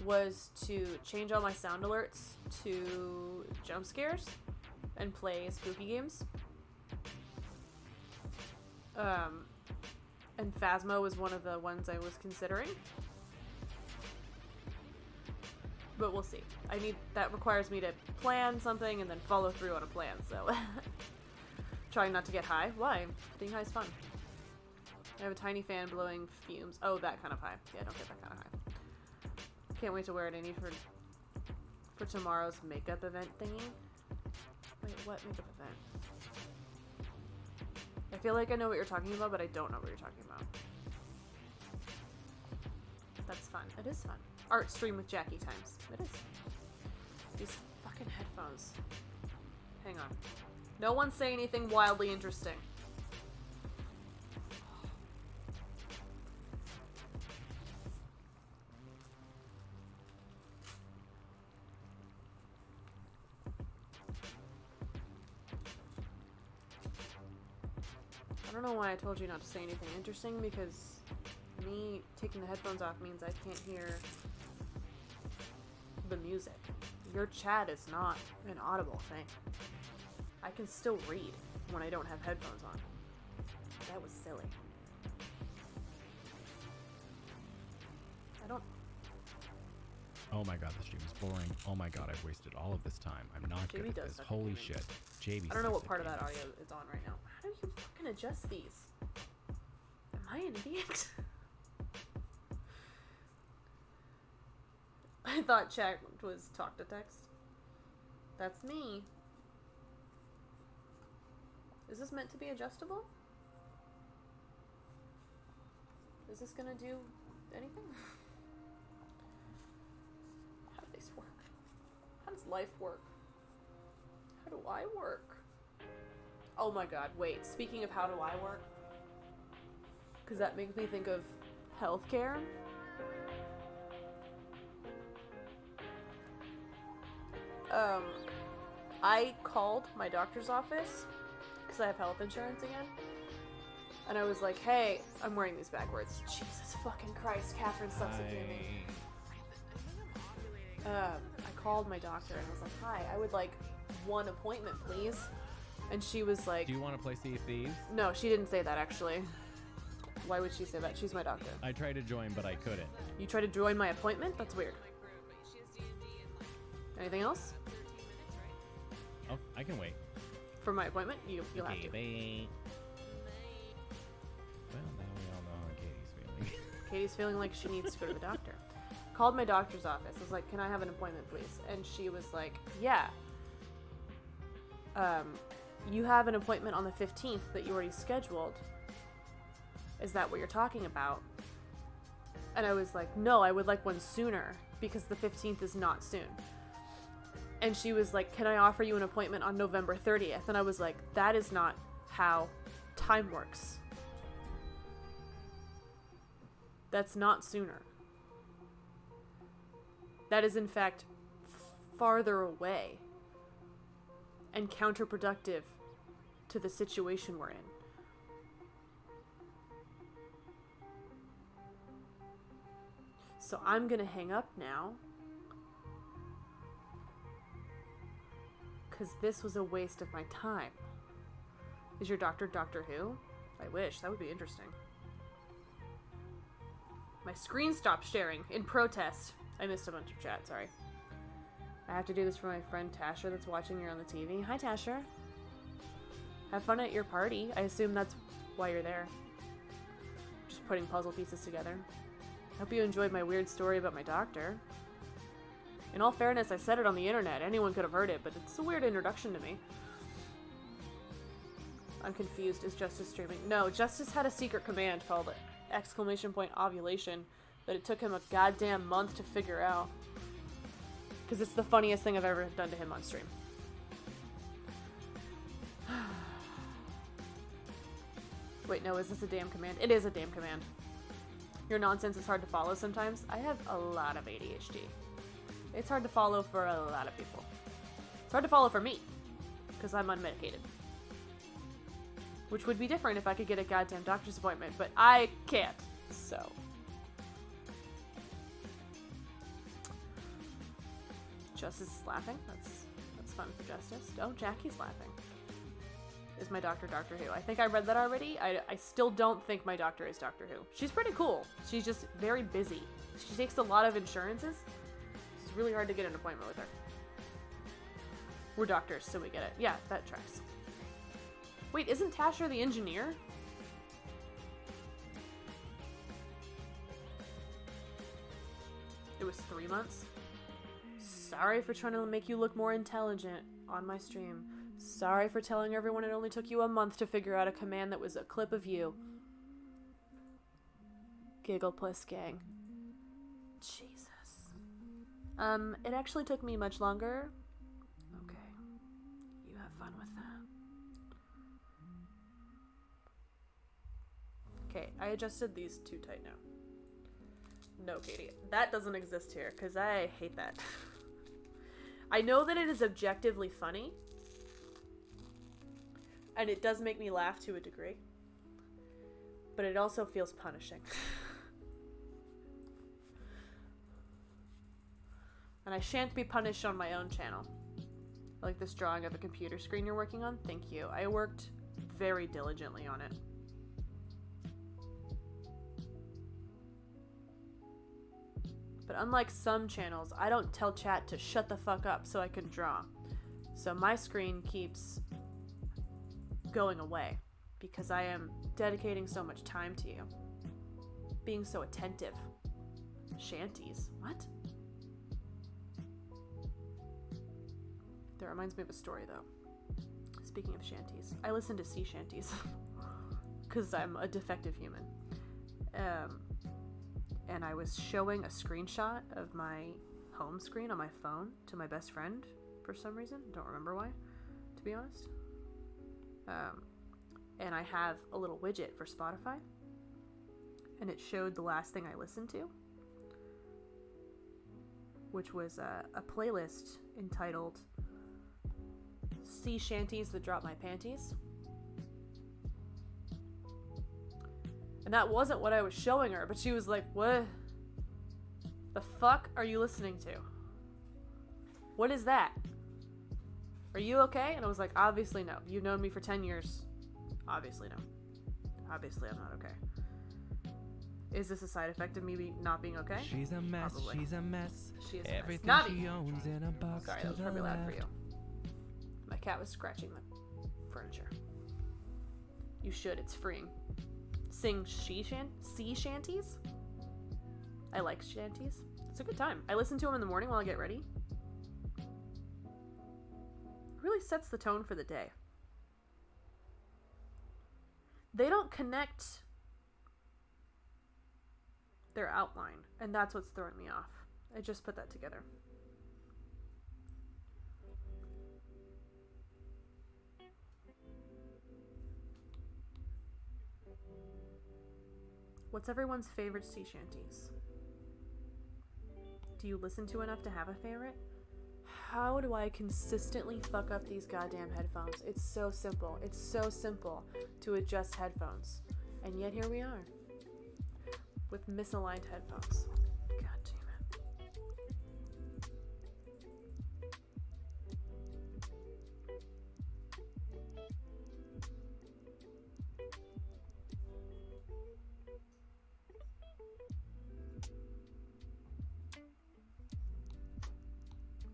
was to change all my sound alerts to jump scares and play spooky games. And Phasmo was one of the ones I was considering. But we'll see. That requires me to plan something and then follow through on a plan, so trying not to get high. Why? Being high is fun. I have a tiny fan blowing fumes. Oh, that kind of high. Yeah, don't get that kind of high. Can't wait to wear it. I need for tomorrow's makeup event thingy. Wait, what makeup event? I feel like I know what you're talking about, but I don't know what you're talking about. That's fun. It is fun. Art stream with Jackie times. It is. These fucking headphones. Hang on. No one say anything wildly interesting. I don't know why I told you not to say anything interesting, because me taking the headphones off means I can't hear the music. Your chat is not an audible thing. I can still read when I don't have headphones on. That was silly. I don't... Oh my god, the stream is boring. Oh my god, I've wasted all of this time. I'm not good at this. Holy shit. JB I don't know what part of that audio is on right now. How do you fucking adjust these? Am I an idiot? I thought chat was talk to text. That's me. Is this meant to be adjustable? Is this gonna do anything? How do these work? How does life work? How do I work? Oh my god, wait. Speaking of how do I work? Because that makes me think of healthcare. I called my doctor's office because I have health insurance again. And I was like, hey, I'm wearing these backwards. Jesus fucking Christ, Catherine sucks at gaming. I called my doctor and I was like, hi, I would like one appointment, please. And she was like... Do you want to play Sea of Thieves? No, she didn't say that, actually. Why would she say that? She's my doctor. I tried to join, but I couldn't. You tried to join my appointment? That's weird. Anything else? Oh, I can wait. for my appointment? You'll have to. Well, now we all know how Katie's feeling. Katie's feeling like she needs to go to the doctor. Called my doctor's office. I was like, can I have an appointment, please? And she was like, yeah. You have an appointment on the 15th that you already scheduled. Is that what you're talking about? And I was like, no, I would like one sooner because the 15th is not soon. And she was like, can I offer you an appointment on November 30th? And I was like, that is not how time works. That's not sooner. That is, in fact, farther away and counterproductive to the situation we're in. So I'm gonna hang up now. Because this was a waste of my time. Is your doctor Doctor Who? I wish. That would be interesting. My screen stopped sharing in protest. I missed a bunch of chat, sorry. I have to do this for my friend Tasha that's watching here on the TV. Hi, Tasha. Have fun at your party. I assume that's why you're there. Just putting puzzle pieces together. Hope you enjoyed my weird story about my doctor. In all fairness, I said it on the internet. Anyone could have heard it, but it's a weird introduction to me. I'm confused. Is Justice streaming? No, Justice had a secret command called !ovulation that it took him a goddamn month to figure out. Because it's the funniest thing I've ever done to him on stream. Wait, no, is this a damn command? It is a damn command. Your nonsense is hard to follow sometimes. I have a lot of ADHD. It's hard to follow for a lot of people. It's hard to follow for me, because I'm unmedicated. Which would be different if I could get a goddamn doctor's appointment, but I can't, so. Justice is laughing. That's fun for Justice. Oh, Jackie's laughing. Is my doctor Doctor Who? I think I read that already. I still don't think my doctor is Doctor Who. She's pretty cool. She's just very busy. She takes a lot of insurances. It's really hard to get an appointment with her. We're doctors, so we get it. Yeah, that tracks. Wait, isn't Tasha the engineer? It was 3 months. Sorry for trying to make you look more intelligent on my stream. Sorry for telling everyone it only took you a month to figure out a command that was a clip of you. Giggle plus gang. Jesus. It actually took me much longer. Okay. You have fun with that. Okay, I adjusted these too tight now. No, Katie. That doesn't exist here, because I hate that. I know that it is objectively funny. And it does make me laugh to a degree. But it also feels punishing. And I shan't be punished on my own channel. Like this drawing of a computer screen you're working on. Thank you. I worked very diligently on it. But unlike some channels, I don't tell chat to shut the fuck up so I can draw. So my screen keeps going away because I am dedicating so much time to you. Being so attentive. Shanties. What? That reminds me of a story though. Speaking of shanties, I listen to sea shanties because I'm a defective human. And I was showing a screenshot of my home screen on my phone to my best friend for some reason. Don't remember why, to be honest. And I have a little widget for Spotify. And it showed the last thing I listened to. Which was a playlist entitled Sea Shanties That Drop My Panties. And that wasn't what I was showing her, but she was like, what the fuck are you listening to? What is that? Are you okay? And I was like, obviously no. You've known me for 10 years. Obviously no. Obviously I'm not okay. Is this a side effect of me not being okay? She's a mess, Probably. she's a mess. She is Everything a mess. she owns in a box. Sorry, to that was the probably loud for left. you. My cat was scratching furniture. You should. It's freeing. Sing sea shanties. I like shanties. It's a good time. I listen to them in the morning while I get ready. It really sets the tone for the day. They don't connect their outline, and that's what's throwing me off. I just put that together. What's everyone's favorite sea shanties? Do you listen to enough to have a favorite? How do I consistently fuck up these goddamn headphones? It's so simple. It's so simple to adjust headphones. And yet here we are. With misaligned headphones. God damn it.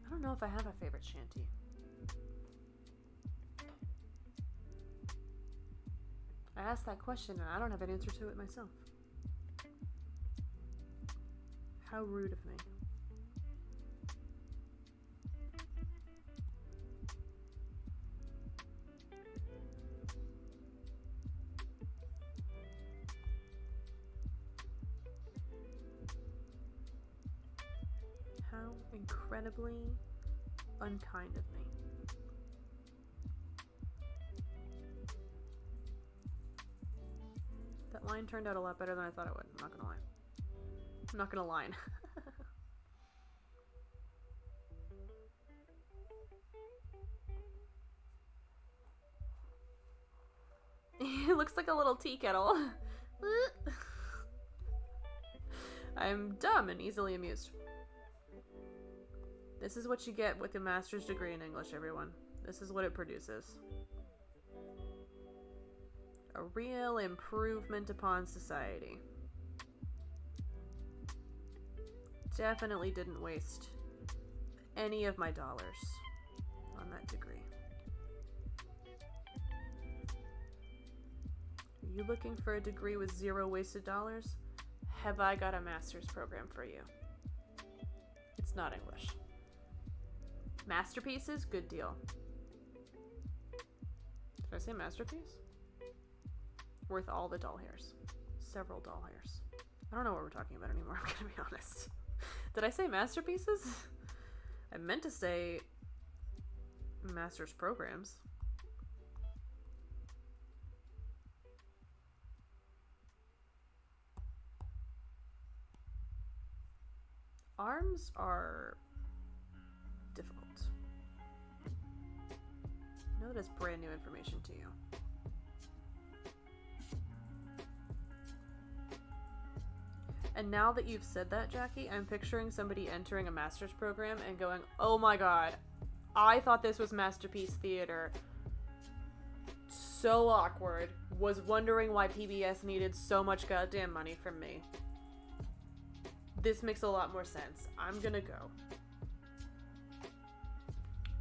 I don't know if I have a favorite shanty. I asked that question and I don't have an answer to it myself. How rude of me. How incredibly unkind of me. That line turned out a lot better than I thought it would. I'm not gonna lie. I'm not gonna lie. He looks like a little tea kettle. I'm dumb and easily amused. This is what you get with a master's degree in English, everyone. This is what it produces. A real improvement upon society. Definitely didn't waste any of my dollars on that degree. Are you looking for a degree with 0 wasted dollars? Have I got a master's program for you? It's not English. Masterpieces? Good deal. Did I say masterpiece? Worth all the doll hairs. Several doll hairs. I don't know what we're talking about anymore, I'm gonna be honest. Did I say masterpieces? I meant to say master's programs. Arms are difficult. I know that's brand new information to you. And now that you've said that, Jackie, I'm picturing somebody entering a master's program and going, oh my god, I thought this was Masterpiece Theater. So awkward. Was wondering why PBS needed so much goddamn money from me. This makes a lot more sense. I'm gonna go.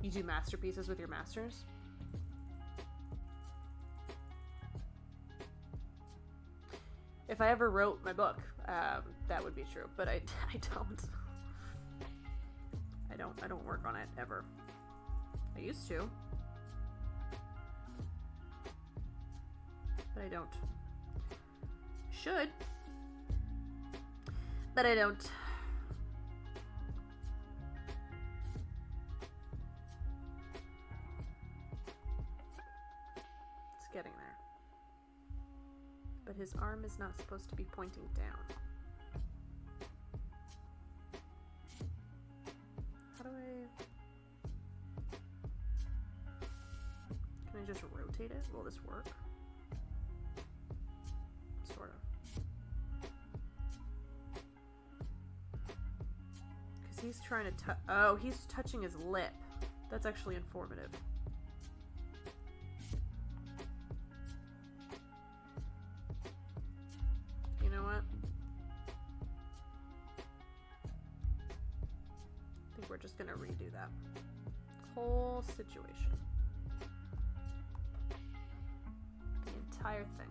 You do masterpieces with your masters? If I ever wrote my book, that would be true, but I don't. I don't work on it ever. I used to, but I don't. Should, but I don't. It's getting there. But his arm is not supposed to be pointing down. How do I... Can I just rotate it? Will this work? Sort of. Because he's trying to oh, he's touching his lip. That's actually informative. You know what? I think we're just gonna redo that whole situation. entire thing.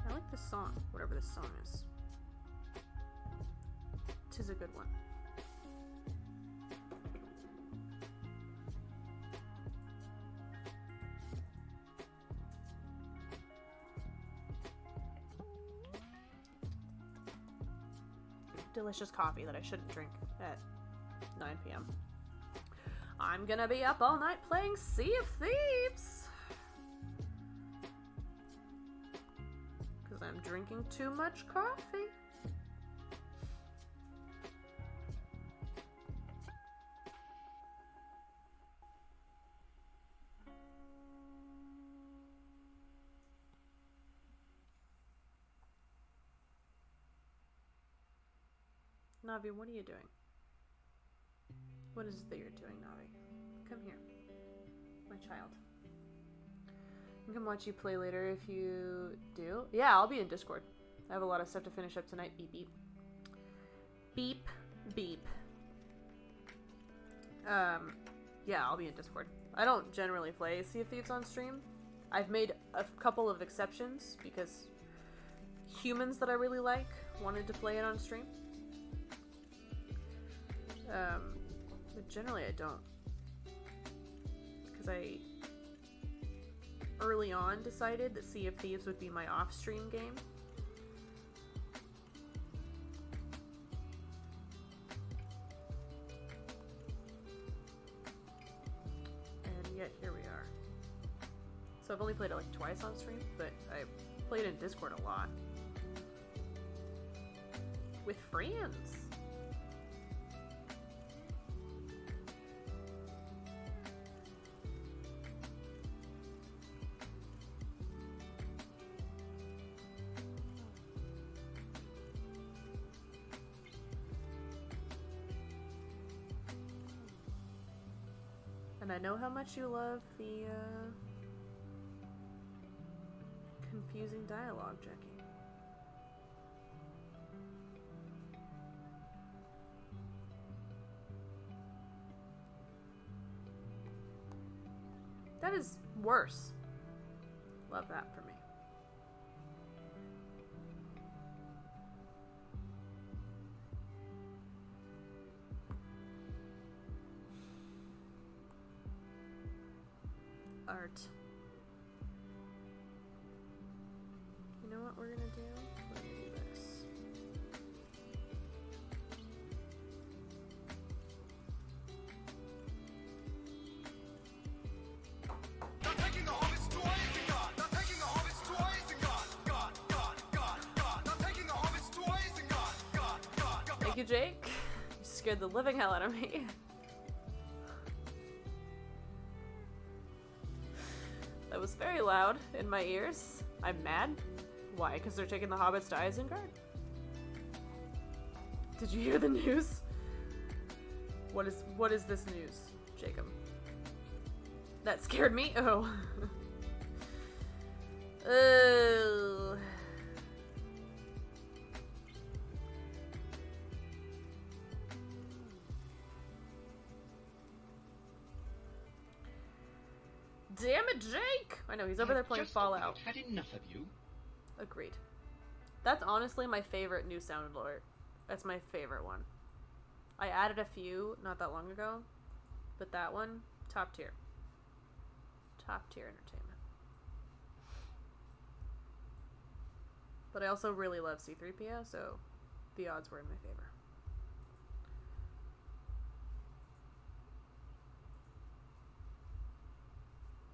I like this song, whatever this song is. Tis a good one. Delicious coffee that I shouldn't drink at 9 p.m. I'm gonna be up all night playing Sea of Thieves! Because I'm drinking too much coffee. Navi, what are you doing? What is it that you're doing, Navi? Come here. My child. I can watch you play later if you do. Yeah, I'll be in Discord. I have a lot of stuff to finish up tonight. Beep, beep. Beep, beep. Yeah, I'll be in Discord. I don't generally play Sea of Thieves on stream. I've made a couple of exceptions because humans that I really like wanted to play it on stream. But generally I don't. Because I early on decided that Sea of Thieves would be my off-stream game. And yet here we are. So I've only played it like twice on stream, but I played in Discord a lot. With friends. And I know how much you love the confusing dialogue, Jackie. That is worse. Love that for me. Art. You know what we're gonna do? We're gonna do this. They're taking the hobbits to Isengard. They're taking the hobbits to Isengard. God. They're taking the hobbits to Isengard. God. Thank you, Jake. You scared the living hell out of me. That was very loud in my ears. I'm mad. Why? Because they're taking the hobbits to Isengard? Did you hear the news? What is this news, Jacob? That scared me? Oh. Oh. Damn it, Jake! I know, he's over there playing Fallout. I've had enough of you. Agreed. That's honestly my favorite new sound alert. That's my favorite one. I added a few not that long ago, but that one, top tier. Top tier entertainment. But I also really love C-3PO, so the odds were in my favor.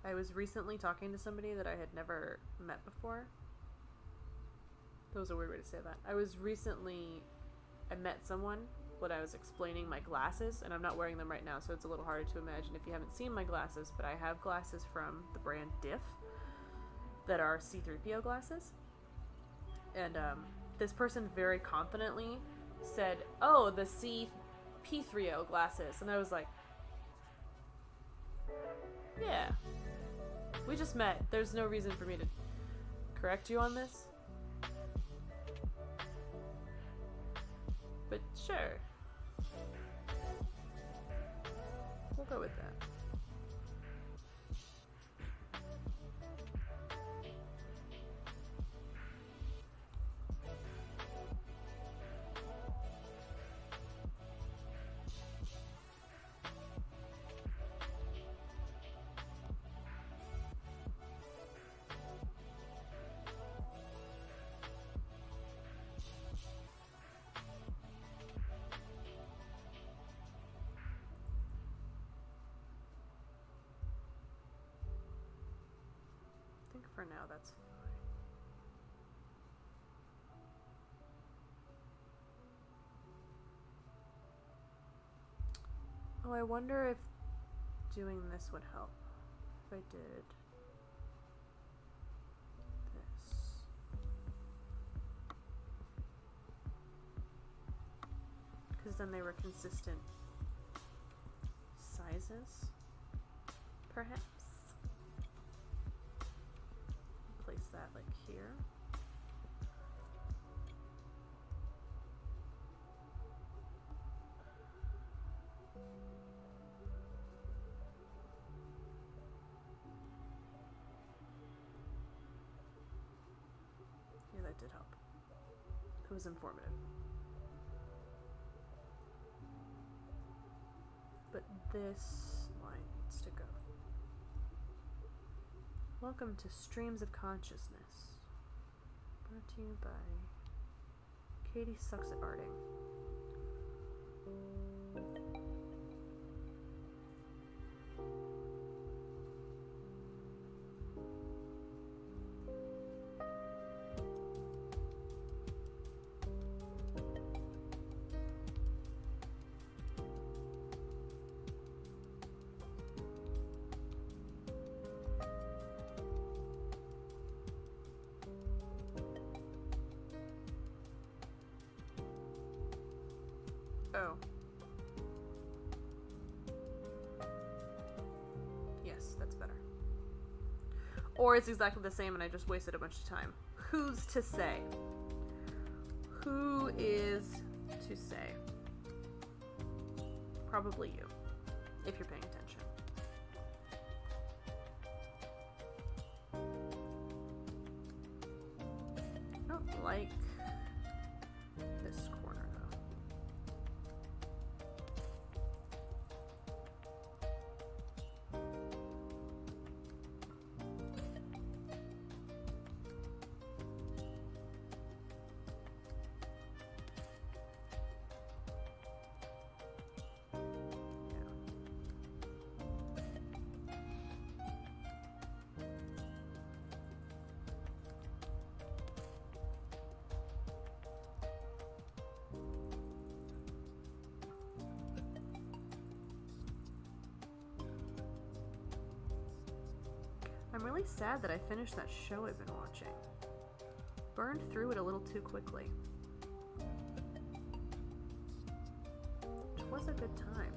I was recently talking to somebody that I had never met before. That was a weird way to say that. I met someone when I was explaining my glasses, and I'm not wearing them right now, so it's a little harder to imagine if you haven't seen my glasses, but I have glasses from the brand Diff that are C-3PO glasses. And this person very confidently said, "Oh, the C-P3O glasses." And I was like, yeah. We just met. There's no reason for me to correct you on this. But sure. We'll go with that. For now, that's fine. Oh, I wonder if doing this would help. If I did this. Because then they were consistent sizes, perhaps. Place that like here. Yeah, that did help. It was informative. But this line needs to go. Welcome to Streams of Consciousness. Brought to you by Katie Sucks at Arting. Oh. Yes, that's better. Or it's exactly the same and I just wasted a bunch of time. Who's to say? Who is to say? Probably you, if you're paying attention. I don't like this corner though. I'm really sad that I finished that show I've been watching. Burned through it a little too quickly. Which was a good time.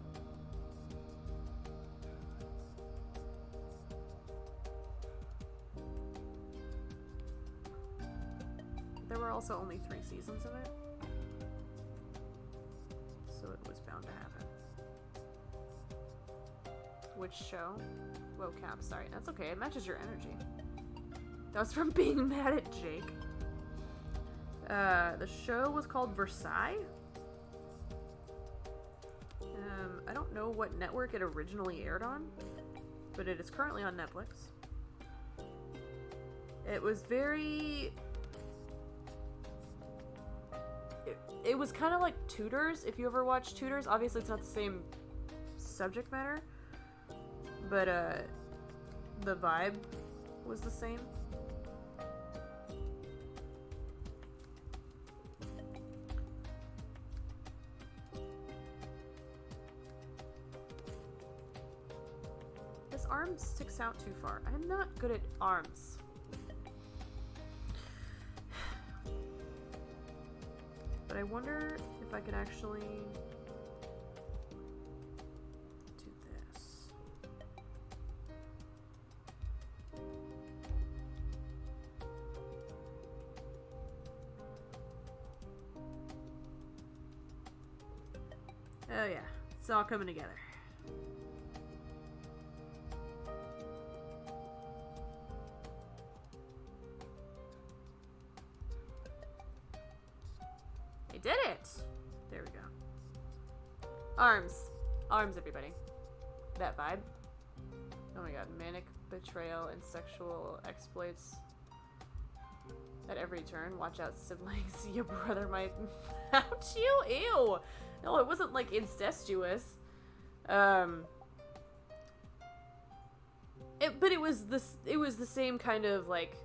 There were also only 3 seasons of it. So it was bound to happen. Which show? Whoa, Cap, sorry. That's okay, it matches your energy. That was from being mad at Jake. The show was called Versailles. I don't know what network it originally aired on, but it is currently on Netflix. It was very... It was kind of like Tudors, if you ever watched Tudors. Obviously, it's not the same subject matter, but the vibe was the same. This arm sticks out too far. I'm not good at arms. But I wonder if I could actually do this. Oh yeah, it's all coming together. I did it! There we go. Arms. Arms, everybody. That vibe. Oh my god, manic betrayal and sexual exploits at every turn. Watch out, siblings. Your brother might... Ouch, you! Ew! No, it wasn't, like, incestuous. But it was the same kind of, like,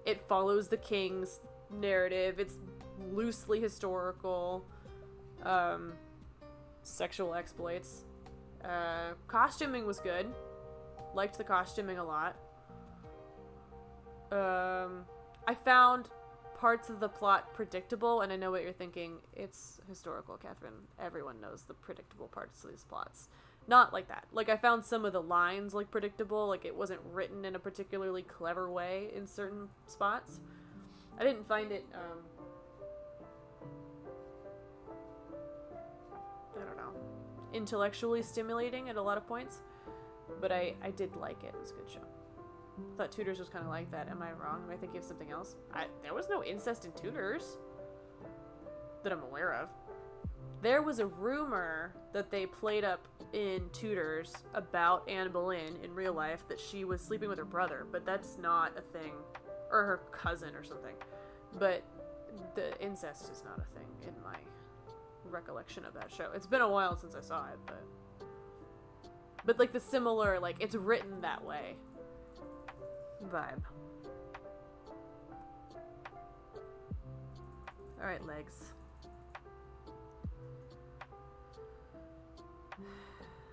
it follows the king's narrative. It's loosely historical. Sexual exploits. Costuming was good. Liked the costuming a lot. I found parts of the plot predictable, and I know what you're thinking. It's historical, Catherine. Everyone knows the predictable parts of these plots. Not like that. Like, I found some of the lines, like, predictable. Like, it wasn't written in a particularly clever way in certain spots. I didn't find it, I don't know, intellectually stimulating at a lot of points. But I did like it. It was a good show. I thought Tudors was kind of like that. Am I wrong? Am I thinking of something else? There was no incest in Tudors that I'm aware of. There was a rumor that they played up in Tudors about Anne Boleyn in real life that she was sleeping with her brother, but that's not a thing. Or her cousin or something. But the incest is not a thing in my recollection of that show. It's been a while since I saw it, but like the similar, like, it's written that way vibe. Alright, legs.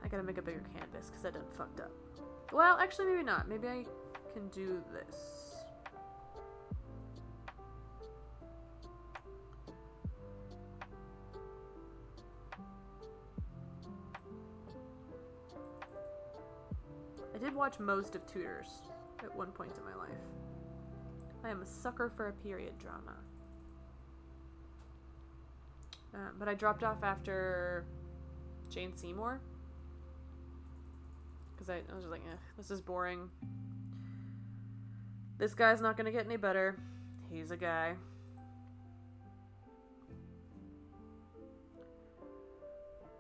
I gotta make a bigger canvas because I done fucked up. Well, actually, maybe not. Maybe I can do this. I did watch most of Tudors at one point in my life. I am a sucker for a period drama. But I dropped off after Jane Seymour. Because I was just like, this is boring. This guy's not going to get any better. He's a guy.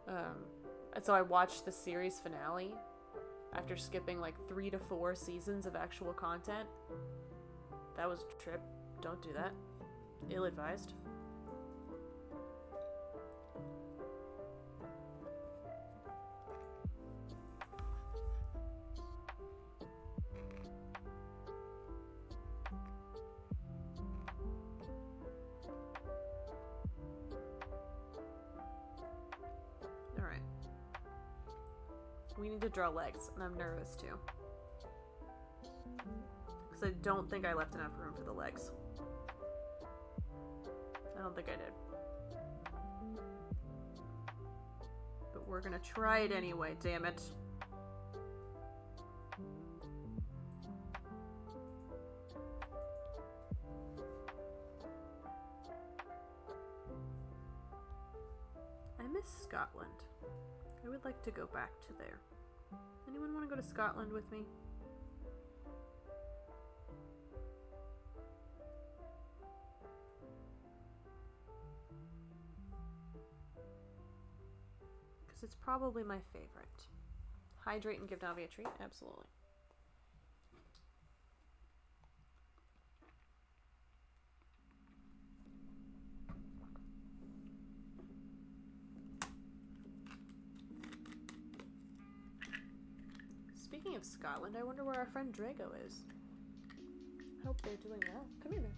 And so I watched the series finale after skipping like 3 to 4 seasons of actual content. That was a trip. Don't do that. Ill-advised. Alright. We need to draw legs, and I'm nervous too. Because I don't think I left enough room for the legs. I don't think I did. But we're gonna try it anyway, damn it. I miss Scotland. I would like to go back to there. Anyone want to go to Scotland with me? Because it's probably my favorite. Hydrate and give Navi a treat? Absolutely. Speaking of Scotland, I wonder where our friend Drago is. I hope they're doing well. Come here, man.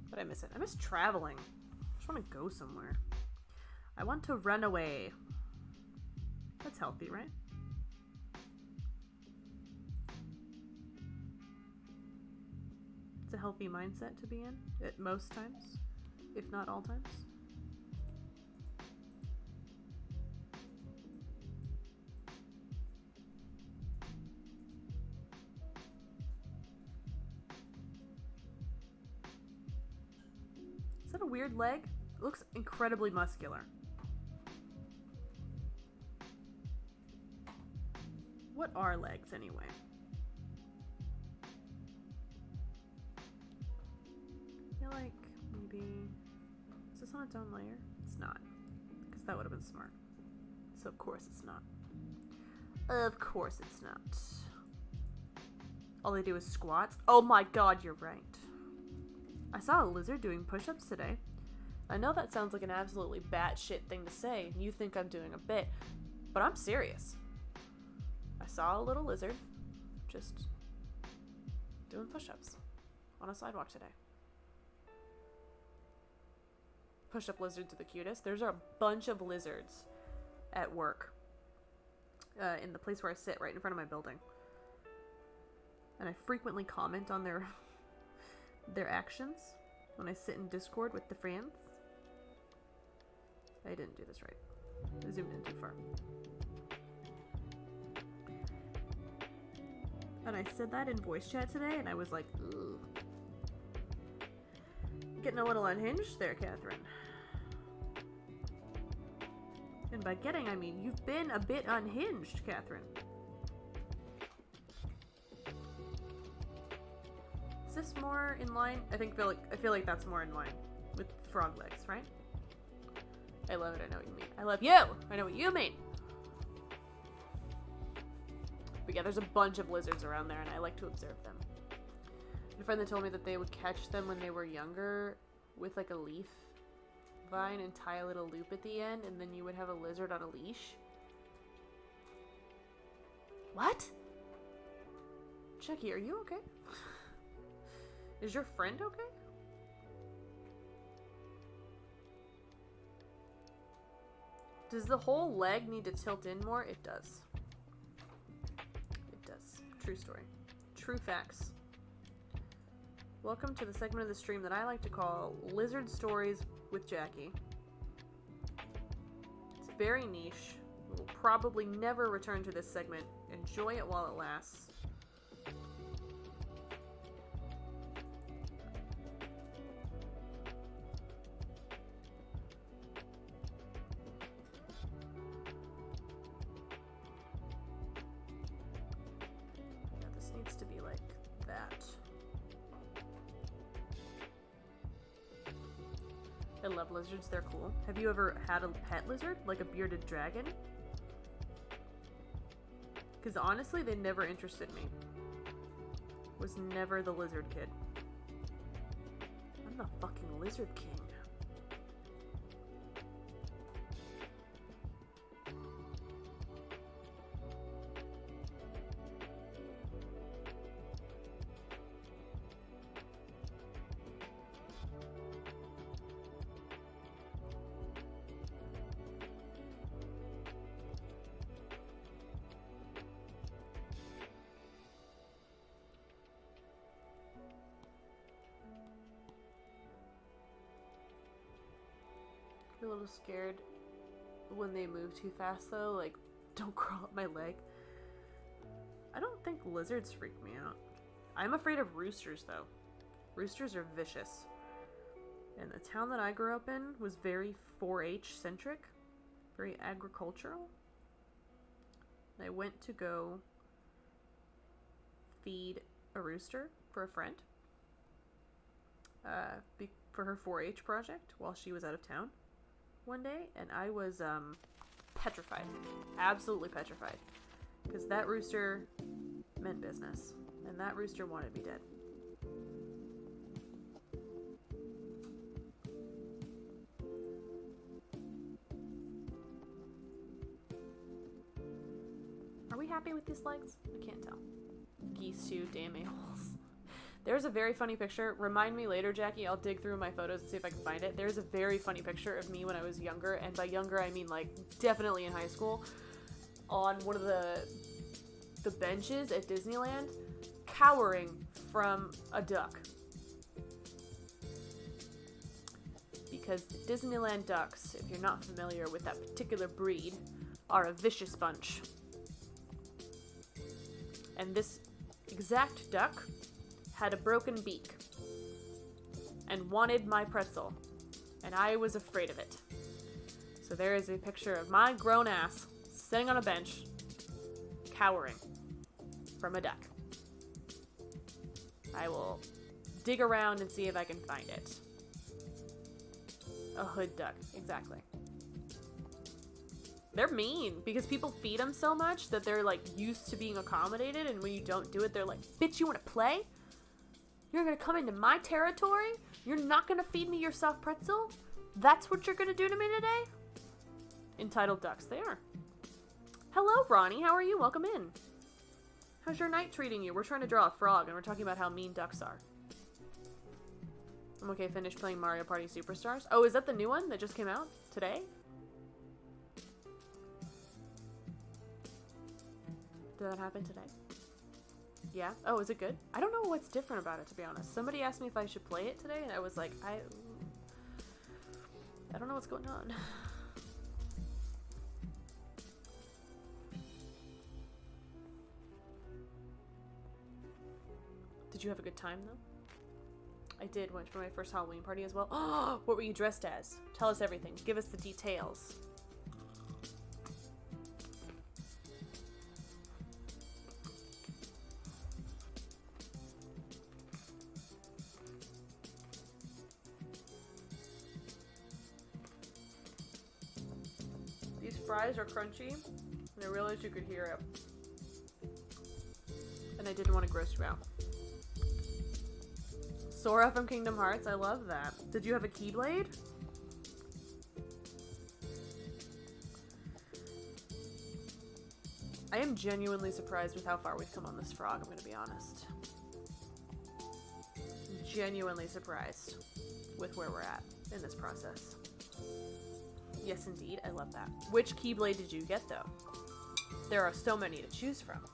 But I miss it. I miss traveling. I just want to go somewhere. I want to run away. That's healthy, right? It's a healthy mindset to be in at most times, if not all times. Is that a weird leg? It looks incredibly muscular. What are legs anyway? I feel like maybe... Is this on its own layer? It's not. Because that would have been smart. So of course it's not. Of course it's not. All they do is squats. Oh my god, you're right. I saw a lizard doing push-ups today. I know that sounds like an absolutely batshit thing to say, and you think I'm doing a bit, but I'm serious. I saw a little lizard just doing push-ups on a sidewalk today. Push-up lizards are the cutest. There's a bunch of lizards at work in the place where I sit, right in front of my building. And I frequently comment on their actions when I sit in Discord with the friends. I didn't do this right. I zoomed in too far. And I said that in voice chat today, and I was like, ugh. Getting a little unhinged there, Catherine. And by getting, I mean you've been a bit unhinged, Catherine. Is this more in line? I feel like that's more in line with frog legs, right? I love it. I know what you mean. I love you. I know what you mean. But yeah, there's a bunch of lizards around there, and I like to observe them. I had a friend that told me that they would catch them when they were younger with like a leaf vine and tie a little loop at the end, and then you would have a lizard on a leash. What? Chucky, are you okay? Is your friend okay? Does the whole leg need to tilt in more? It does. It does. True story. True facts. Welcome to the segment of the stream that I like to call Lizard Stories with Jackie. It's very niche. We'll probably never return to this segment. Enjoy it while it lasts. Yeah, this needs to be like that. I love lizards, they're cool. Have you ever had a pet lizard? Like a bearded dragon? Because honestly, they never interested me. Was never the lizard kid. I'm the fucking lizard king. A little scared when they move too fast though, like don't crawl up my leg. I don't think lizards freak me out. I'm afraid of roosters though. Roosters are vicious. And the town that I grew up in was very 4-H centric, very agricultural. And I went to go feed a rooster for a friend for her 4-H project while she was out of town one day, and I was petrified, absolutely petrified, because that rooster meant business, and that rooster wanted me dead. Are we happy with these legs? I can't tell. Geese too, damn a-holes. There's a very funny picture. Remind me later, Jackie. I'll dig through my photos and see if I can find it. There's a very funny picture of me when I was younger, and by younger I mean like definitely in high school, on one of the benches at Disneyland, cowering from a duck. Because Disneyland ducks, if you're not familiar with that particular breed, are a vicious bunch. And this exact duck had a broken beak and wanted my pretzel, and I was afraid of it. So there is a picture of my grown ass sitting on a bench, cowering from a duck. I will dig around and see if I can find it. A hood duck, exactly. They're mean because people feed them so much that they're like used to being accommodated, and when you don't do it, they're like, bitch, you want to play? You're gonna come into my territory? You're not gonna feed me your soft pretzel? That's what you're gonna do to me today? Entitled ducks, they are. Hello, Ronnie. How are you? Welcome in. How's your night treating you? We're trying to draw a frog, and we're talking about how mean ducks are. I'm okay, finished playing Mario Party Superstars. Oh, is that the new one that just came out today? Did that happen today? Yeah? Oh, is it good? I don't know what's different about it, to be honest. Somebody asked me if I should play it today, and I was like, I don't know what's going on. Did you have a good time, though? I did. Went for my first Halloween party as well. Oh, what were you dressed as? Tell us everything. Give us the details. These fries are crunchy, and I realized you could hear it. And I didn't want to gross you out. Sora from Kingdom Hearts, I love that. Did you have a Keyblade? I am genuinely surprised with how far we've come on this frog, I'm gonna be honest. Genuinely surprised with where we're at in this process. Yes, indeed, I love that. Which Keyblade did you get, though? There are so many to choose from.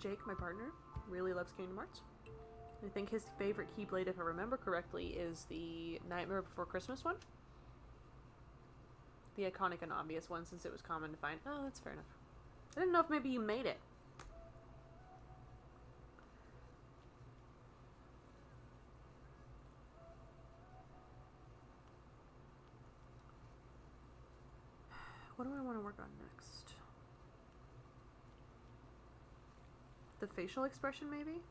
Jake, my partner, really loves Kingdom Hearts. I think his favorite Keyblade, if I remember correctly, is the Nightmare Before Christmas one. The iconic and obvious one, since it was common to find. Oh, that's fair enough. I didn't know if maybe you made it. What do I want to work on next? The facial expression, maybe?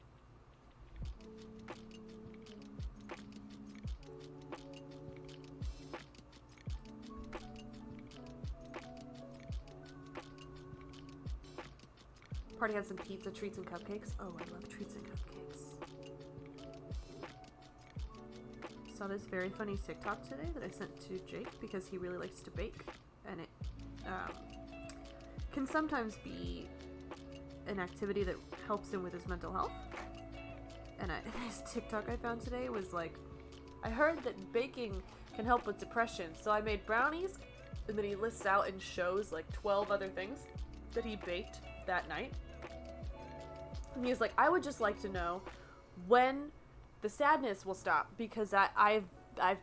Party had some pizza, treats, and cupcakes. Oh, I love treats and cupcakes. Saw this very funny TikTok today that I sent to Jake because he really likes to bake, and it can sometimes be an activity that helps him with his mental health. And this TikTok I found today was like, I heard that baking can help with depression, so I made brownies, and then he lists out and shows like 12 other things that he baked that night. And he's like, I would just like to know when the sadness will stop, because I've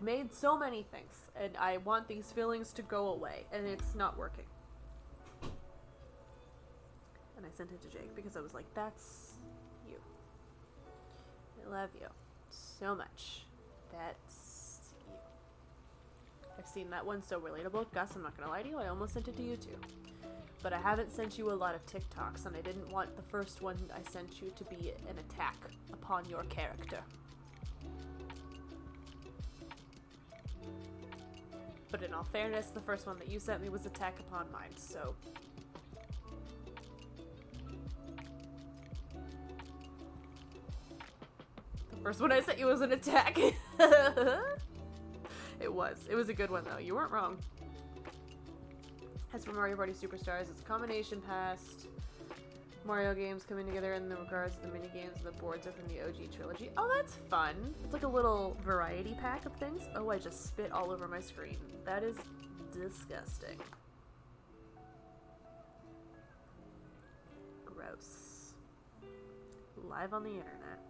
made so many things, and I want these feelings to go away, and it's not working. And I sent it to Jake because I was like, that's you. I love you so much. That's you. I've seen that one, so relatable. Gus, I'm not gonna lie to you, I almost sent it to you too. But I haven't sent you a lot of TikToks, and I didn't want the first one I sent you to be an attack upon your character. But in all fairness, the first one that you sent me was attack upon mine, so... First one I sent you was an attack. It was a good one though. You weren't wrong. As for Mario Party Superstars, it's a combination past Mario games coming together in the regards to the mini games, and the boards are from the OG trilogy. Oh, that's fun. It's like a little variety pack of things. Oh, I just spit all over my screen. That is disgusting. Gross. Live on the internet.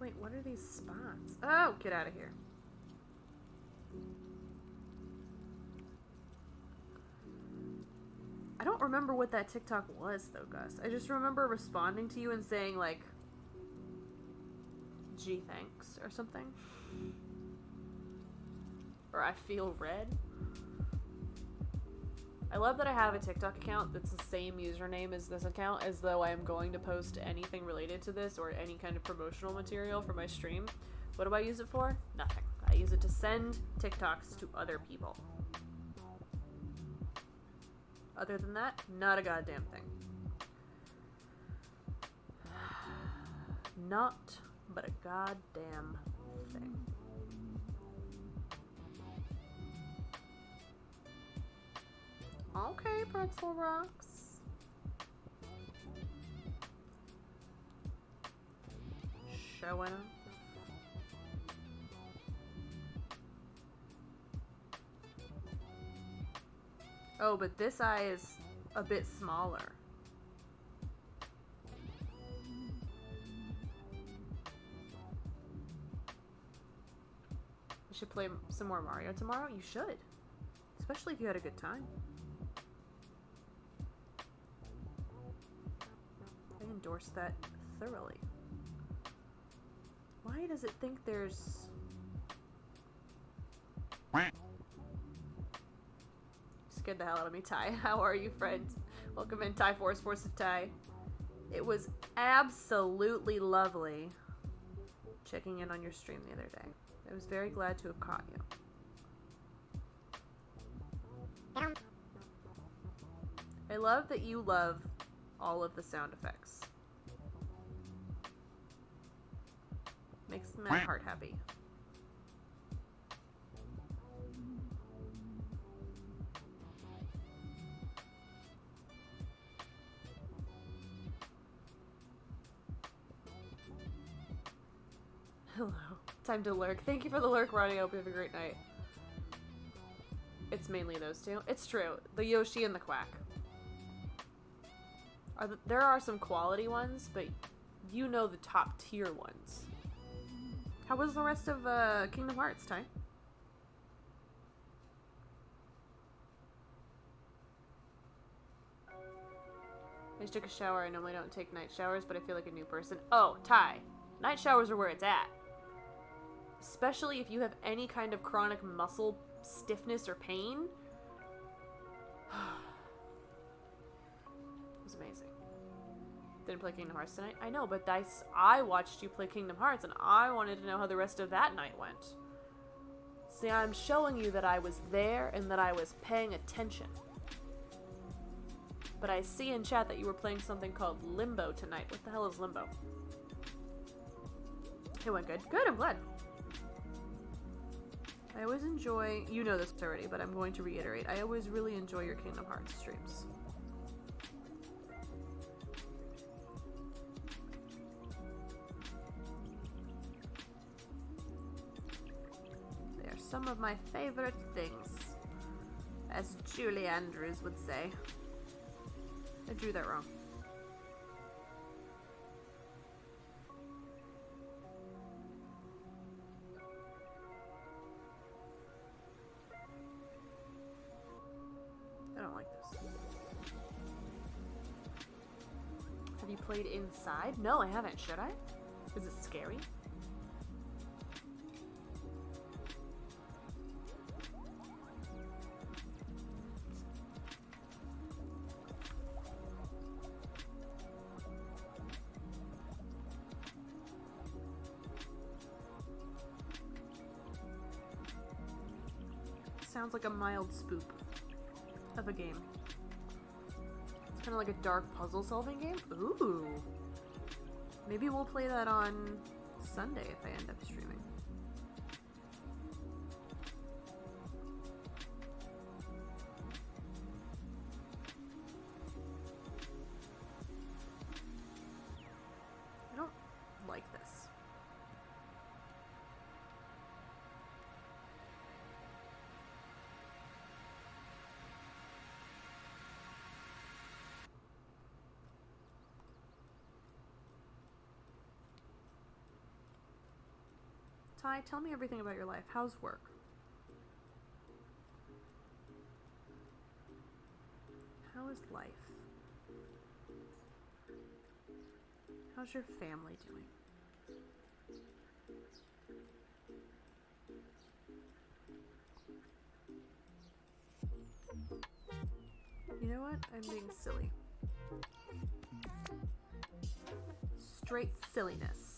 Wait, what are these spots? Oh, get out of here. I don't don't remember what that TikTok was, though, Gus. I just remember responding to you and saying, like, gee, thanks, or something. Or I feel red. I love that I have a TikTok account that's the same username as this account, as though I am going to post anything related to this or any kind of promotional material for my stream. What do I use it for? Nothing. I use it to send TikToks to other people. Other than that, not a goddamn thing. Not but a goddamn thing. Okay, Pretzel Rocks. Showing up. Oh, but this eye is a bit smaller. You should play some more Mario tomorrow? You should. Especially if you had a good time. I endorse that thoroughly. Why does it think there's... Scared the hell out of me, Ty. How are you, friend? Welcome in, Ty Force of Ty. It was absolutely lovely checking in on your stream the other day. I was very glad to have caught you. I love that you love all of the sound effects. Makes my heart happy. Hello. Time to lurk. Thank you for the lurk, Ronnie. I hope you have a great night. It's mainly those two. It's true. The Yoshi and the Quack. There are some quality ones, but you know the top tier ones. How was the rest of Kingdom Hearts, Ty? I just took a shower. I normally don't take night showers, but I feel like a new person. Oh, Ty. Night showers are where it's at. Especially if you have any kind of chronic muscle stiffness or pain. It was amazing. Didn't play Kingdom Hearts tonight? I know, but I watched you play Kingdom Hearts, and I wanted to know how the rest of that night went. See, I'm showing you that I was there and that I was paying attention. But I see in chat that you were playing something called Limbo tonight. What the hell is Limbo? It went good. Good, I'm glad. I always enjoy... You know this already, but I'm going to reiterate. I always really enjoy your Kingdom Hearts streams. They are some of my favorite things, as Julie Andrews would say. I drew that wrong. I don't like this. Have you played inside? No, I haven't. Should I? Is it scary? Sounds like a mild spoop of a game. It's kind of like a dark puzzle solving game. Ooh. Maybe we'll play that on Sunday if I end up streaming. I don't like this. Ty, tell me everything about your life. How's work? How How is life? How's your family doing? You know what? I'm being silly. Straight silliness.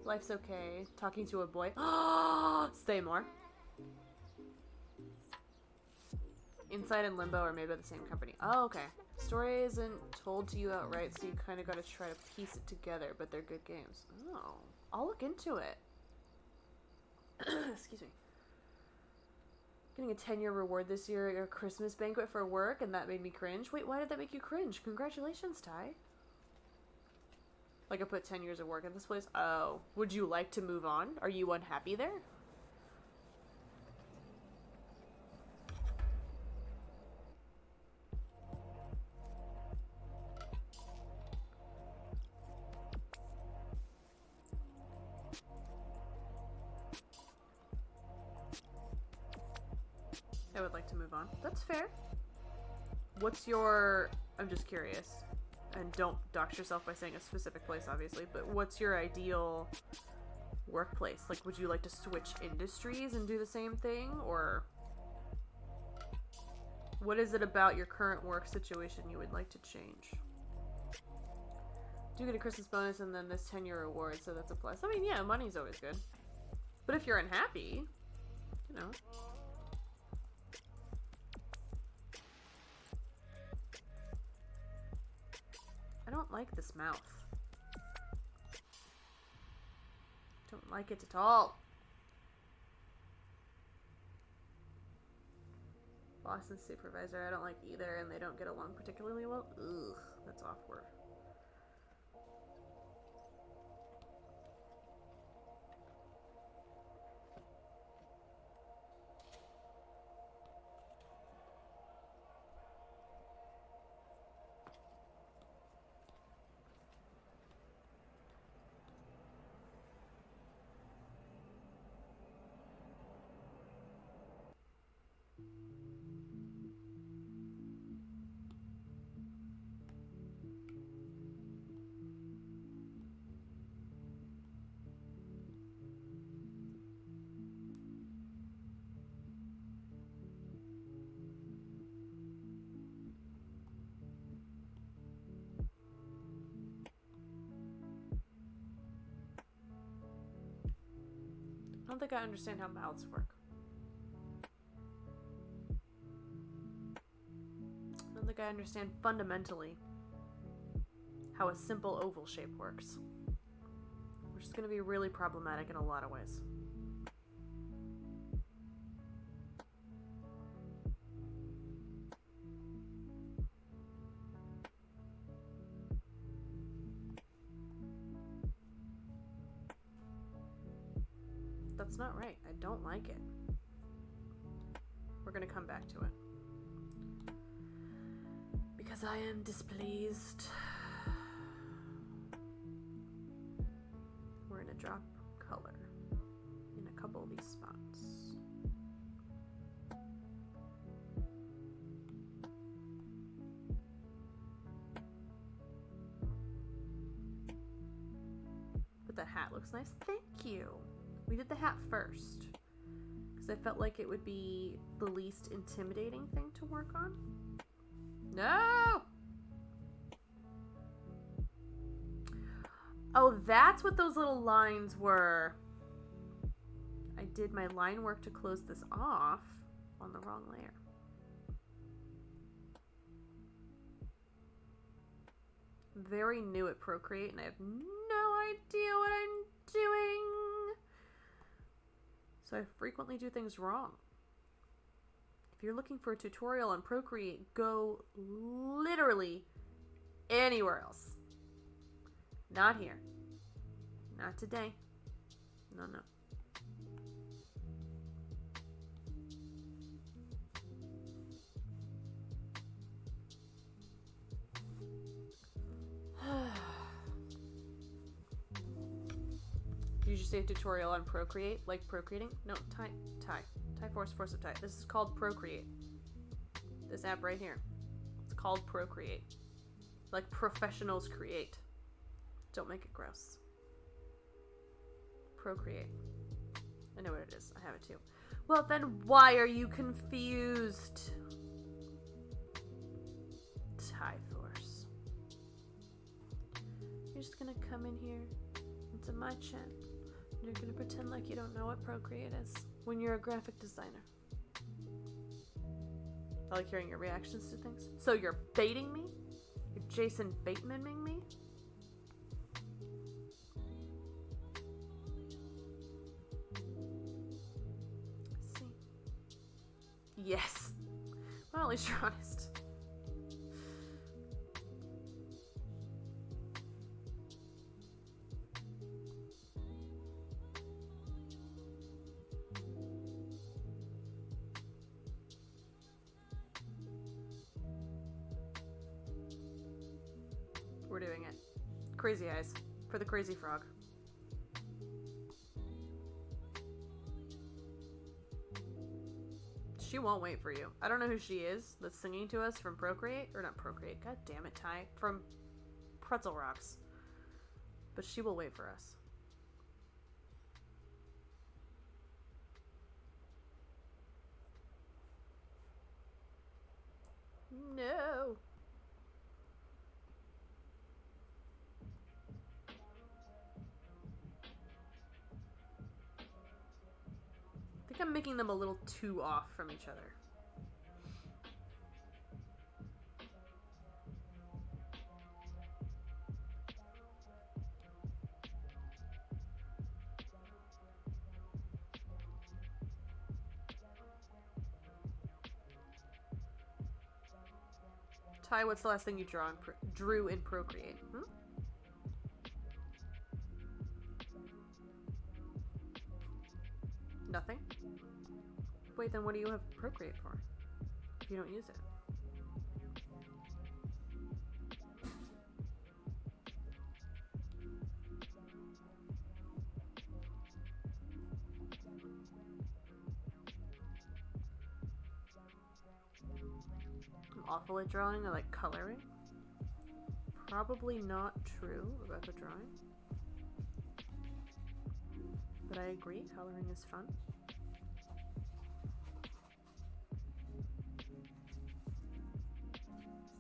Life's okay. Talking to a boy. Say more. Inside and Limbo are made by the same company. Oh, okay. Story isn't told to you outright, so you kind of got to try to piece it together, but they're good games. Oh. I'll look into it. Excuse me. Getting a 10-year reward this year at a Christmas banquet for work, and that made me cringe. Wait, why did that make you cringe? Congratulations, Ty. Like, I put 10 years of work at this place. Oh. Would you like to move on? Are you unhappy there? I would like to move on. That's fair. What's your... I'm just curious. And don't dox yourself by saying a specific place, obviously, but what's your ideal workplace? Like, would you like to switch industries and do the same thing, or what is it about your current work situation you would like to change? Do get a Christmas bonus and then this 10-year reward, so that's a plus. I mean, yeah, money's always good. But if you're unhappy, you know... I don't like this mouth. Don't like it at all. Boss and supervisor, I don't like either, and they don't get along particularly well. Ugh, that's awkward. I don't think I understand how mouths work. I don't think I understand fundamentally how a simple oval shape works. Which is going to be really problematic in a lot of ways. That's not right. I don't like it. We're gonna come back to it. Because I am displeased. We're gonna drop color in a couple of these spots. But that hat looks nice. Thank you. We did the hat first, because I felt like it would be the least intimidating thing to work on. No! Oh, that's what those little lines were. I did my line work to close this off on the wrong layer. I'm very new at Procreate, and I have no idea what I'm doing. So I frequently do things wrong. If you're looking for a tutorial on Procreate, go literally anywhere else. Not here. Not today. No, no. Did you just say a tutorial on Procreate? Like procreating? No, Force of Ty. This is called Procreate. This app right here. It's called Procreate. Like professionals create. Don't make it gross. Procreate. I know what it is. I have it too. Well, then why are you confused? Force. You're just gonna come in here into my chat. And you're gonna pretend like you don't know what Procreate is when you're a graphic designer. I like hearing your reactions to things. So you're baiting me? You're Jason Bateman-ing me? See? Yes. Well, at least you're honest. We're doing it. Crazy eyes. For the crazy frog. She won't wait for you. I don't know who she is that's singing to us from Procreate. Or not Procreate. God damn it, Ty. From Pretzel Rocks. But she will wait for us. No. I think I'm making them a little too off from each other. Ty, what's the last thing you drew in Procreate? Hmm? Nothing? Wait, then what do you have Procreate for? If you don't use it. I'm awful at drawing. I like coloring. Probably not true about the drawing. But I agree, coloring is fun.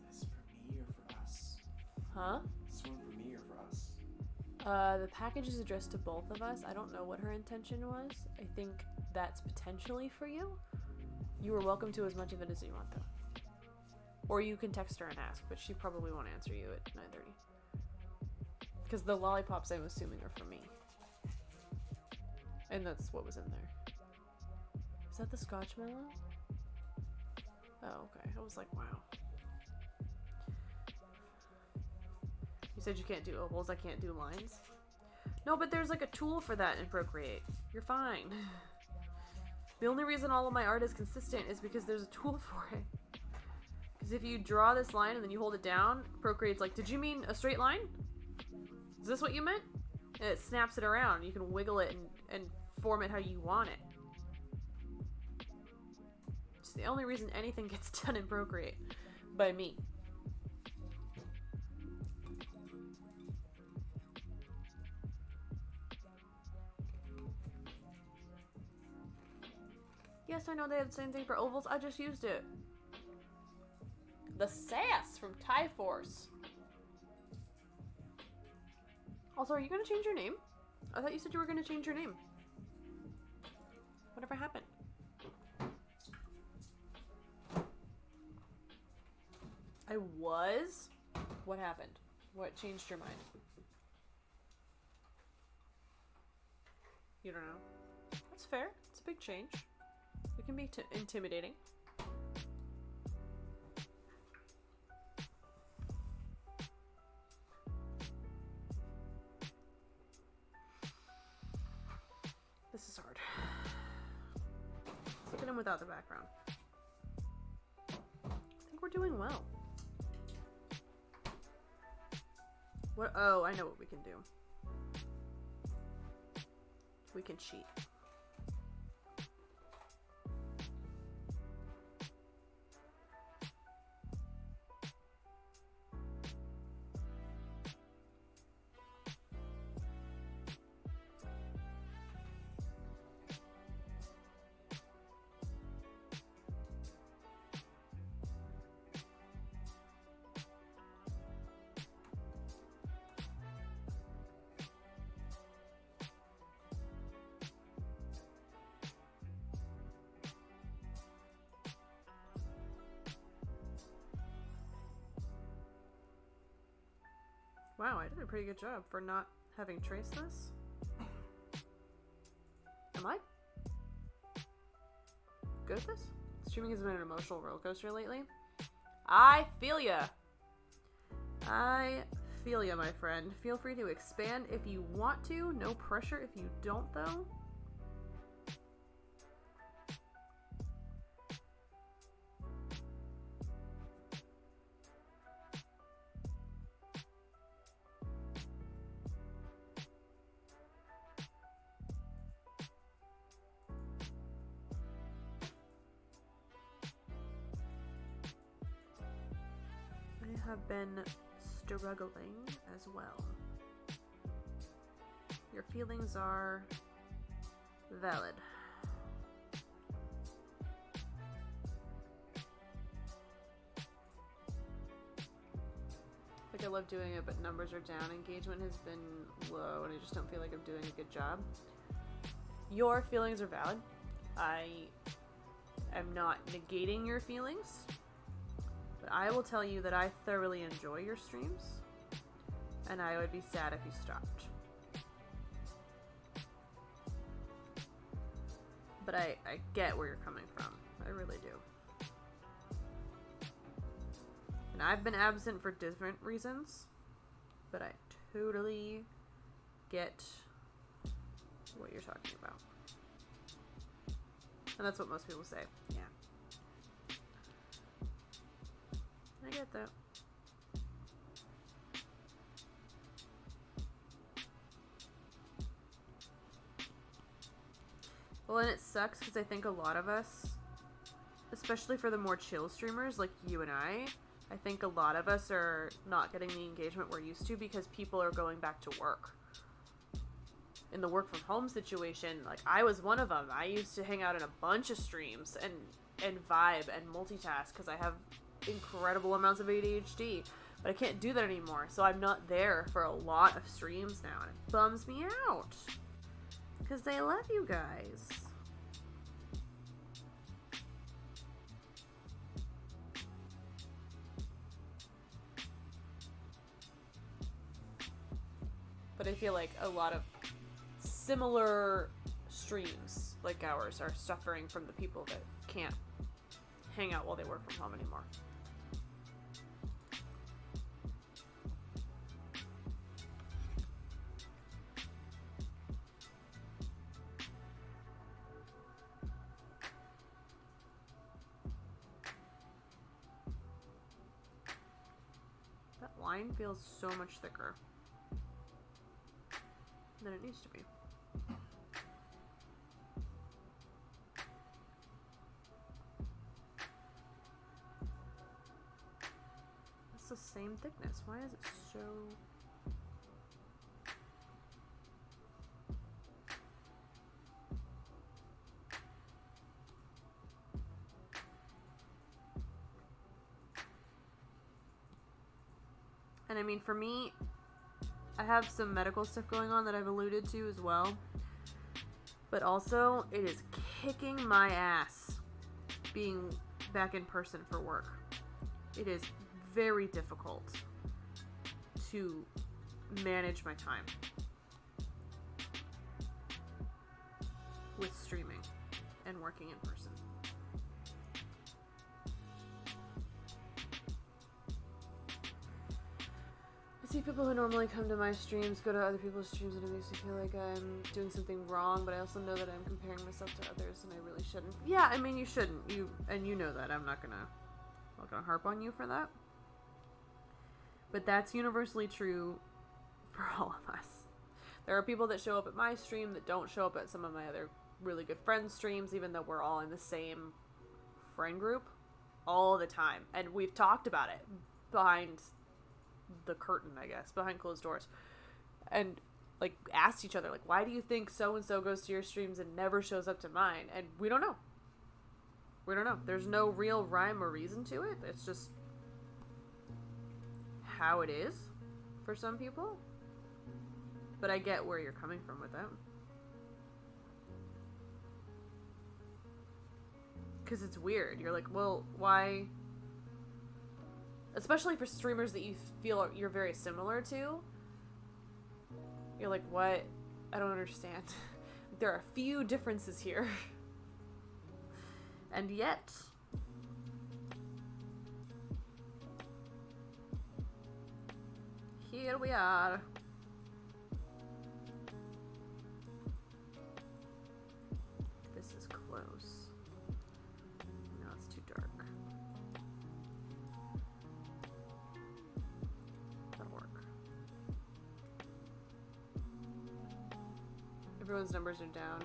Is this for me or for us? Huh? Is this one for me or for us? The package is addressed to both of us. I don't know what her intention was. I think that's potentially for you. You are welcome to as much of it as you want, though. Or you can text her and ask, but she probably won't answer you at 9:30. Because the lollipops, I'm assuming, are for me. And that's what was in there. Is that the Scotchmallow? Oh, okay. I was like, wow. You said you can't do ovals, I can't do lines? No, but there's like a tool for that in Procreate. You're fine. The only reason all of my art is consistent is because there's a tool for it. Because if you draw this line and then you hold it down, Procreate's like, did you mean a straight line? Is this what you meant? And it snaps it around. You can wiggle it and form it how you want it. It's the only reason anything gets done in Procreate. By me. Yes, I know they have the same thing for ovals. I just used it. The sass from Force. Also, are you going to change your name? I thought you said you were going to change your name. Whatever happened? I was? What happened? What changed your mind? You don't know? That's fair. It's It's a big change. It can be intimidating. This is hard. Let's look at him without the background. I think we're doing well. What? Oh, I know what we can do. We can cheat. Wow, I did a pretty good job for not having traced this. Am I good at this? Streaming has been an emotional roller coaster lately. I feel ya. I feel ya, my friend. Feel free to expand if you want to. No pressure if you don't, though. Have been struggling as well. Your feelings are valid. Like, I love doing it, but numbers are down. Engagement has been low, and I just don't feel like I'm doing a good job. Your feelings are valid. I am not negating your feelings. But I will tell you that I thoroughly enjoy your streams, and I would be sad if you stopped. But I get where you're coming from. I really do. And I've been absent for different reasons, but I totally get what you're talking about. And that's what most people say. Yeah. I get that. Well, and it sucks because I think a lot of us, especially for the more chill streamers like you and I think a lot of us are not getting the engagement we're used to because people are going back to work. In the work from home situation, like, I was one of them. I used to hang out in a bunch of streams and vibe and multitask because I have incredible amounts of ADHD, but I can't do that anymore, so I'm not there for a lot of streams now, and it bums me out because I love you guys. But I feel like a lot of similar streams like ours are suffering from the people that can't hang out while they work from home anymore. That line feels so much thicker than it needs to be. It's the same thickness. Why is it so... And I mean, for me, I have some medical stuff going on that I've alluded to as well. But also, it is kicking my ass being back in person for work. It is very difficult to manage my time with streaming. and working in person. I see people who normally come to my streams go to other people's streams, and it makes me feel like I'm doing something wrong, but I also know that I'm comparing myself to others and I really shouldn't. Yeah, I mean, you shouldn't. You know that. I'm not gonna harp on you for that. But that's universally true for all of us. There are people that show up at my stream that don't show up at some of my other really good friends' streams, even though we're all in the same friend group all the time. And we've talked about it behind the curtain, I guess, behind closed doors. And, like, asked each other, like, why do you think so-and-so goes to your streams and never shows up to mine? And we don't know. We don't know. There's no real rhyme or reason to it. It's just how it is for some people. But I get where you're coming from with that. Because it's weird. You're like, well, why? Especially for streamers that you feel you're very similar to. You're like, what? I don't understand. There are a few differences here. And yet, here we are. This is close. No, it's too dark. That'll work. Everyone's numbers are down.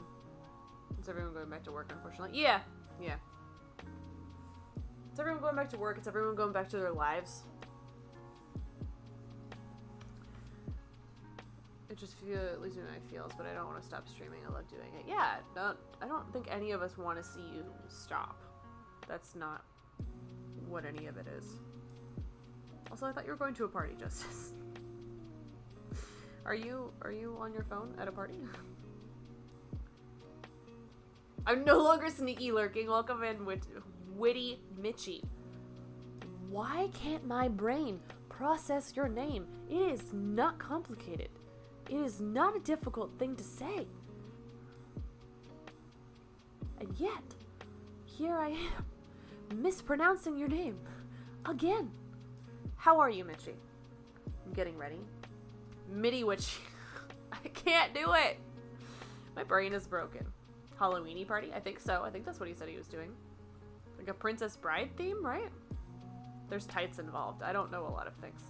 Is everyone going back to work, unfortunately? Yeah. Yeah. It's everyone going back to work. It's everyone going back to their lives. It just leaves me in my feels, but I don't want to stop streaming. I love doing it. Yeah, I don't think any of us want to see you stop. That's not what any of it is. Also, I thought you were going to a party, Justice. Are you on your phone at a party? I'm no longer sneaky lurking. Welcome in with Witty Mitchie. Why can't my brain process your name? It is not complicated. It is not a difficult thing to say. And yet, here I am, mispronouncing your name. Again. How are you, Mitchie? I'm getting ready. Mitty Witchy. I can't do it. My brain is broken. Halloweeny party? I think so. I think that's what he said he was doing. Like a Princess Bride theme, right? There's tights involved. I don't know a lot of things.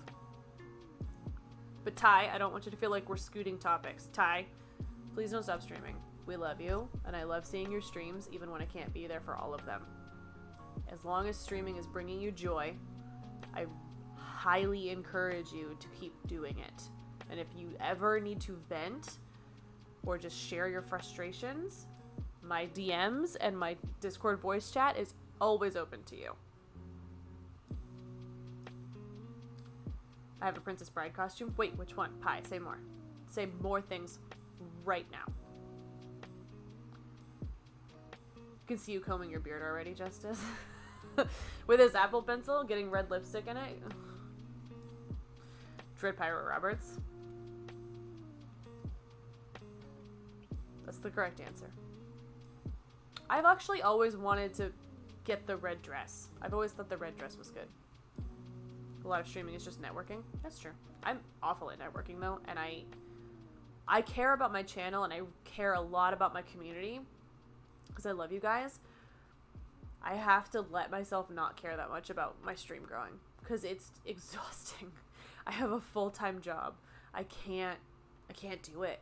But Ty, I don't want you to feel like we're scooting topics. Ty, please don't stop streaming. We love you, and I love seeing your streams, even when I can't be there for all of them. As long as streaming is bringing you joy, I highly encourage you to keep doing it. And if you ever need to vent or just share your frustrations, my DMs and my Discord voice chat is always open to you. I have a Princess Bride costume. Wait, which one? Pie, say more. Say more things right now. You can see you combing your beard already, Justice. With his Apple Pencil, getting red lipstick in it. Dread Pirate Roberts. That's the correct answer. I've actually always wanted to get the red dress. I've always thought the red dress was good. A lot of streaming is just networking. That's true. I'm awful at networking though, and I care about my channel and I care a lot about my community because I love you guys. I have to let myself not care that much about my stream growing because it's exhausting. I have a full-time job. I can't do it.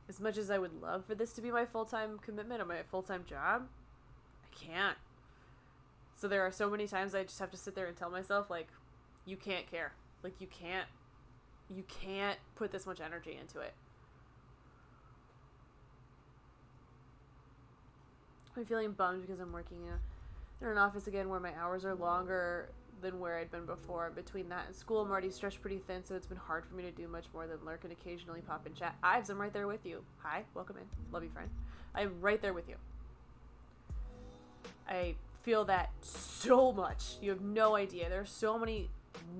As much as I would love for this to be my full-time commitment or my full-time job, I can't. So there are so many times I just have to sit there and tell myself, like, you can't care. Like, you can't put this much energy into it. I'm feeling bummed because I'm working in an office again where my hours are longer than where I'd been before. Between that and school, I'm already stretched pretty thin, so it's been hard for me to do much more than lurk and occasionally pop in chat. Ives, I'm right there with you. Hi, welcome in. Love you, friend. I'm right there with you. I feel that so much. You have no idea. There are so many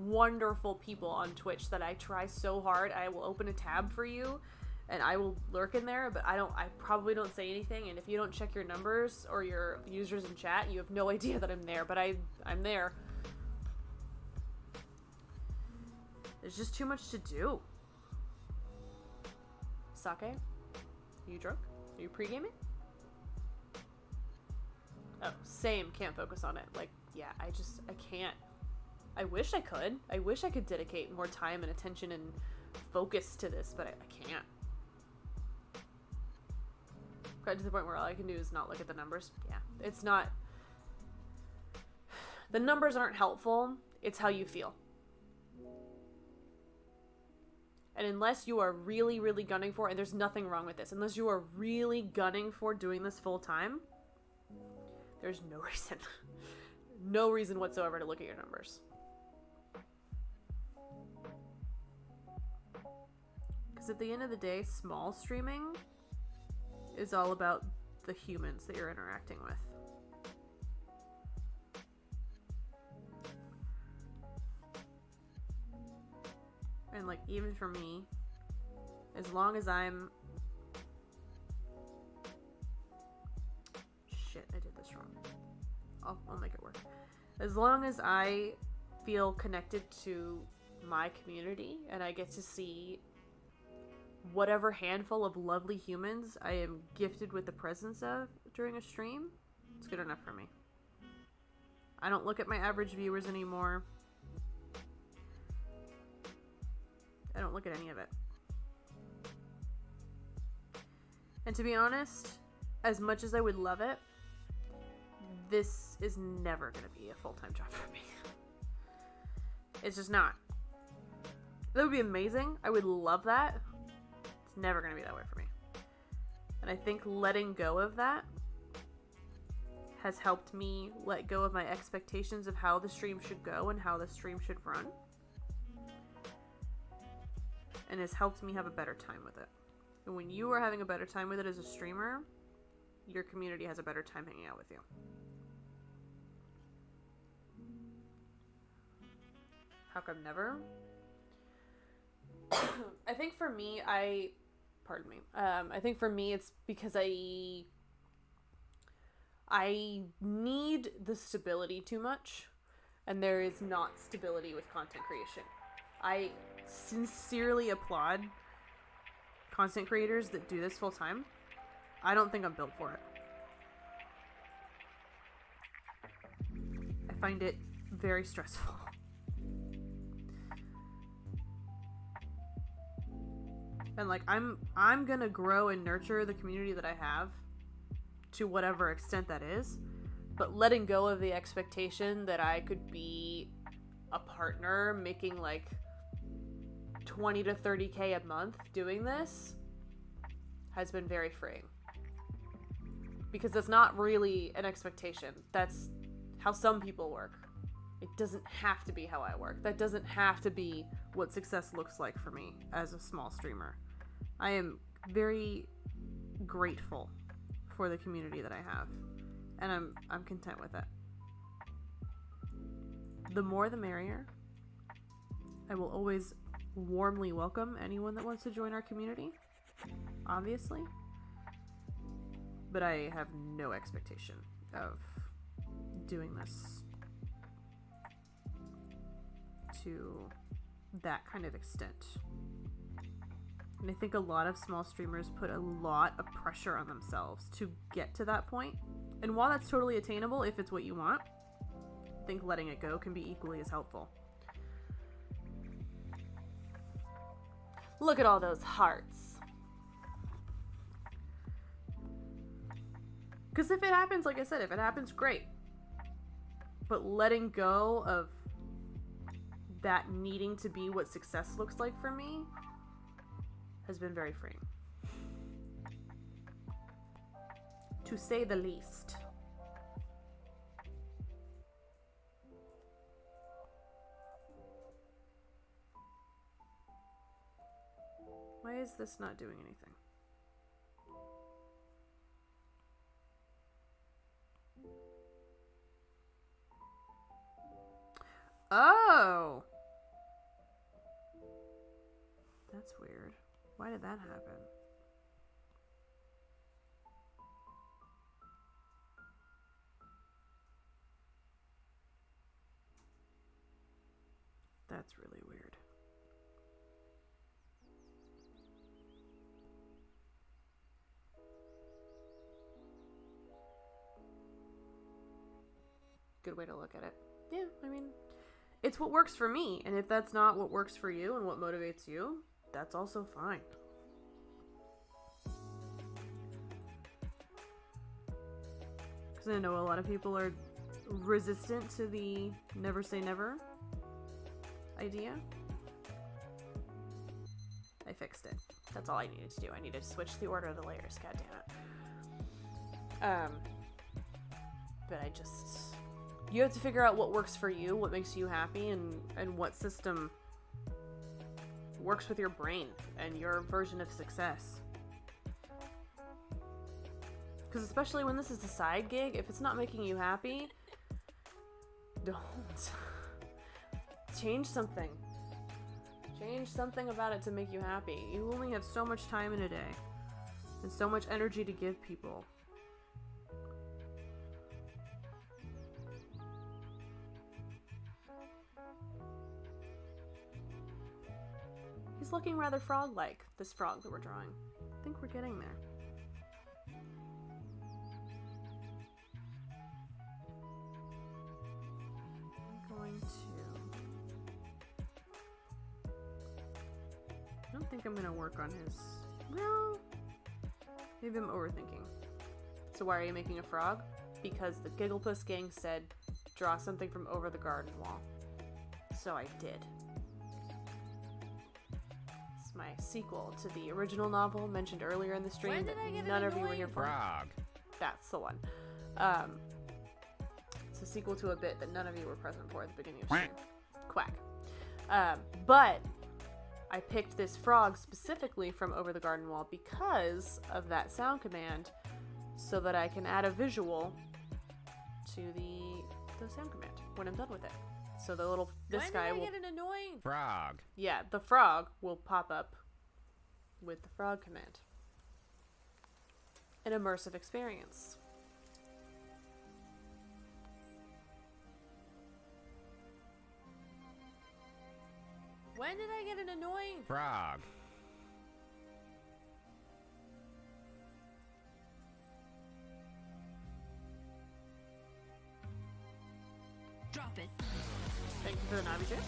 wonderful people on Twitch that I try so hard. I will open a tab for you and I will lurk in there, but I probably don't say anything, and if you don't check your numbers or your users in chat, you have no idea that I'm there, but I'm there. There's just too much to do. Sake? Are you drunk? Are you pre-gaming? Oh, same. Can't focus on it. Like, yeah, I can't. I wish I could. I wish I could dedicate more time and attention and focus to this, but I can't. Got to the point where all I can do is not look at the numbers. Yeah, it's not... The numbers aren't helpful. It's how you feel. And unless you are really, really gunning for, and there's nothing wrong with this, unless you are really gunning for doing this full time, there's no reason. No reason whatsoever to look at your numbers. Because at the end of the day, small streaming is all about the humans that you're interacting with. And like, even for me, as long as I'm... Shit, I did this wrong. I'll make it work. As long as I feel connected to my community and I get to see whatever handful of lovely humans I am gifted with the presence of during a stream, it's good enough for me. I don't look at my average viewers anymore. I don't look at any of it. And to be honest, as much as I would love it, this is never going to be a full-time job for me. It's just not. That would be amazing. I would love that. It's never going to be that way for me. And I think letting go of that has helped me let go of my expectations of how the stream should go and how the stream should run. And has helped me have a better time with it. And when you are having a better time with it as a streamer, your community has a better time hanging out with you. How come never? I think for me, pardon me. I think for me, it's because I need the stability too much, and there is not stability with content creation. I sincerely applaud content creators that do this full time. I don't think I'm built for it. I find it very stressful. And like, I'm gonna grow and nurture the community that I have to whatever extent that is, but letting go of the expectation that I could be a partner making like 20 to 30K a month doing this has been very freeing. Because that's not really an expectation. That's how some people work. It doesn't have to be how I work. That doesn't have to be what success looks like for me as a small streamer. I am very grateful for the community that I have, and I'm content with it. The more the merrier. I will always warmly welcome anyone that wants to join our community, obviously, but I have no expectation of doing this to that kind of extent. And I think a lot of small streamers put a lot of pressure on themselves to get to that point. And while that's totally attainable if it's what you want, I think letting it go can be equally as helpful. Look at all those hearts. Because if it happens, like I said, if it happens, great. But letting go of that needing to be what success looks like for me has been very freeing. To say the least. Why is this not doing anything? Oh! That's weird. Why did that happen? That's really weird. Good way to look at it. Yeah, I mean, it's what works for me, and if that's not what works for you and what motivates you, that's also fine. Because I know a lot of people are resistant to the never say never idea. I fixed it. That's all I needed to do. I needed to switch the order of the layers, god damn it. But I just... You have to figure out what works for you, what makes you happy, and what system works with your brain and your version of success. Because especially when this is a side gig, if it's not making you happy, don't. Change something. Change something about it to make you happy. You only have so much time in a day and so much energy to give people. He's looking rather frog-like, this frog that we're drawing. I think we're getting there. I'm going to... I don't think I'm going to work on his... No. Maybe I'm overthinking. So why are you making a frog? Because the Gigglepuss gang said, draw something from over the garden wall. So I did. My sequel to the original novel mentioned earlier in the stream that none of you were here for. Frog. That's the one. It's a sequel to a bit that none of you were present for at the beginning of the stream. Quack. But I picked this frog specifically from Over the Garden Wall because of that sound command, so that I can add a visual to the sound command when I'm done with it. So the little guy will get an annoying Frog. Yeah, the frog will pop up with the frog command. An immersive experience. When did I get an annoying Frog. Drop it. Thank you for the Navi tip.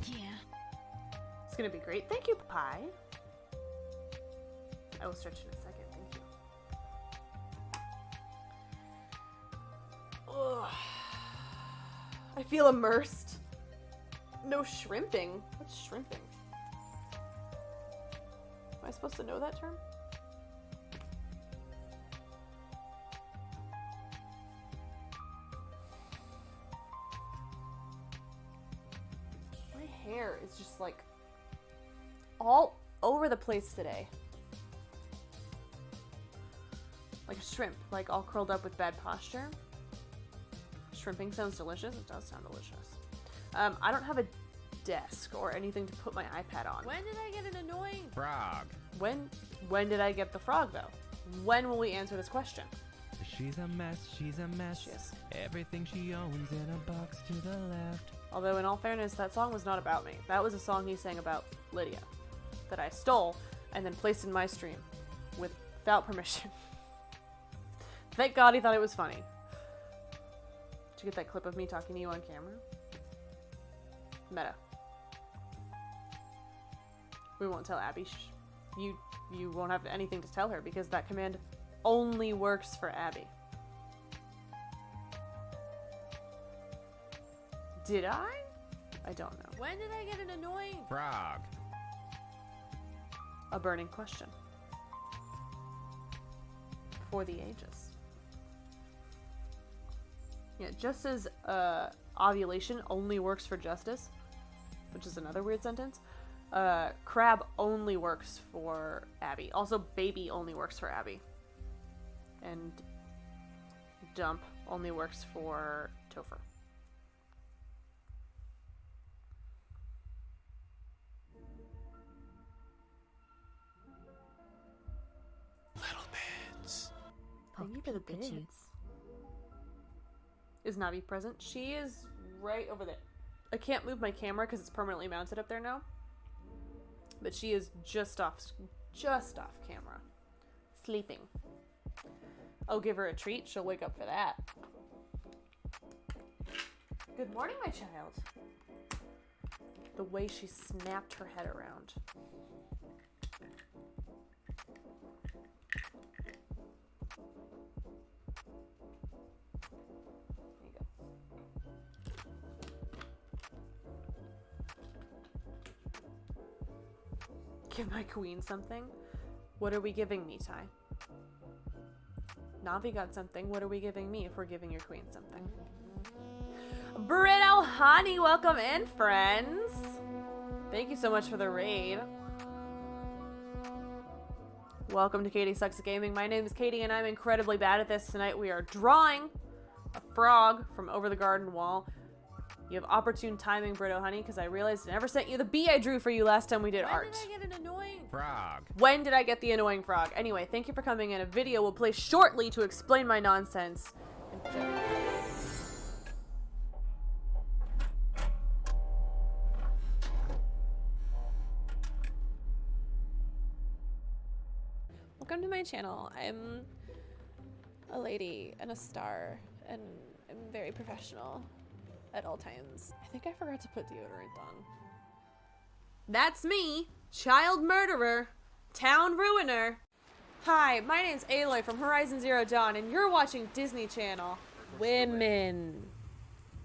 Yeah. It's gonna be great. Thank you, Pie. I will stretch in a second. Thank you. Ugh. I feel immersed. No shrimping. What's shrimping? Am I supposed to know that term? My hair is just like all over the place today. Like a shrimp, like all curled up with bad posture. Shrimping sounds delicious. It does sound delicious. I don't have a desk or anything to put my iPad on. When did I get an annoying Frog. When did I get the frog, though? When will we answer this question? She's a mess, she's a mess. She is. Everything she owns in a box to the left. Although, in all fairness, that song was not about me. That was a song he sang about Lydia that I stole and then placed in my stream without permission. Thank God he thought it was funny. Did you get that clip of me talking to you on camera? Meta. We won't tell Abby. You won't have anything to tell her because that command only works for Abby. Did I? I don't know. When did I get an annoying Frog. A burning question. For the ages. Yeah, just as ovulation only works for justice, which is another weird sentence, crab only works for Abby. Also, baby only works for Abby. And dump only works for Topher. Look at the bids. Is Navi present? She is right over there. I can't move my camera because it's permanently mounted up there now. But she is just off camera. Sleeping. I'll give her a treat. She'll wake up for that. Good morning, my child. The way she snapped her head around. There you go. Give my queen something? What are we giving me, Ty? Navi got something. What are we giving me if we're giving your queen something? Brito Honey, welcome in, friends. Thank you so much for the raid. Welcome to Katie Sucks at Gaming. My name is Katie and I'm incredibly bad at this. Tonight we are drawing a frog from over the garden wall. You have opportune timing, Brito Honey, because I realized I never sent you the bee I drew for you last time we did art. When did I get an annoying Frog. When did I get the annoying frog? Anyway, thank you for coming in. A video will play shortly to explain my nonsense. Welcome to my channel. I'm a lady and a star, and I'm very professional at all times. I think I forgot to put deodorant on. That's me, child murderer, town ruiner. Hi, my name's Aloy from Horizon Zero Dawn, and you're watching Disney Channel. Women.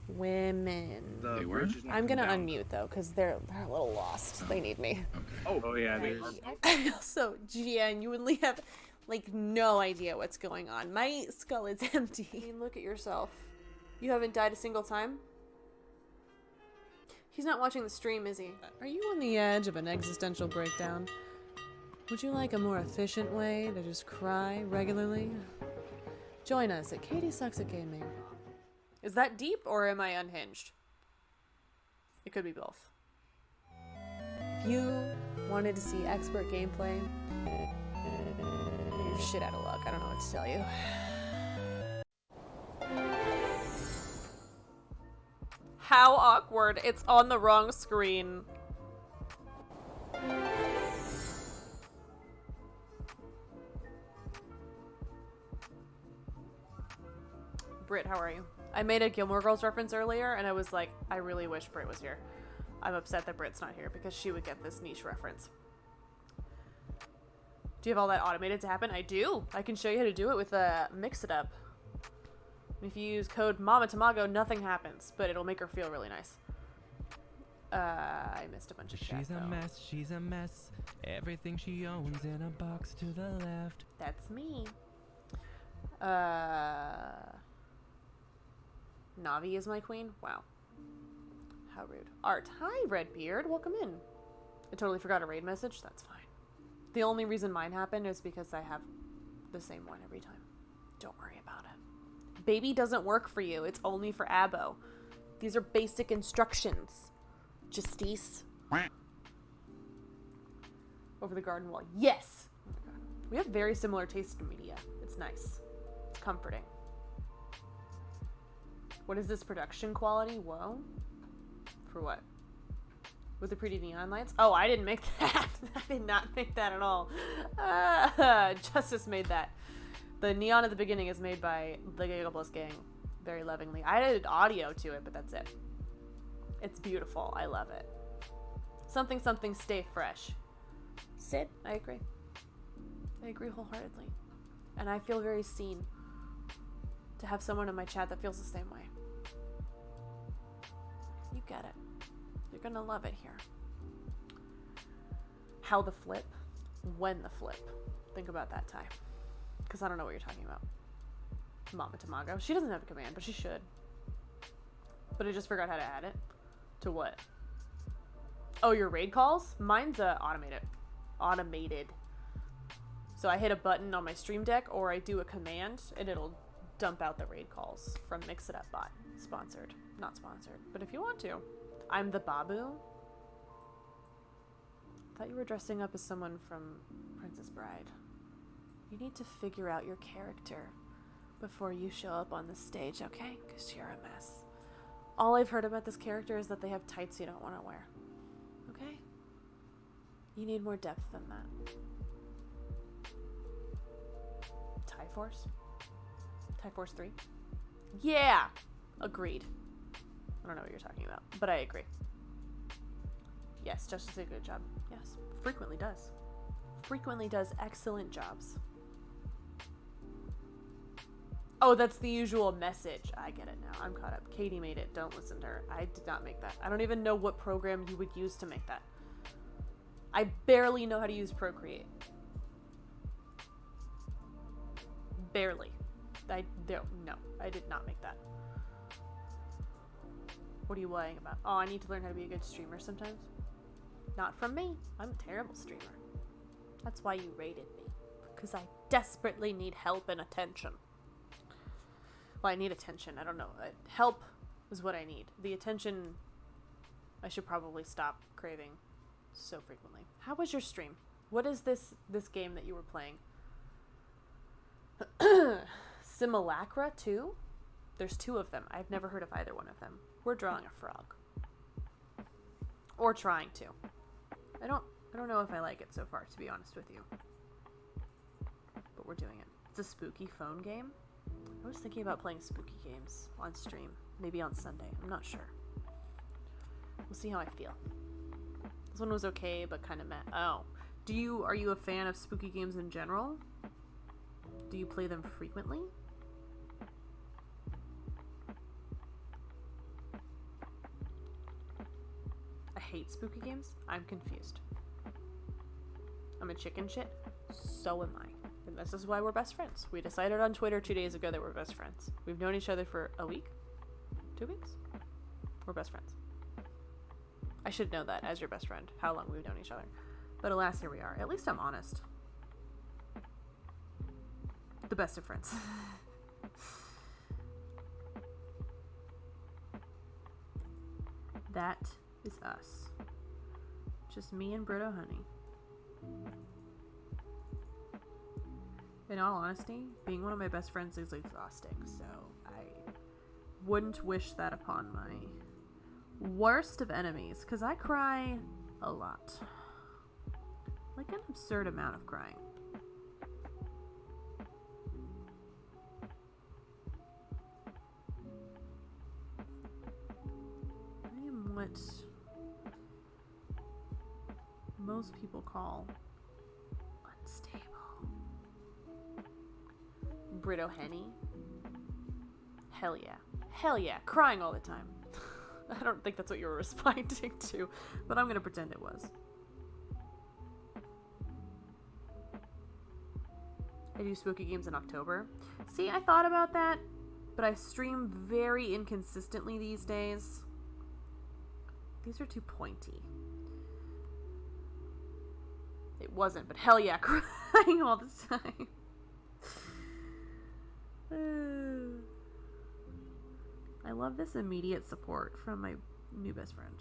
They were? I'm gonna unmute though, because they're a little lost. They need me. Oh yeah, they are. I also genuinely have like no idea what's going on. My skull is empty. I mean, look at yourself. You haven't died a single time? He's not watching the stream, is he? Are you on the edge of an existential breakdown? Would you like a more efficient way to just cry regularly? Join us at Katie Sucks at Gaming. Is that deep or am I unhinged? It could be both. If you wanted to see expert gameplay, you're shit out of luck. I don't know what to tell you. How awkward. It's on the wrong screen. Britt, how are you? I made a Gilmore Girls reference earlier, and I was like, I really wish Britt was here. I'm upset that Britt's not here, because she would get this niche reference. Do you have all that automated to happen? I do! I can show you how to do it with Mix It Up. If you use code Mama Tamago, nothing happens, but it'll make her feel really nice. I missed a bunch of chat, She's a mess, she's a mess. Everything she owns in a box to the left. That's me. Navi is my queen? Wow. How rude. Art. Hi, Redbeard. Welcome in. I totally forgot a raid message. That's fine. The only reason mine happened is because I have the same one every time. Don't worry about it. Baby doesn't work for you. It's only for Abo. These are basic instructions. Justice. Over the garden wall. Yes! Oh my God. We have very similar taste in media. It's nice. It's comforting. What is this production quality? Whoa. For what? With the pretty neon lights? Oh, I didn't make that. I did not make that at all. Justice made that. The neon at the beginning is made by the Giggle Plus Gang. Very lovingly. I added audio to it, but that's it. It's beautiful. I love it. Something, something, stay fresh. Sid, I agree. I agree wholeheartedly. And I feel very seen to have someone in my chat that feels the same way. You get it. You're gonna love it here. How the flip? When the flip? Think about that, Ty. Because I don't know what you're talking about. Mama Tamago. She doesn't have a command, but she should. But I just forgot how to add it. To what? Oh, your raid calls? Mine's automated. Automated. So I hit a button on my stream deck, or I do a command, and it'll dump out the raid calls from Mix It Up Bot. Sponsored. Not sponsored. But if you want to. I'm the Babu. I thought you were dressing up as someone from Princess Bride. You need to figure out your character. before you show up on the stage, okay? Because you're a mess. All I've heard about this character is that they have tights you don't want to wear. Okay? You need more depth than that. Triforce? Triforce 3? Yeah! Agreed. I don't know what you're talking about, but I agree. Yes, Justice did a good job. Yes, frequently does. Frequently does excellent jobs. Oh, that's the usual message. I get it now. I'm caught up. Katie made it. Don't listen to her. I did not make that. I don't even know what program you would use to make that. I barely know how to use Procreate. Barely. I did not make that. What are you lying about? Oh, I need to learn how to be a good streamer sometimes. Not from me. I'm a terrible streamer. That's why you rated me. Because I desperately need help and attention. Well, I need attention. I don't know. Help is what I need. The attention, I should probably stop craving so frequently. How was your stream? What is this game that you were playing? Simulacra 2? There's 2 of them. I've never heard of either one of them. We're drawing a frog. Or trying to. I don't know if I like it so far, to be honest with you. But we're doing it. It's a spooky phone game. I was thinking about playing spooky games on stream. Maybe on Sunday. I'm not sure. We'll see how I feel. This one was okay, but kind of meh. Oh. Are you a fan of spooky games in general? Do you play them frequently? I hate spooky games. I'm confused. I'm a chicken shit. So am I. And this is why we're best friends. We decided on Twitter 2 days ago that we're best friends. We've known each other for a week? 2 weeks? We're best friends. I should know that as your best friend, how long we've known each other. But alas, here we are. At least I'm honest. The best of friends. That is us. Just me and Brito Honey. In all honesty, being one of my best friends is exhausting, so I wouldn't wish that upon my worst of enemies, because I cry a lot. Like an absurd amount of crying. I am what most people call unstable. Brito Henny. Hell yeah. Hell yeah. Crying all the time. I don't think that's what you were responding to, but I'm gonna pretend it was. I do spooky games in October. See, I thought about that, but I stream very inconsistently these days. These are too pointy. It wasn't, but hell yeah, crying all the time. I love this immediate support from my new best friend.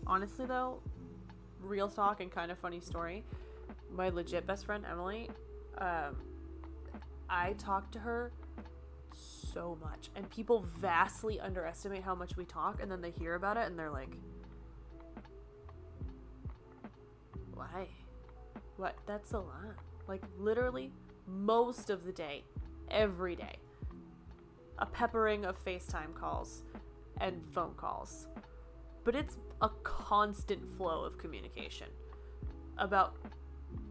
Honestly though, real talk and kind of funny story, my legit best friend Emily, I talk to her so much, and people vastly underestimate how much we talk, and then they hear about it and they're like, why? What? That's a lot. Like, literally, most of the day, every day, a peppering of FaceTime calls and phone calls. But it's a constant flow of communication about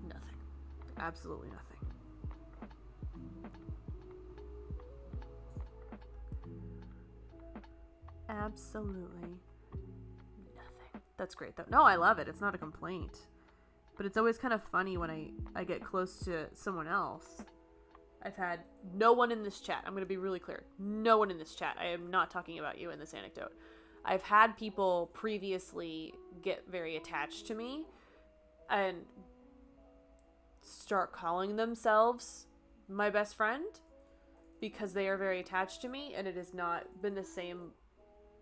nothing. Absolutely nothing. Absolutely nothing. That's great, though. No, I love it. It's not a complaint. But it's always kind of funny when I get close to someone else. I've had no one in this chat. I'm going to be really clear. No one in this chat. I am not talking about you in this anecdote. I've had people previously get very attached to me and start calling themselves my best friend because they are very attached to me, and it has not been the same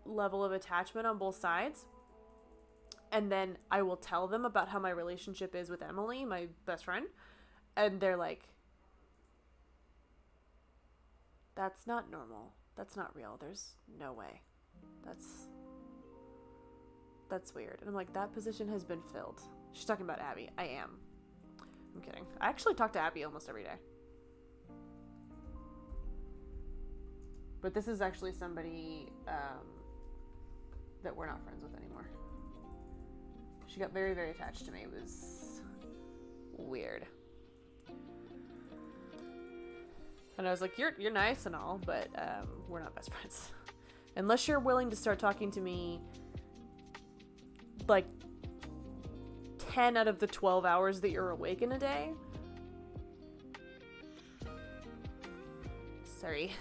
level of attachment on both sides. And then I will tell them about how my relationship is with Emily, my best friend. And they're like, that's not normal. That's not real. There's no way. That's weird. And I'm like, that position has been filled. She's talking about Abby. I am. I'm kidding. I actually talk to Abby almost every day. But this is actually somebody that we're not friends with anymore. She got very, very attached to me. It was weird. And I was like, you're nice and all, but we're not best friends. Unless you're willing to start talking to me like 10 out of the 12 hours that you're awake in a day. Sorry.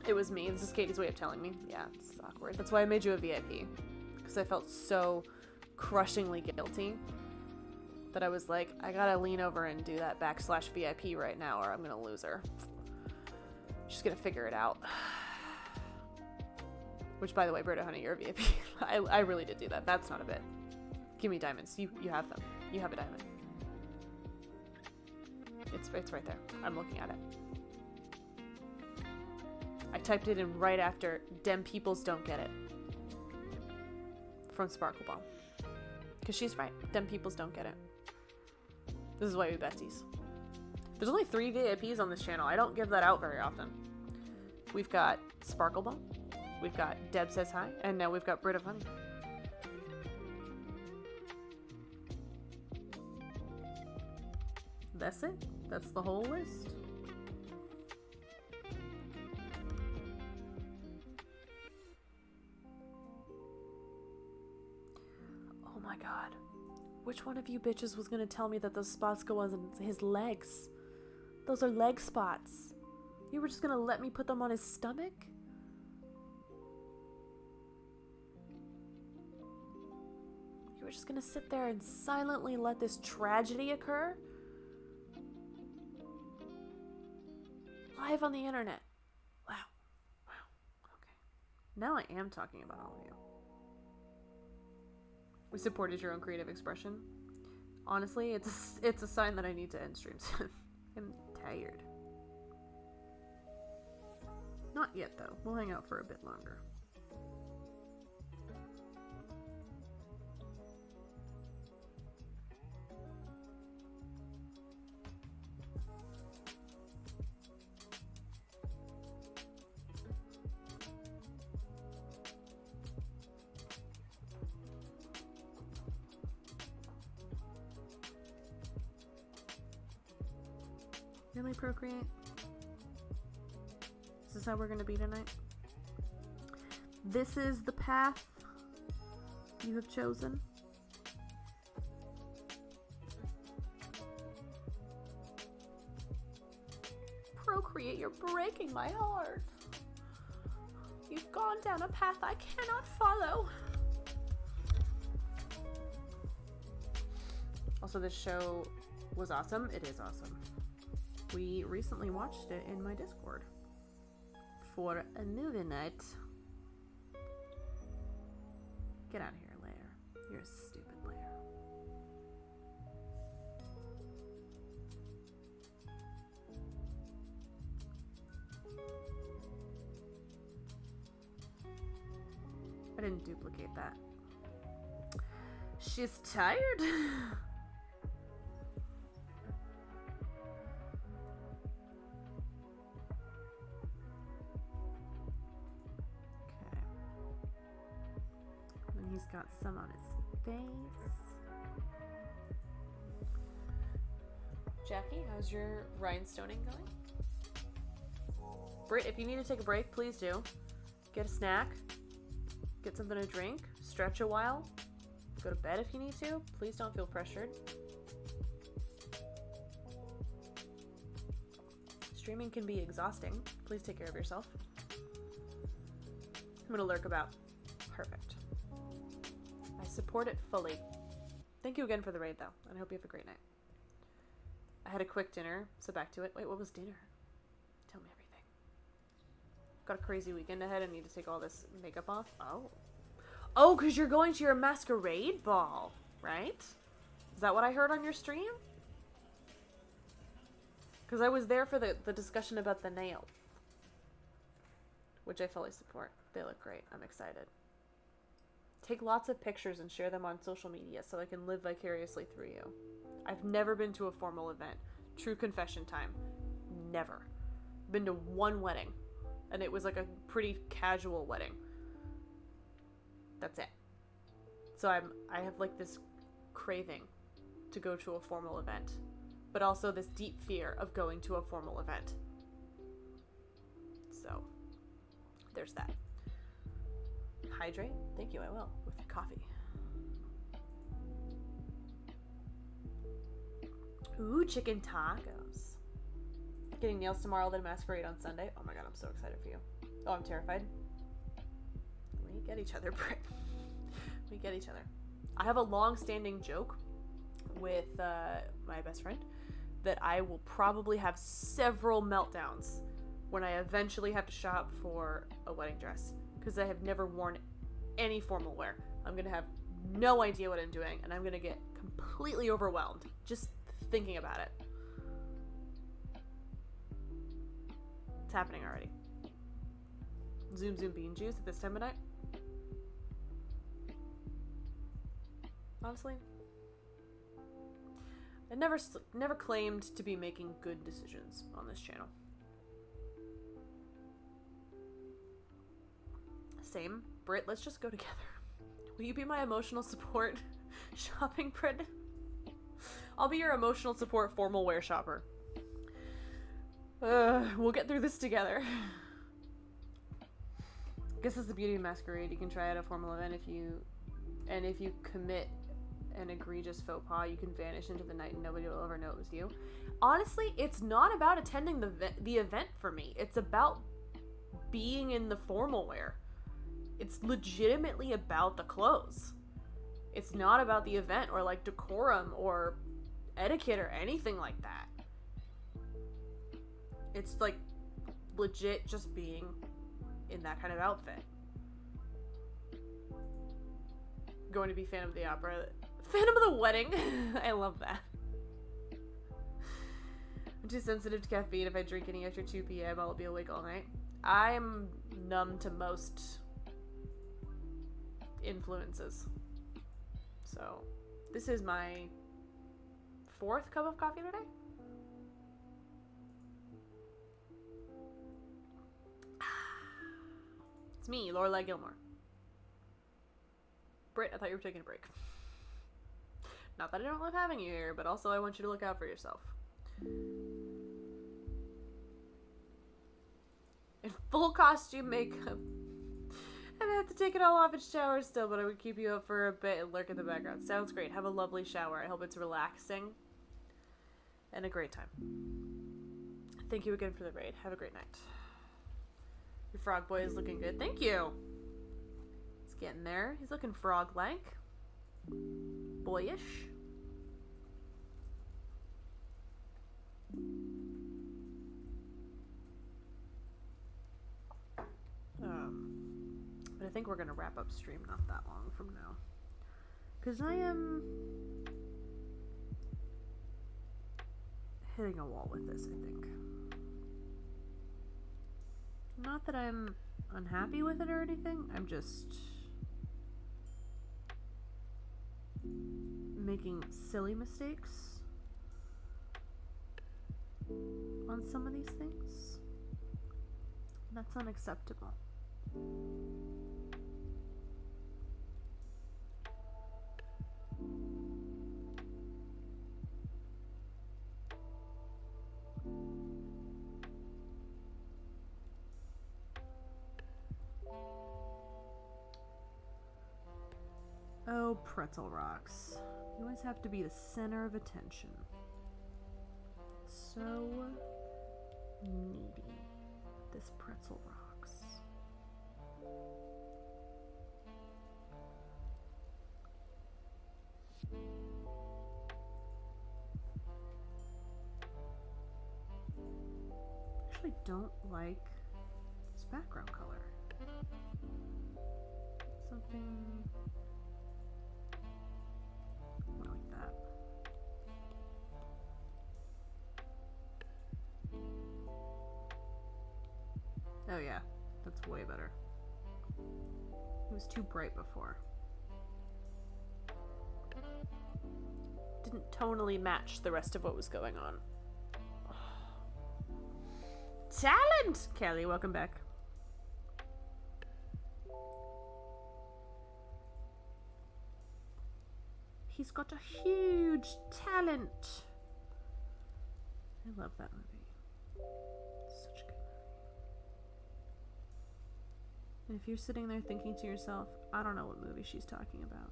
It was me. This is Katie's way of telling me. Yeah, it's awkward. That's why I made you a VIP. Because I felt so crushingly guilty that I was like, I gotta lean over and do that /VIP right now or I'm gonna lose her. She's gonna figure it out. Which, by the way, Berta, honey, you're a VIP. I really did do that. That's not a bit. Give me diamonds. You have them. You have a diamond. It's right there. I'm looking at it. I typed it in right after Dem Peoples Don't Get It. From Sparkle Bomb. Because she's right. Dem Peoples don't get it. This is why we besties. There's only 3 VIPs on this channel. I don't give that out very often. We've got Sparkle Bomb. We've got Deb Says Hi. And now we've got Brit of Honey. That's it. That's the whole list. Oh my god. Which one of you bitches was gonna tell me that those spots go on his legs? Those are leg spots. You were just gonna let me put them on his stomach? You were just gonna sit there and silently let this tragedy occur? Live on the internet. Wow. Okay. Now I am talking about all of you. We supported your own creative expression. Honestly, it's a sign that I need to end streams. I'm tired. Not yet, though. We'll hang out for a bit longer. Really, Procreate? Is this how we're gonna be tonight? This is the path you have chosen? Procreate, you're breaking my heart. You've gone down a path I cannot follow. Also, this show was awesome. It is awesome. We recently watched it in my Discord for a movie night. Get out of here, Lair. You're a stupid Lair. I didn't duplicate that. She's tired. He's got some on his face. Jackie, how's your rhinestoning going? Britt, if you need to take a break, please do. Get a snack. Get something to drink. Stretch a while. Go to bed if you need to. Please don't feel pressured. Streaming can be exhausting. Please take care of yourself. I'm gonna lurk about. Perfect. I support it fully. Thank you again for the raid, though, and I hope you have a great night. I had a quick dinner, so back to it. Wait, what was dinner? Tell me everything. Got a crazy weekend ahead. I need to take all this makeup off. Oh, because you're going to your masquerade ball, right? Is that what I heard on your stream? Because I was there for the discussion about the nails. Which I fully support. They look great. I'm excited. Take lots of pictures and share them on social media so I can live vicariously through you. I've never been to a formal event. True confession time. Never. Been to one wedding. And it was like a pretty casual wedding. That's it. So I have like this craving to go to a formal event. But also this deep fear of going to a formal event. So, there's that. Hydrate? Thank you, I will. With coffee. Ooh, chicken tacos. Getting nails tomorrow, then masquerade on Sunday. Oh my god, I'm so excited for you. Oh, I'm terrified. We get each other, Britt. We get each other. I have a long-standing joke with my best friend that I will probably have several meltdowns when I eventually have to shop for a wedding dress. Because I have never worn any formal wear. I'm going to have no idea what I'm doing, and I'm going to get completely overwhelmed just thinking about it. It's happening already. Zoom Zoom bean juice at this time of night. Honestly, I never claimed to be making good decisions on this channel. Same. Britt, let's just go together. Will you be my emotional support shopping Britt? I'll be your emotional support formal wear shopper. We'll get through this together. I guess that's the beauty of masquerade. You can try at a formal event if you commit an egregious faux pas, you can vanish into the night and nobody will ever know it was you. Honestly, it's not about attending the event for me. It's about being in the formal wear. It's legitimately about the clothes. It's not about the event or like decorum or etiquette or anything like that. It's like legit just being in that kind of outfit. Going to be Phantom of the Opera. Phantom of the Wedding. I love that. I'm too sensitive to caffeine. If I drink any after 2 p.m., I'll be awake all night. I'm numb to most influences. So, this is my 4th cup of coffee today. It's me, Lorelai Gilmore. Britt, I thought you were taking a break. Not that I don't love having you here, but also I want you to look out for yourself. In full costume makeup. I have to take it all off and shower still, but I would keep you up for a bit and lurk in the background. Sounds great. Have a lovely shower. I hope it's relaxing and a great time. Thank you again for the raid. Have a great night. Your frog boy is looking good. Thank you. He's getting there. He's looking frog-like. Boyish. But I think we're gonna wrap up stream not that long from now. Because I am hitting a wall with this, I think. Not that I'm unhappy with it or anything, I'm just making silly mistakes on some of these things. That's unacceptable. Oh, pretzel rocks. You always have to be the center of attention. So needy. This pretzel rocks. Actually don't like this background color. Something more like that. Oh yeah, that's way better. It was too bright before. Didn't tonally match the rest of what was going on. Talent! Kelly, welcome back. He's got a huge talent. I love that movie. Such a good movie. And if you're sitting there thinking to yourself, I don't know what movie she's talking about,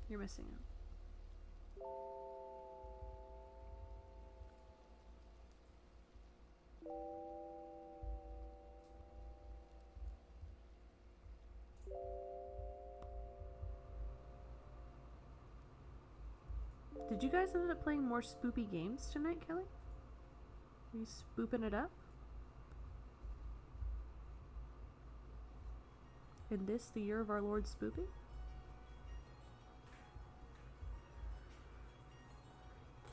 you're missing out. Did you guys end up playing more spoopy games tonight, Kelly? Are you spooping it up? In this, the year of our Lord Spoopy?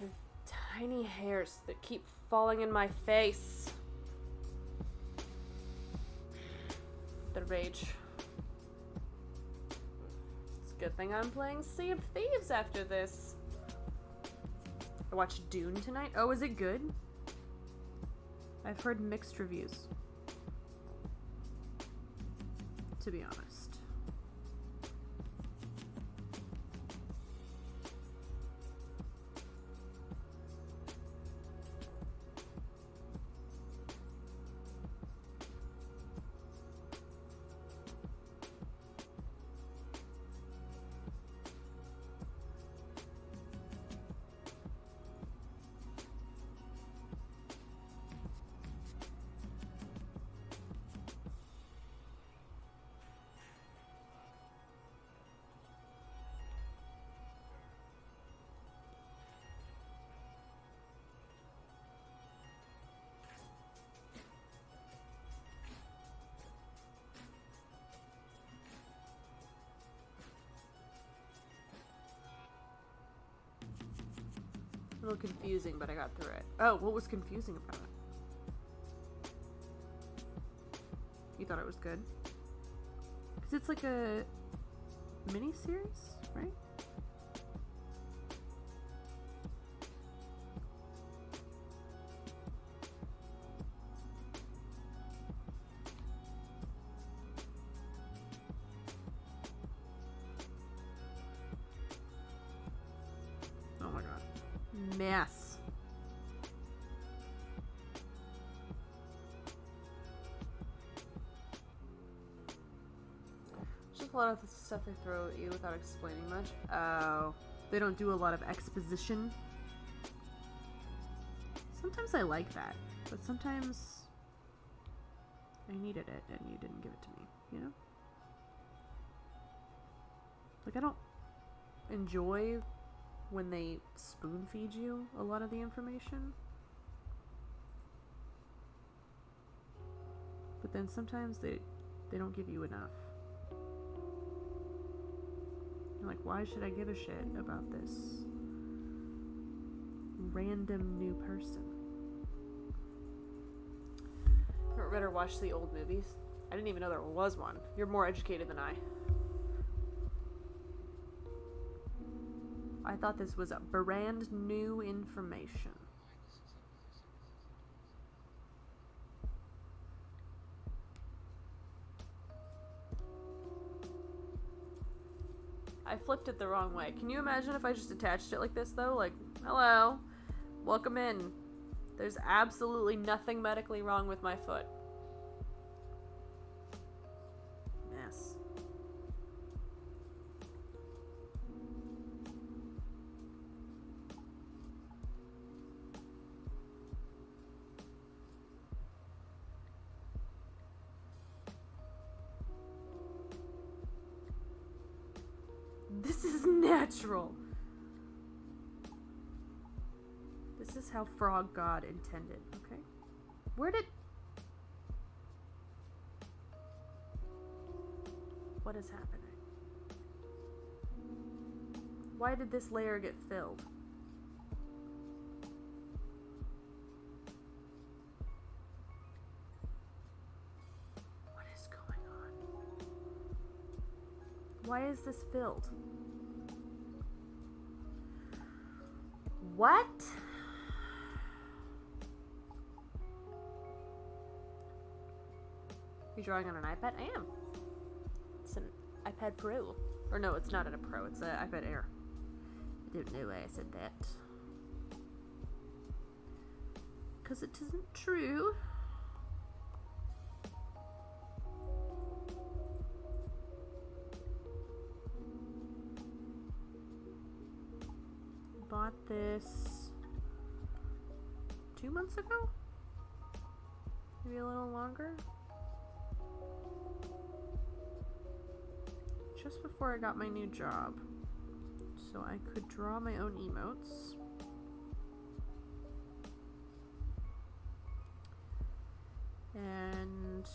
The tiny hairs that keep falling in my face. The rage. It's a good thing I'm playing Sea of Thieves after this. I watched Dune tonight. Oh, is it good? I've heard mixed reviews. To be honest. A little confusing, but I got through it. Oh, what was confusing about it? You thought it was good? Because it's like a mini-series, right? Oh my god. Mess. Just a lot of the stuff they throw at you without explaining much. Oh. They don't do a lot of exposition. Sometimes I like that, but sometimes I needed it and you didn't give it to me, you know? Like, I don't enjoy when they spoon feed you a lot of the information. But then sometimes they don't give you enough. You're like, why should I give a shit about this random new person? You better watch the old movies. I didn't even know there was one. You're more educated than I. I thought this was a brand new information. I flipped it the wrong way. Can you imagine if I just attached it like this, though? Like, hello, welcome in. There's absolutely nothing medically wrong with my foot. Mess. This is natural. This is how Frog God intended, okay? Where did... What is happening? Why did this layer get filled? What is going on? Why is this filled? What? You drawing on an iPad? I am. It's an iPad Pro. Or no, it's not a Pro, it's an iPad Air. I don't know why I said that. Because it isn't true. Bought this 2 months ago? Maybe a little longer? Just before I got my new job. So I could draw my own emotes. And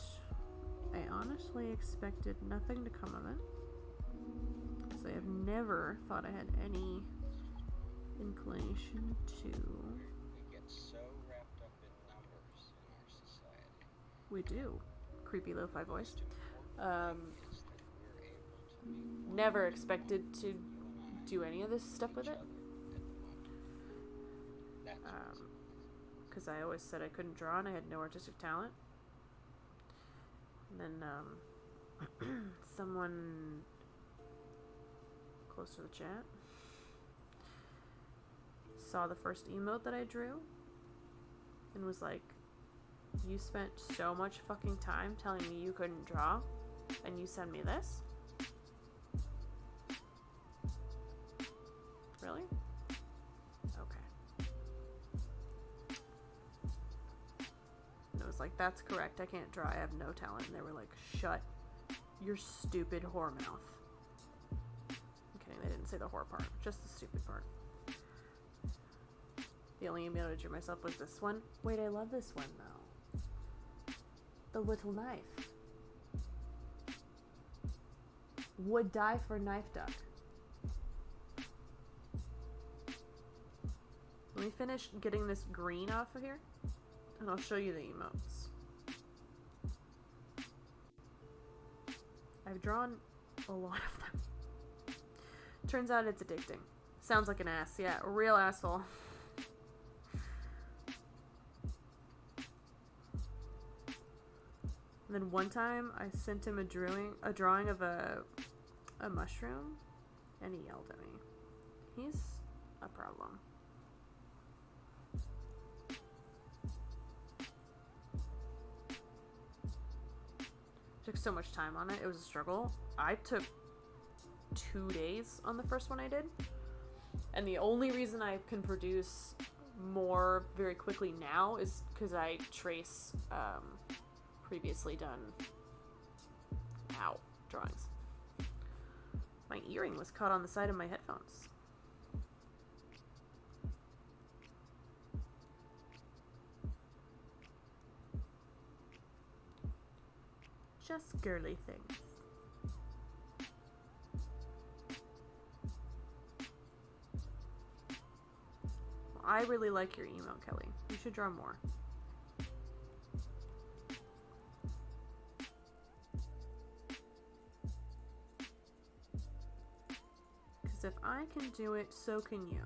I honestly expected nothing to come of it. Because I have never thought I had any inclination to. We get so wrapped up in numbers in our society. We do. Creepy lo-fi voice. We're Never expected to do any of this stuff with it. Because I always said I couldn't draw and I had no artistic talent. And then someone close to the chat saw the first emote that I drew and was like, you spent so much fucking time telling me you couldn't draw and you send me this? Really? Okay. And it was like, that's correct, I can't draw, I have no talent. And they were like, shut your stupid whore mouth. I'm kidding, they didn't say the whore part, just the stupid part. The only emote I drew myself was this one. Wait, I love this one though. The little knife. Would die for knife duck. Let me finish getting this green off of here, and I'll show you the emotes. I've drawn a lot of them. Turns out it's addicting. Sounds like an ass. Yeah, a real asshole. And then one time I sent him a drawing of a mushroom, and he yelled at me. He's a problem. Took so much time on it. It was a struggle. I took 2 days on the first one I did. And the only reason I can produce more very quickly now is because I trace previously done drawings. My earring was caught on the side of my headphones. Just girly things. Well, I really like your email, Kelly. You should draw more. Because if I can do it, so can you.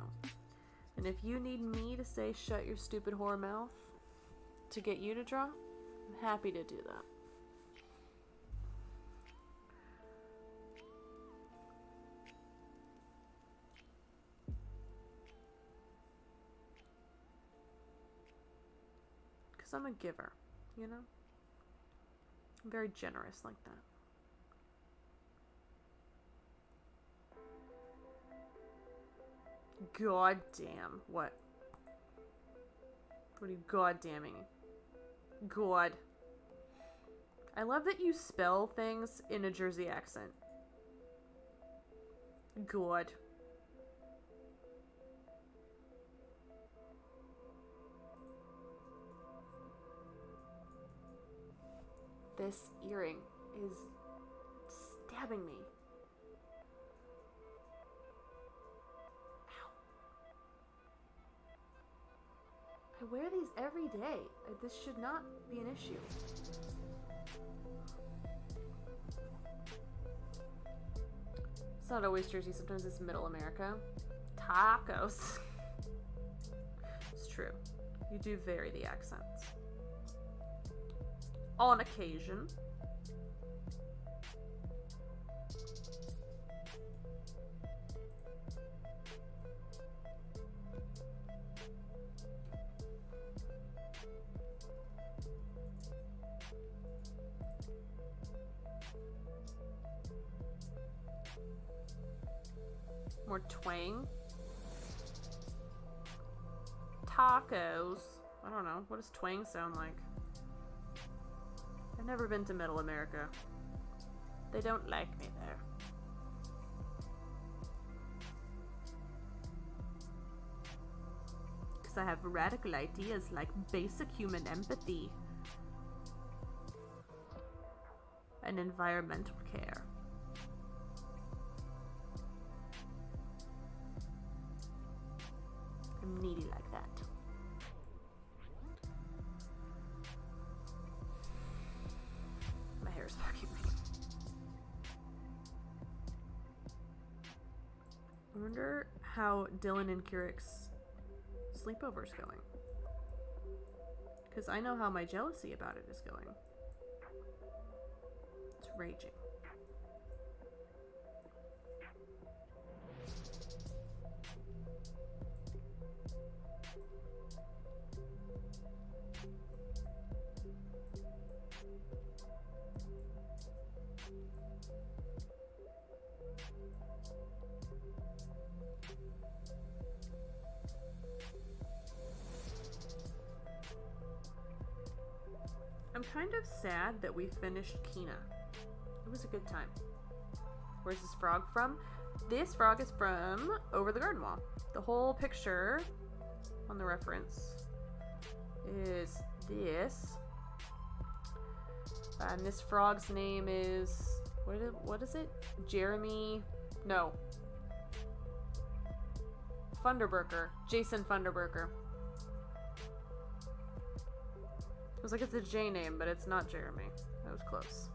And if you need me to say shut your stupid whore mouth to get you to draw, I'm happy to do that. I'm a giver, you know? I'm very generous like that. God damn. What? What are you goddamming? God. I love that you spell things in a Jersey accent. God. This earring is stabbing me. I wear these every day. This should not be an issue. It's not always Jersey, sometimes it's Middle America. Tacos. It's true. You do vary the accents. On occasion. More twang. Tacos. I don't know. What does twang sound like? I've never been to Middle America. They don't like me there. Because I have radical ideas like basic human empathy and environmental care. I'm needy like that. My hair is bugging me. I wonder how Dylan and Keurig's sleepover is going. Because I know how my jealousy about it is going. It's raging. I'm kind of sad that we finished Kina. It was a good time. Where's this frog from? This frog is from Over the Garden Wall. The whole picture on the reference is this. And this frog's name is... What is it? Jeremy... No. Funderburker. Jason Funderburker. I was like, it's a J name, but it's not Jeremy. That was close.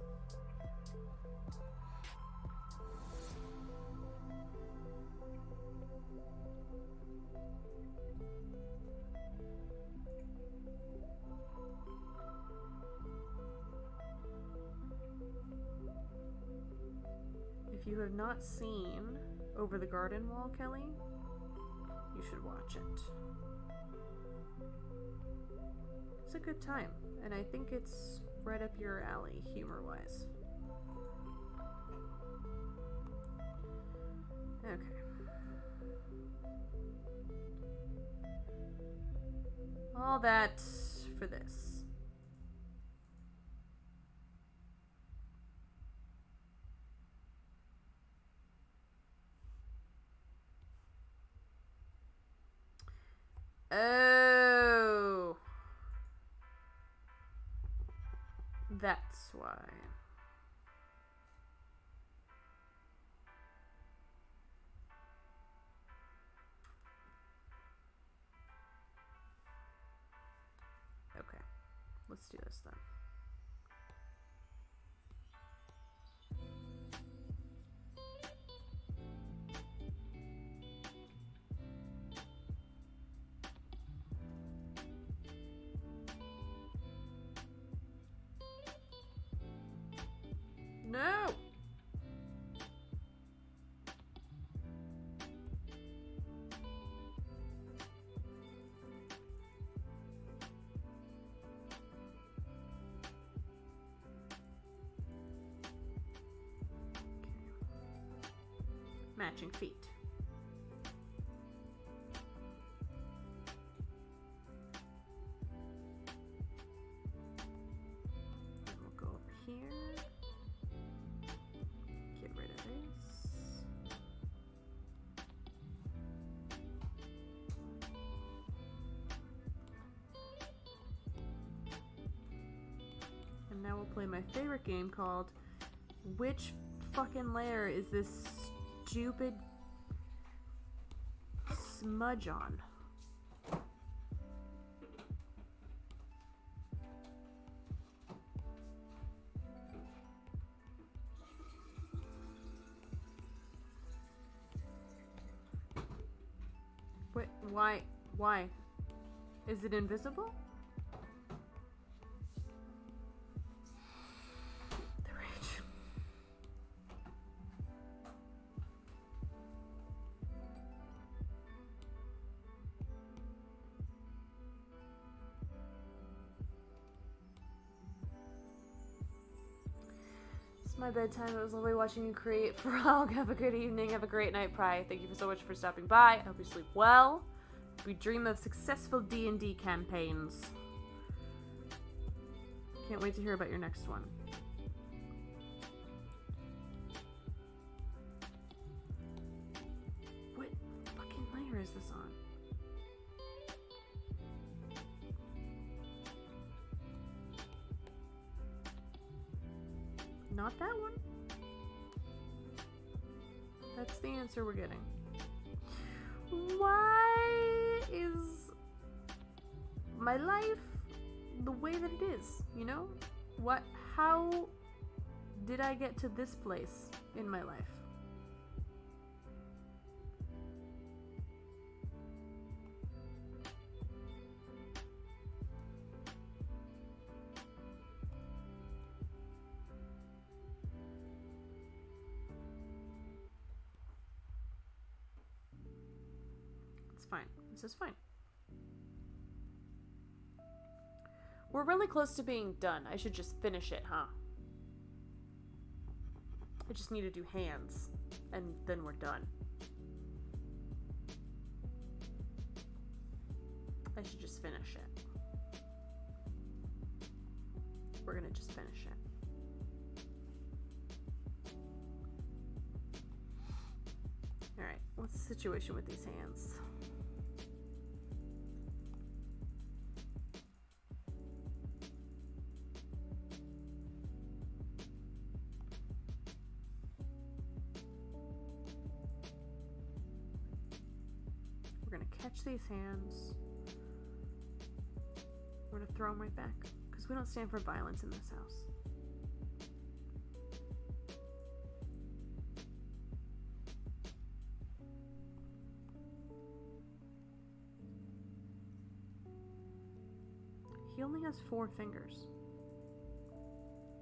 If you have not seen Over the Garden Wall, Kelly, you should watch it. It's a good time, and I think it's right up your alley, humor-wise. Okay. All that for this. Oh. That's why. Okay, let's do this then. No! Matching feet. And we'll go over here. Get rid of this. And now we'll play my favorite game called Which Fucking Layer Is This Stupid Smudge On? Why? Why? Is it invisible? The rage. It's my bedtime. It was lovely watching you create Frog. Have a good evening. Have a great night, Pry. Thank you so much for stopping by. I hope you sleep well. We dream of successful D&D campaigns. Can't wait to hear about your next one. What fucking layer is this on? Not that one. That's the answer we're getting. Why is my life the way that it is? You know? How did I get to this place in my life? Fine. This is fine. We're really close to being done. I should just finish it, huh? I just need to do hands, and then we're done. I should just finish it. We're gonna just finish it. Alright, what's the situation with these hands? We're gonna catch these hands. We're gonna throw them right back, because we don't stand for violence in this house. He only has 4 fingers.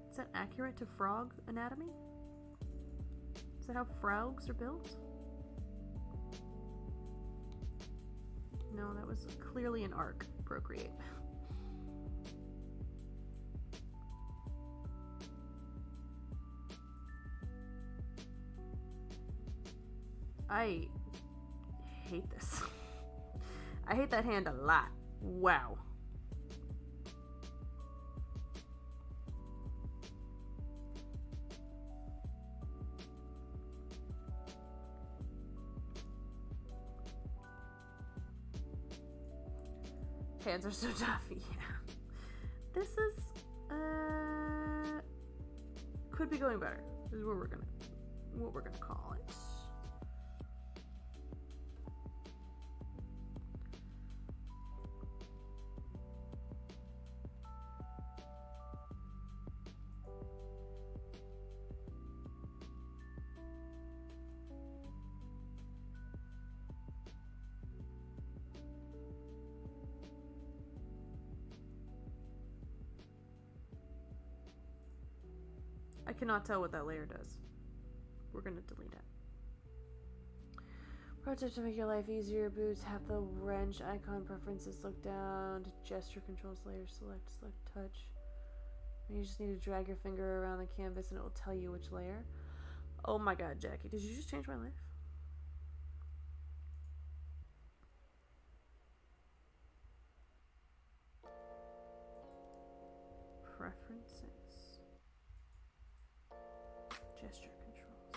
Is that accurate to frog anatomy? Is that how frogs are built? No, that was clearly an arc. Procreate. I hate this. I hate that hand a lot. Wow. Hands are so tough. Yeah. This is could be going better. This is what we're gonna call it. I cannot tell what that layer does. We're gonna delete it. Project to make your life easier. Boots. Have the wrench icon preferences. Look down to gesture controls layer. Select touch. And you just need to drag your finger around the canvas and it will tell you which layer. Oh my god, Jackie. Did you just change my life? Preferences. Gesture controls.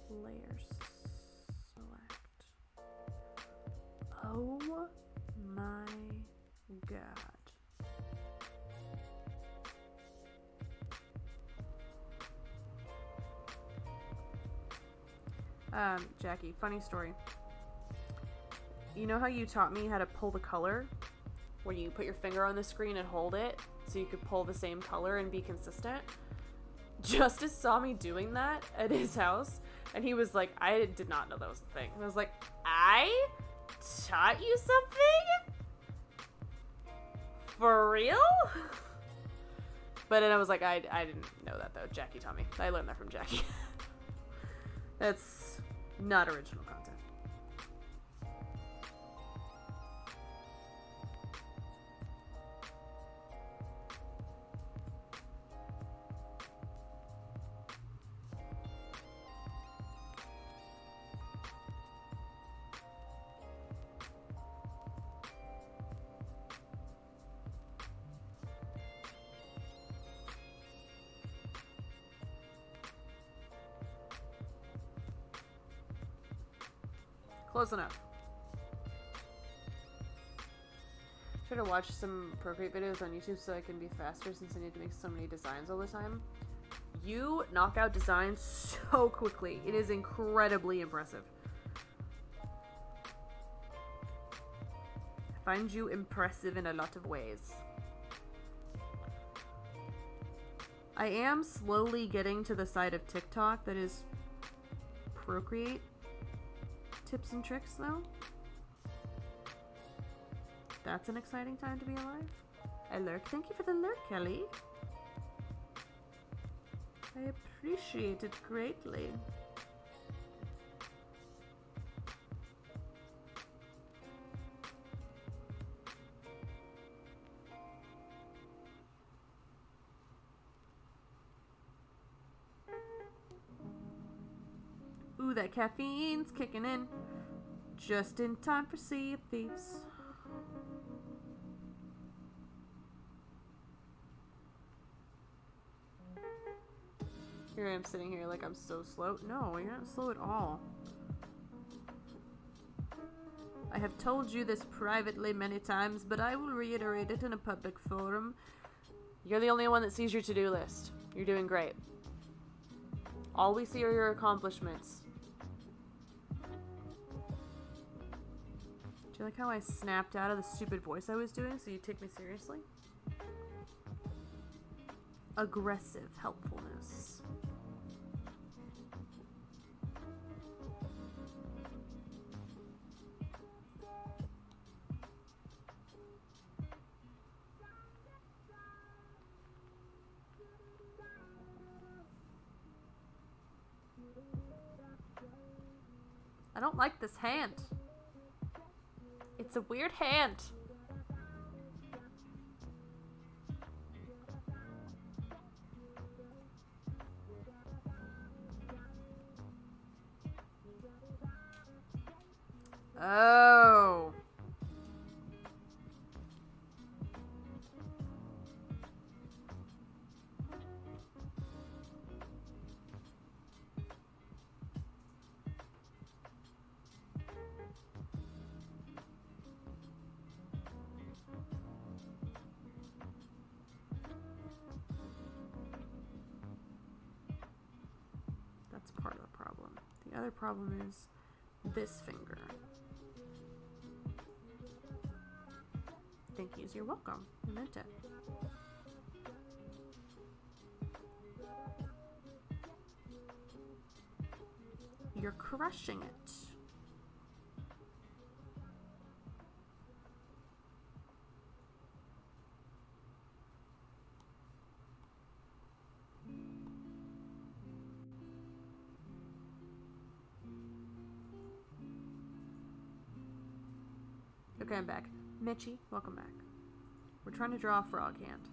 Layers. Select. Oh my god. Jackie, funny story. You know how you taught me how to pull the color? Where you put your finger on the screen and hold it so you could pull the same color and be consistent? Justice saw me doing that at his house, And he was like, I did not know that was a thing. And I was like, I taught you something? For real? But then I was like, I didn't know that though. Jackie taught me. I learned that from Jackie. That's not original content. Close enough. Try to watch some Procreate videos on YouTube so I can be faster since I need to make so many designs all the time. You knock out designs so quickly. It is incredibly impressive. I find you impressive in a lot of ways. I am slowly getting to the side of TikTok that is Procreate tips and tricks, though. That's an exciting time to be alive. I lurk. Thank you for the lurk, Kelly. I appreciate it greatly. Ooh, that caffeine's kicking in. Just in time for Sea of Thieves. Here I am sitting here like I'm so slow. No, you're not slow at all. I have told you this privately many times, but I will reiterate it in a public forum. You're the only one that sees your to-do list. You're doing great. All we see are your accomplishments. Do you like how I snapped out of the stupid voice I was doing so you take me seriously? Aggressive helpfulness. I don't like this hand. It's a weird hand. Oh. That's part of the problem. The other problem is this finger. Thank you. You're welcome. I meant it. You're crushing it. Okay, I'm back. Mitchie, welcome back. We're trying to draw a frog hand.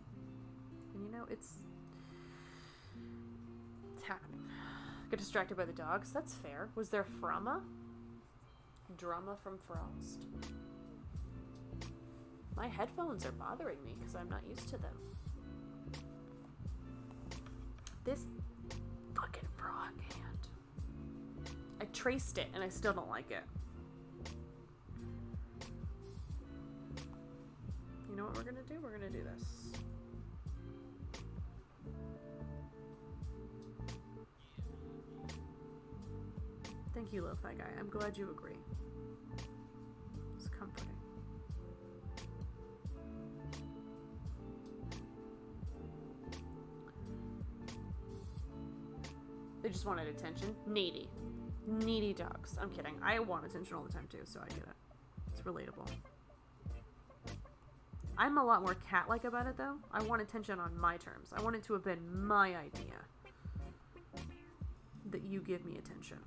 And you know, it's happening. Get distracted by the dogs. That's fair. Was there Frama? Drama from Frost. My headphones are bothering me because I'm not used to them. This fucking frog hand. I traced it and I still don't like it. You know what we're gonna do? We're gonna do this. Thank you, Lo-Fi Guy. I'm glad you agree. It's comforting. They just wanted attention. Needy. Needy dogs. I'm kidding. I want attention all the time too, so I get it. It's relatable. I'm a lot more cat-like about it though. I want attention on my terms. I want it to have been my idea that you give me attention.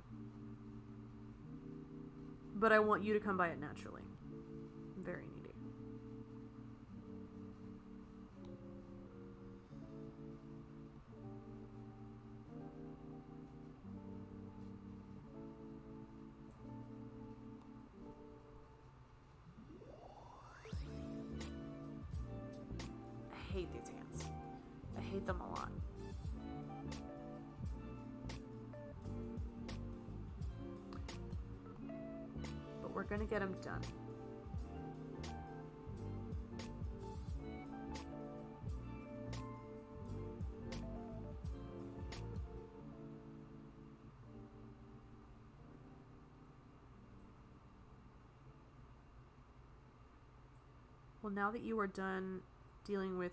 But I want you to come by it naturally. I'm very needy. I hate these hands. I hate them a lot. But we're gonna get them done. Well, now that you are done dealing with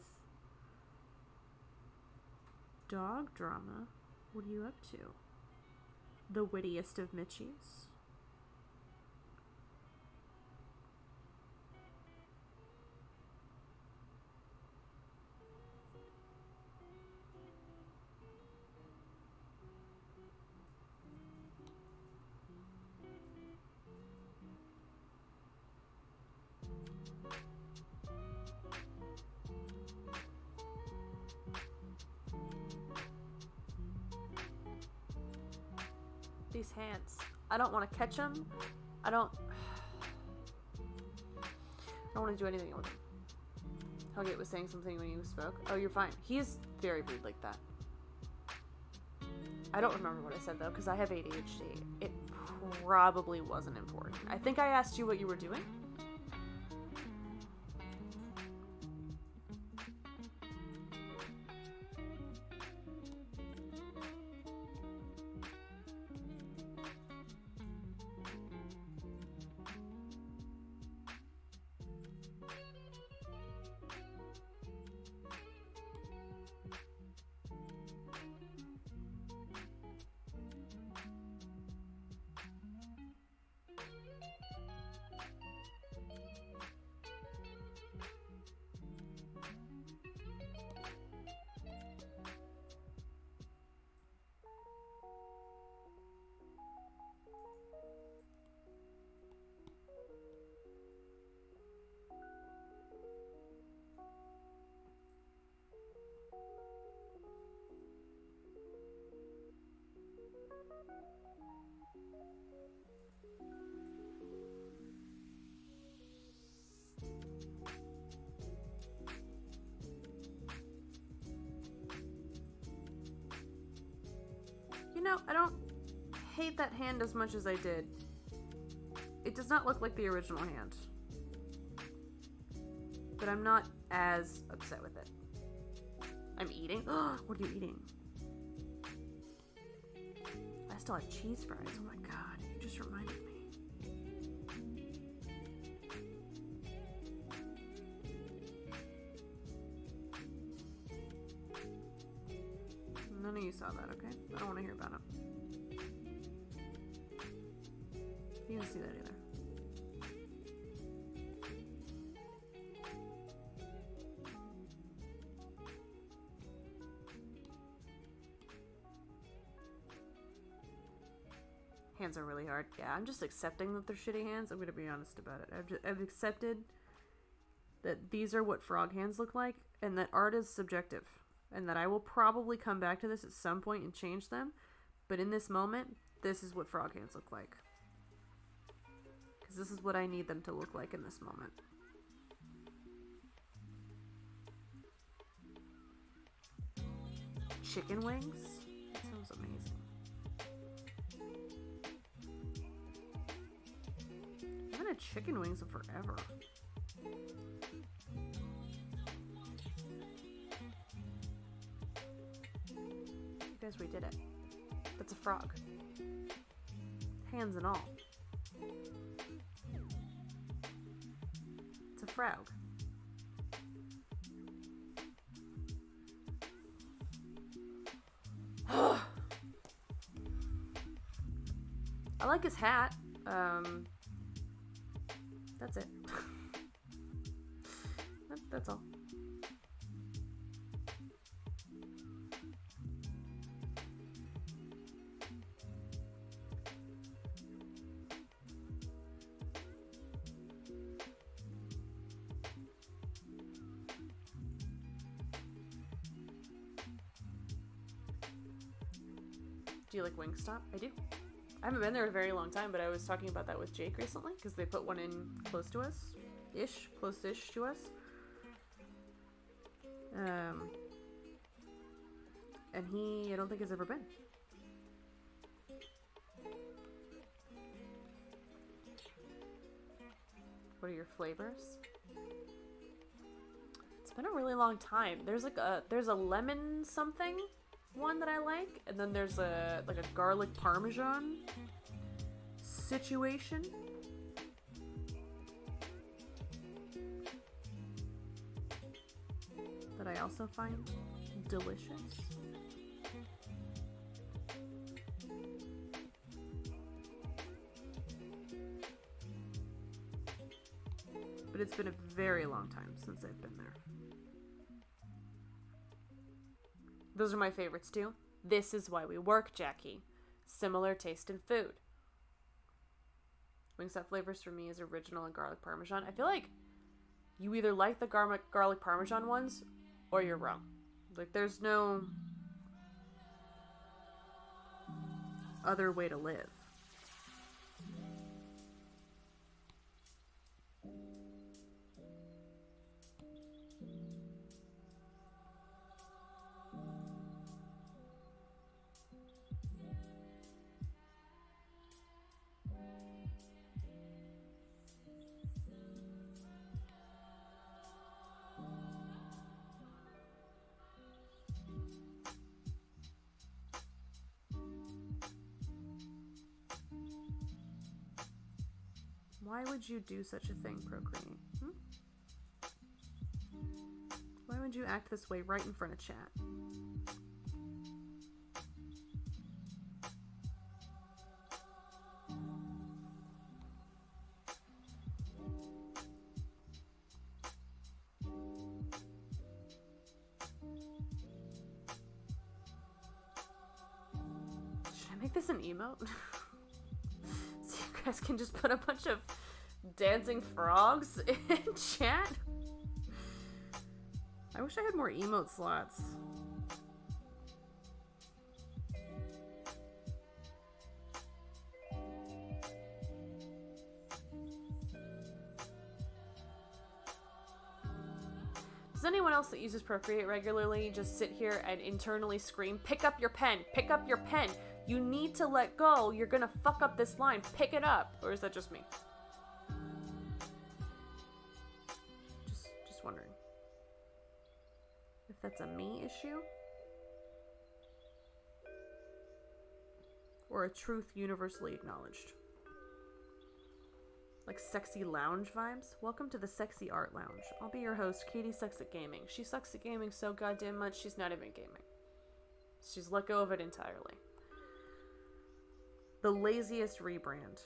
dog drama, what are you up to? The wittiest of Mitchies? These hands. I don't want to catch them. I don't want to do anything with him. Hellgate was saying something when you spoke. Oh, you're fine. He's very rude like that. I don't remember what I said though, because I have ADHD. It probably wasn't important. I think I asked you what you were doing. You know, I don't hate that hand as much as I did. It does not look like the original hand. But I'm not as upset with it. I'm eating? What are you eating? I still have cheese fries. Oh my god, you just reminded me. None of you saw that, okay? I don't want to hear about it. You didn't see that either. Hands are really hard. Yeah, I'm just accepting that they're shitty hands. I'm going to be honest about it. I've accepted that these are what frog hands look like, and that art is subjective. And that I will probably come back to this at some point and change them. But in this moment, this is what frog hands look like. Because this is what I need them to look like in this moment. Chicken wings? That sounds amazing. I haven't had chicken wings in forever. Guys, we did it. That's a frog. Hands and all. It's a frog. like his hat. That's it. That's all. Do you like Wingstop? I do. I haven't been there a very long time, but I was talking about that with Jake recently because they put one in close to us. Close-ish to us. And I don't think has ever been. What are your flavors? It's been a really long time. There's a lemon something one that I like, and then there's a garlic parmesan situation. That I also find delicious. But it's been a very long time since I've been there. Those are my favorites too. This is why we work, Jackie. Similar taste in food. Wingstop flavors for me is original and garlic parmesan. I feel like you either like the garlic parmesan ones or you're wrong. Like, there's no other way to live. Why would you do such a thing, Procreate? Why would you act this way right in front of chat? Should I make this an emote? So you guys can just put a bunch of dancing frogs in chat? I wish I had more emote slots. Does anyone else that uses Procreate regularly just sit here and internally scream, "Pick up your pen! Pick up your pen! You need to let go! You're gonna fuck up this line! Pick it up!" Or is that just me? Just wondering. If that's a me issue? Or a truth universally acknowledged. Like sexy lounge vibes? Welcome to the Sexy Art Lounge. I'll be your host, Katie Sucks at Gaming. She sucks at gaming so goddamn much, she's not even gaming. She's let go of it entirely. The laziest rebrand.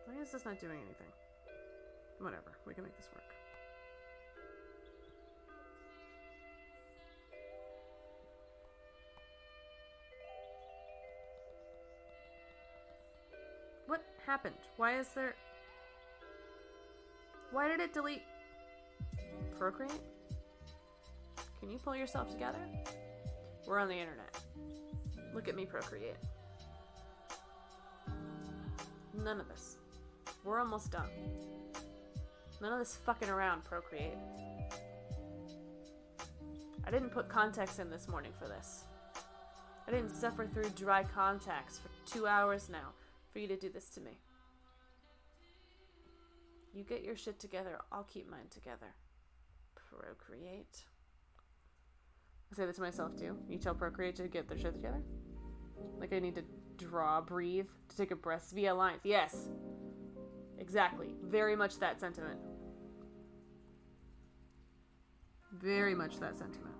Why is this not doing anything? Whatever, we can make this work. What happened? Why is there... Why did it delete... Procreate? Can you pull yourself together? We're on the internet. Look at me, Procreate. None of this. We're almost done. None of this fucking around, Procreate. I didn't put contacts in this morning for this. I didn't suffer through dry contacts for 2 hours now for you to do this to me. You get your shit together, I'll keep mine together. Procreate. I say that to myself too. You tell Procreate to get their shit together? Like I need to breathe, to take a breath via lines. Yes. Exactly. Very much that sentiment. Very much that sentiment.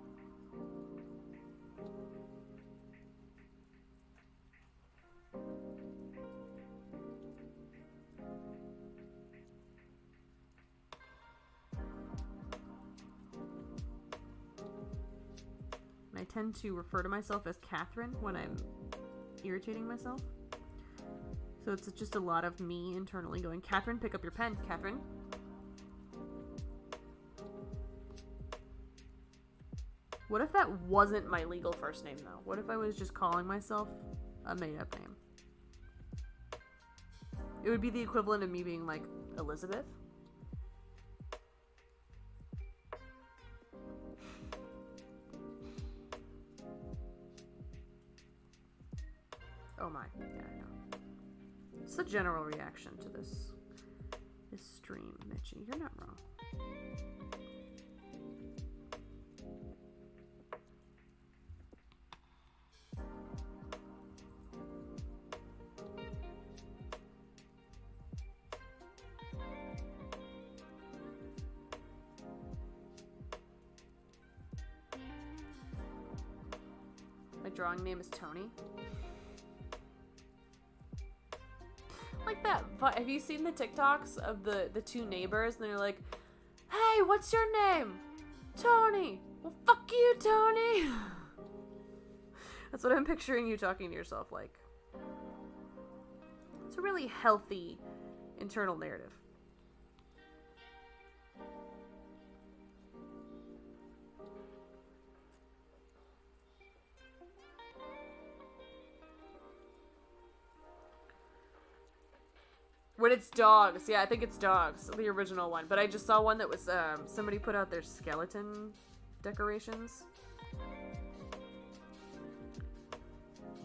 I tend to refer to myself as Catherine when I'm irritating myself. So it's just a lot of me internally going, Catherine, pick up your pen, Catherine. What if that wasn't my legal first name, though? What if I was just calling myself a made-up name? It would be the equivalent of me being like, Elizabeth. Oh my, yeah, I know. It's the general reaction to this stream, Mitchie. You're not wrong. My drawing name is Tony. Like that. Have you seen the TikToks of the two neighbors and they're like, hey, what's your name? Tony. Well, fuck you, Tony. That's what I'm picturing you talking to yourself like. It's a really healthy internal narrative. When it's dogs. Yeah, I think it's dogs. The original one. But I just saw one that was, somebody put out their skeleton decorations.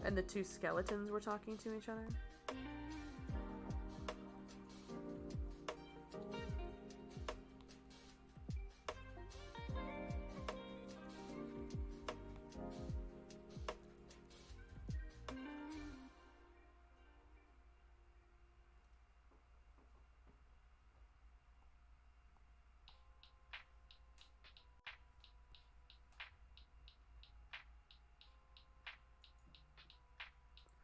And the two skeletons were talking to each other.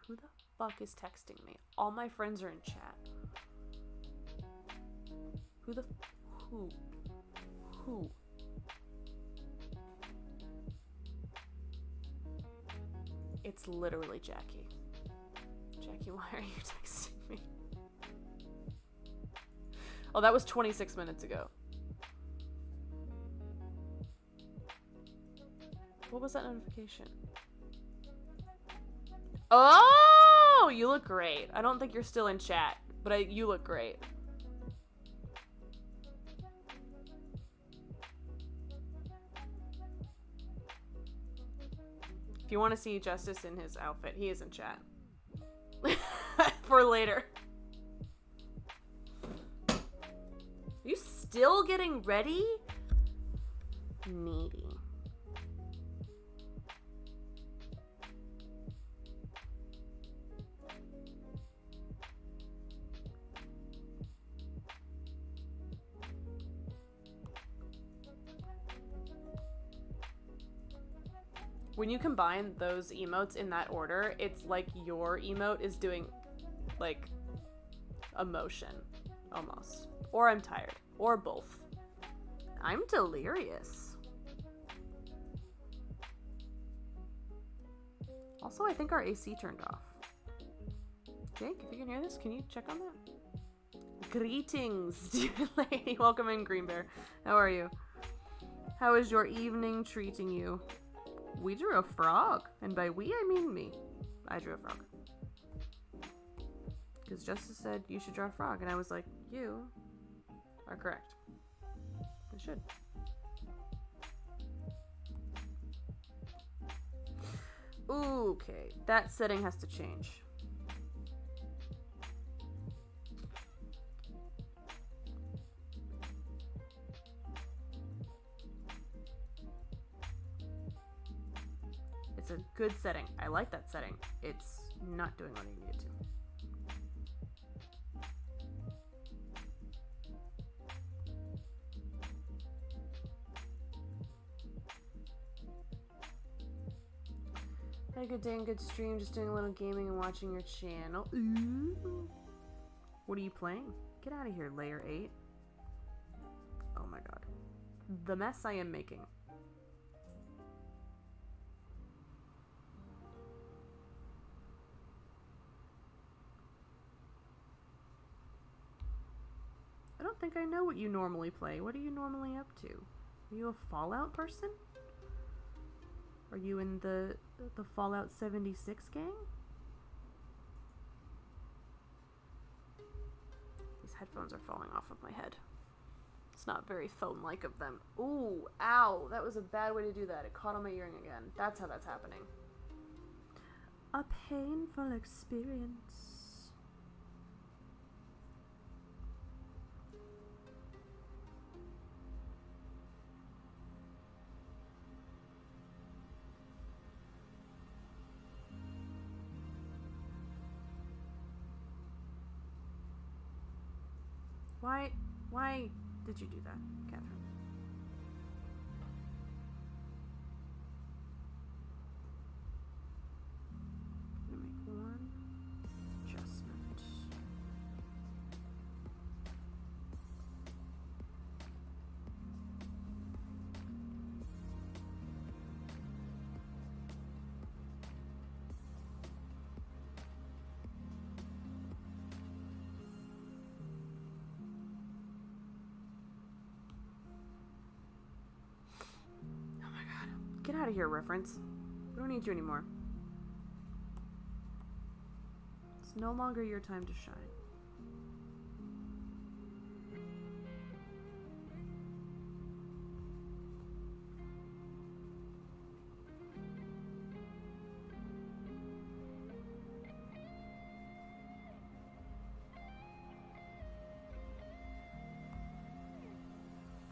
Who the fuck is texting me? All my friends are in chat. Who? It's literally Jackie. Jackie, why are you texting me? Oh, that was 26 minutes ago. What was that notification? Oh, you look great. I don't think you're still in chat, but you look great. If you want to see Justice in his outfit, he is in chat. For later. Are you still getting ready? Needy. When you combine those emotes in that order, it's like your emote is doing, like, emotion, almost. Or I'm tired. Or both. I'm delirious. Also, I think our AC turned off. Jake, if you can hear this, can you check on that? Greetings, dear lady. Welcome in, Green Bear. How are you? How is your evening treating you? We drew a frog, and by we I mean me. I drew a frog. Because Justice said you should draw a frog, and I was like, you are correct. I should. Okay, that setting has to change. It's a good setting. I like that setting. It's not doing what I need it to. Had a good day and good stream. Just doing a little gaming and watching your channel. Ooh. What are you playing? Get out of here, Layer 8. Oh my god. The mess I am making. don't think I know what you normally play. What are you normally up to? Are you a Fallout person? Are you in the Fallout 76 gang? These headphones are falling off of my head. It's not very phone-like of them. Ooh, ow, that was a bad way to do that. It caught on my earring again. That's how that's happening. A painful experience. Why did you do that, Catherine? I'm gonna make one adjustment. Get out of here, reference. We don't need you anymore. It's no longer your time to shine.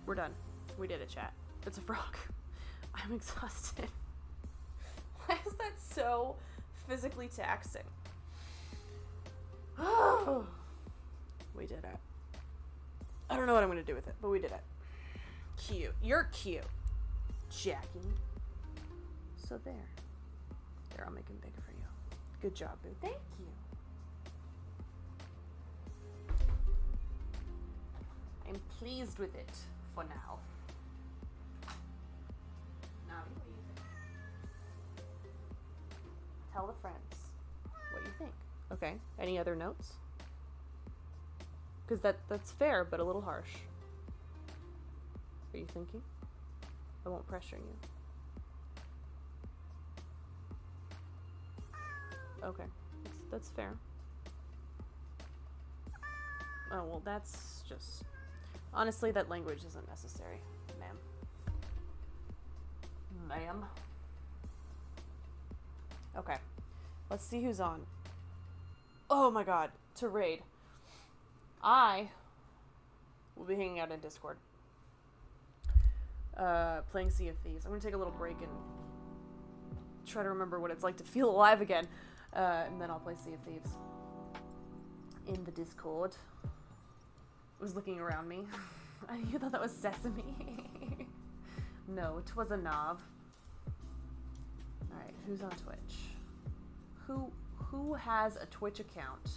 We're done. We did it, chat. It's a frog. I'm exhausted. Why is that so physically taxing? Oh, we did it. I don't know what I'm gonna do with it, but we did it. Cute. You're cute, Jackie. So there. There, I'll make him bigger for you. Good job, boo. Thank you. I'm pleased with it for now. Tell the friends what you think. Okay. Any other notes? Because that's fair, but a little harsh. Are you thinking? I won't pressure you. Okay. That's fair. Oh, well, that's just... Honestly, that language isn't necessary, ma'am. Ma'am. Okay, let's see who's on. Oh my god, to raid. I will be hanging out in Discord. Playing Sea of Thieves. I'm gonna take a little break and try to remember what it's like to feel alive again. And then I'll play Sea of Thieves. In the Discord. I was looking around me. You thought that was Sesame? No, it was a knob. Alright, who's on Twitch? Who has a Twitch account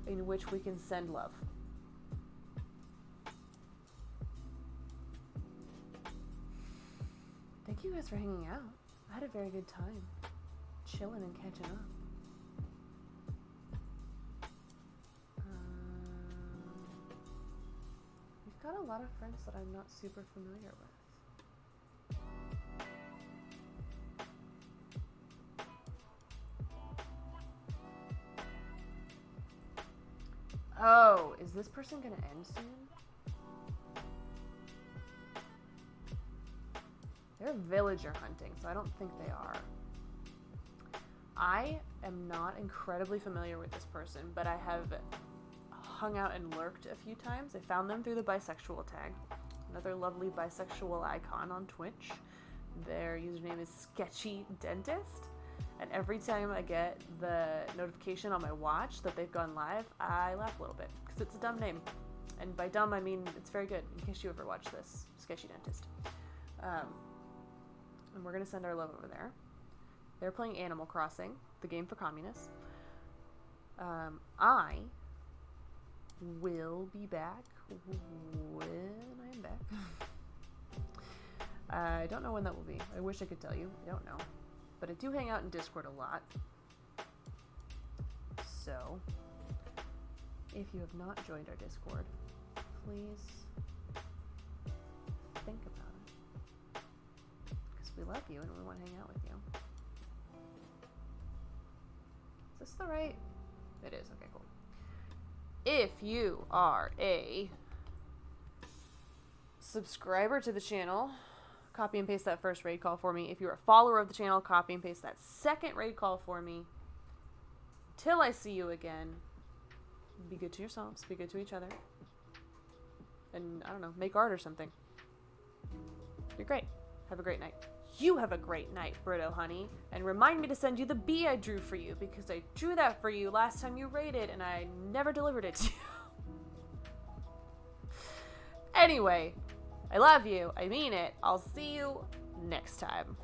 in which we can send love? Thank you guys for hanging out. I had a very good time. Chilling and catching up. We've got a lot of friends that I'm not super familiar with. Oh, is this person gonna end soon? They're villager hunting, so I don't think they are. I am not incredibly familiar with this person, but I have hung out and lurked a few times. I found them through the bisexual tag. Another lovely bisexual icon on Twitch. Their username is Sketchy Dentist. And every time I get the notification on my watch that they've gone live, I laugh a little bit, because it's a dumb name. And by dumb, I mean it's very good, in case you ever watch this. Sketchy Dentist. And we're going to send our love over there. They're playing Animal Crossing, the game for communists. I will be back when I am back. I don't know when that will be. I wish I could tell you. I don't know. But I do hang out in Discord a lot. So, if you have not joined our Discord, please think about it. Because we love you and we want to hang out with you. Is this the right? It is. Okay, cool. If you are a subscriber to the channel, copy and paste that first raid call for me. If you're a follower of the channel, copy and paste that second raid call for me. Till I see you again, be good to yourselves, be good to each other, and I don't know, make art or something. You're great. Have a great night. You have a great night, Brito honey, and remind me to send you the bee I drew for you, because I drew that for you last time you raided and I never delivered it to you. Anyway, I love you. I mean it. I'll see you next time.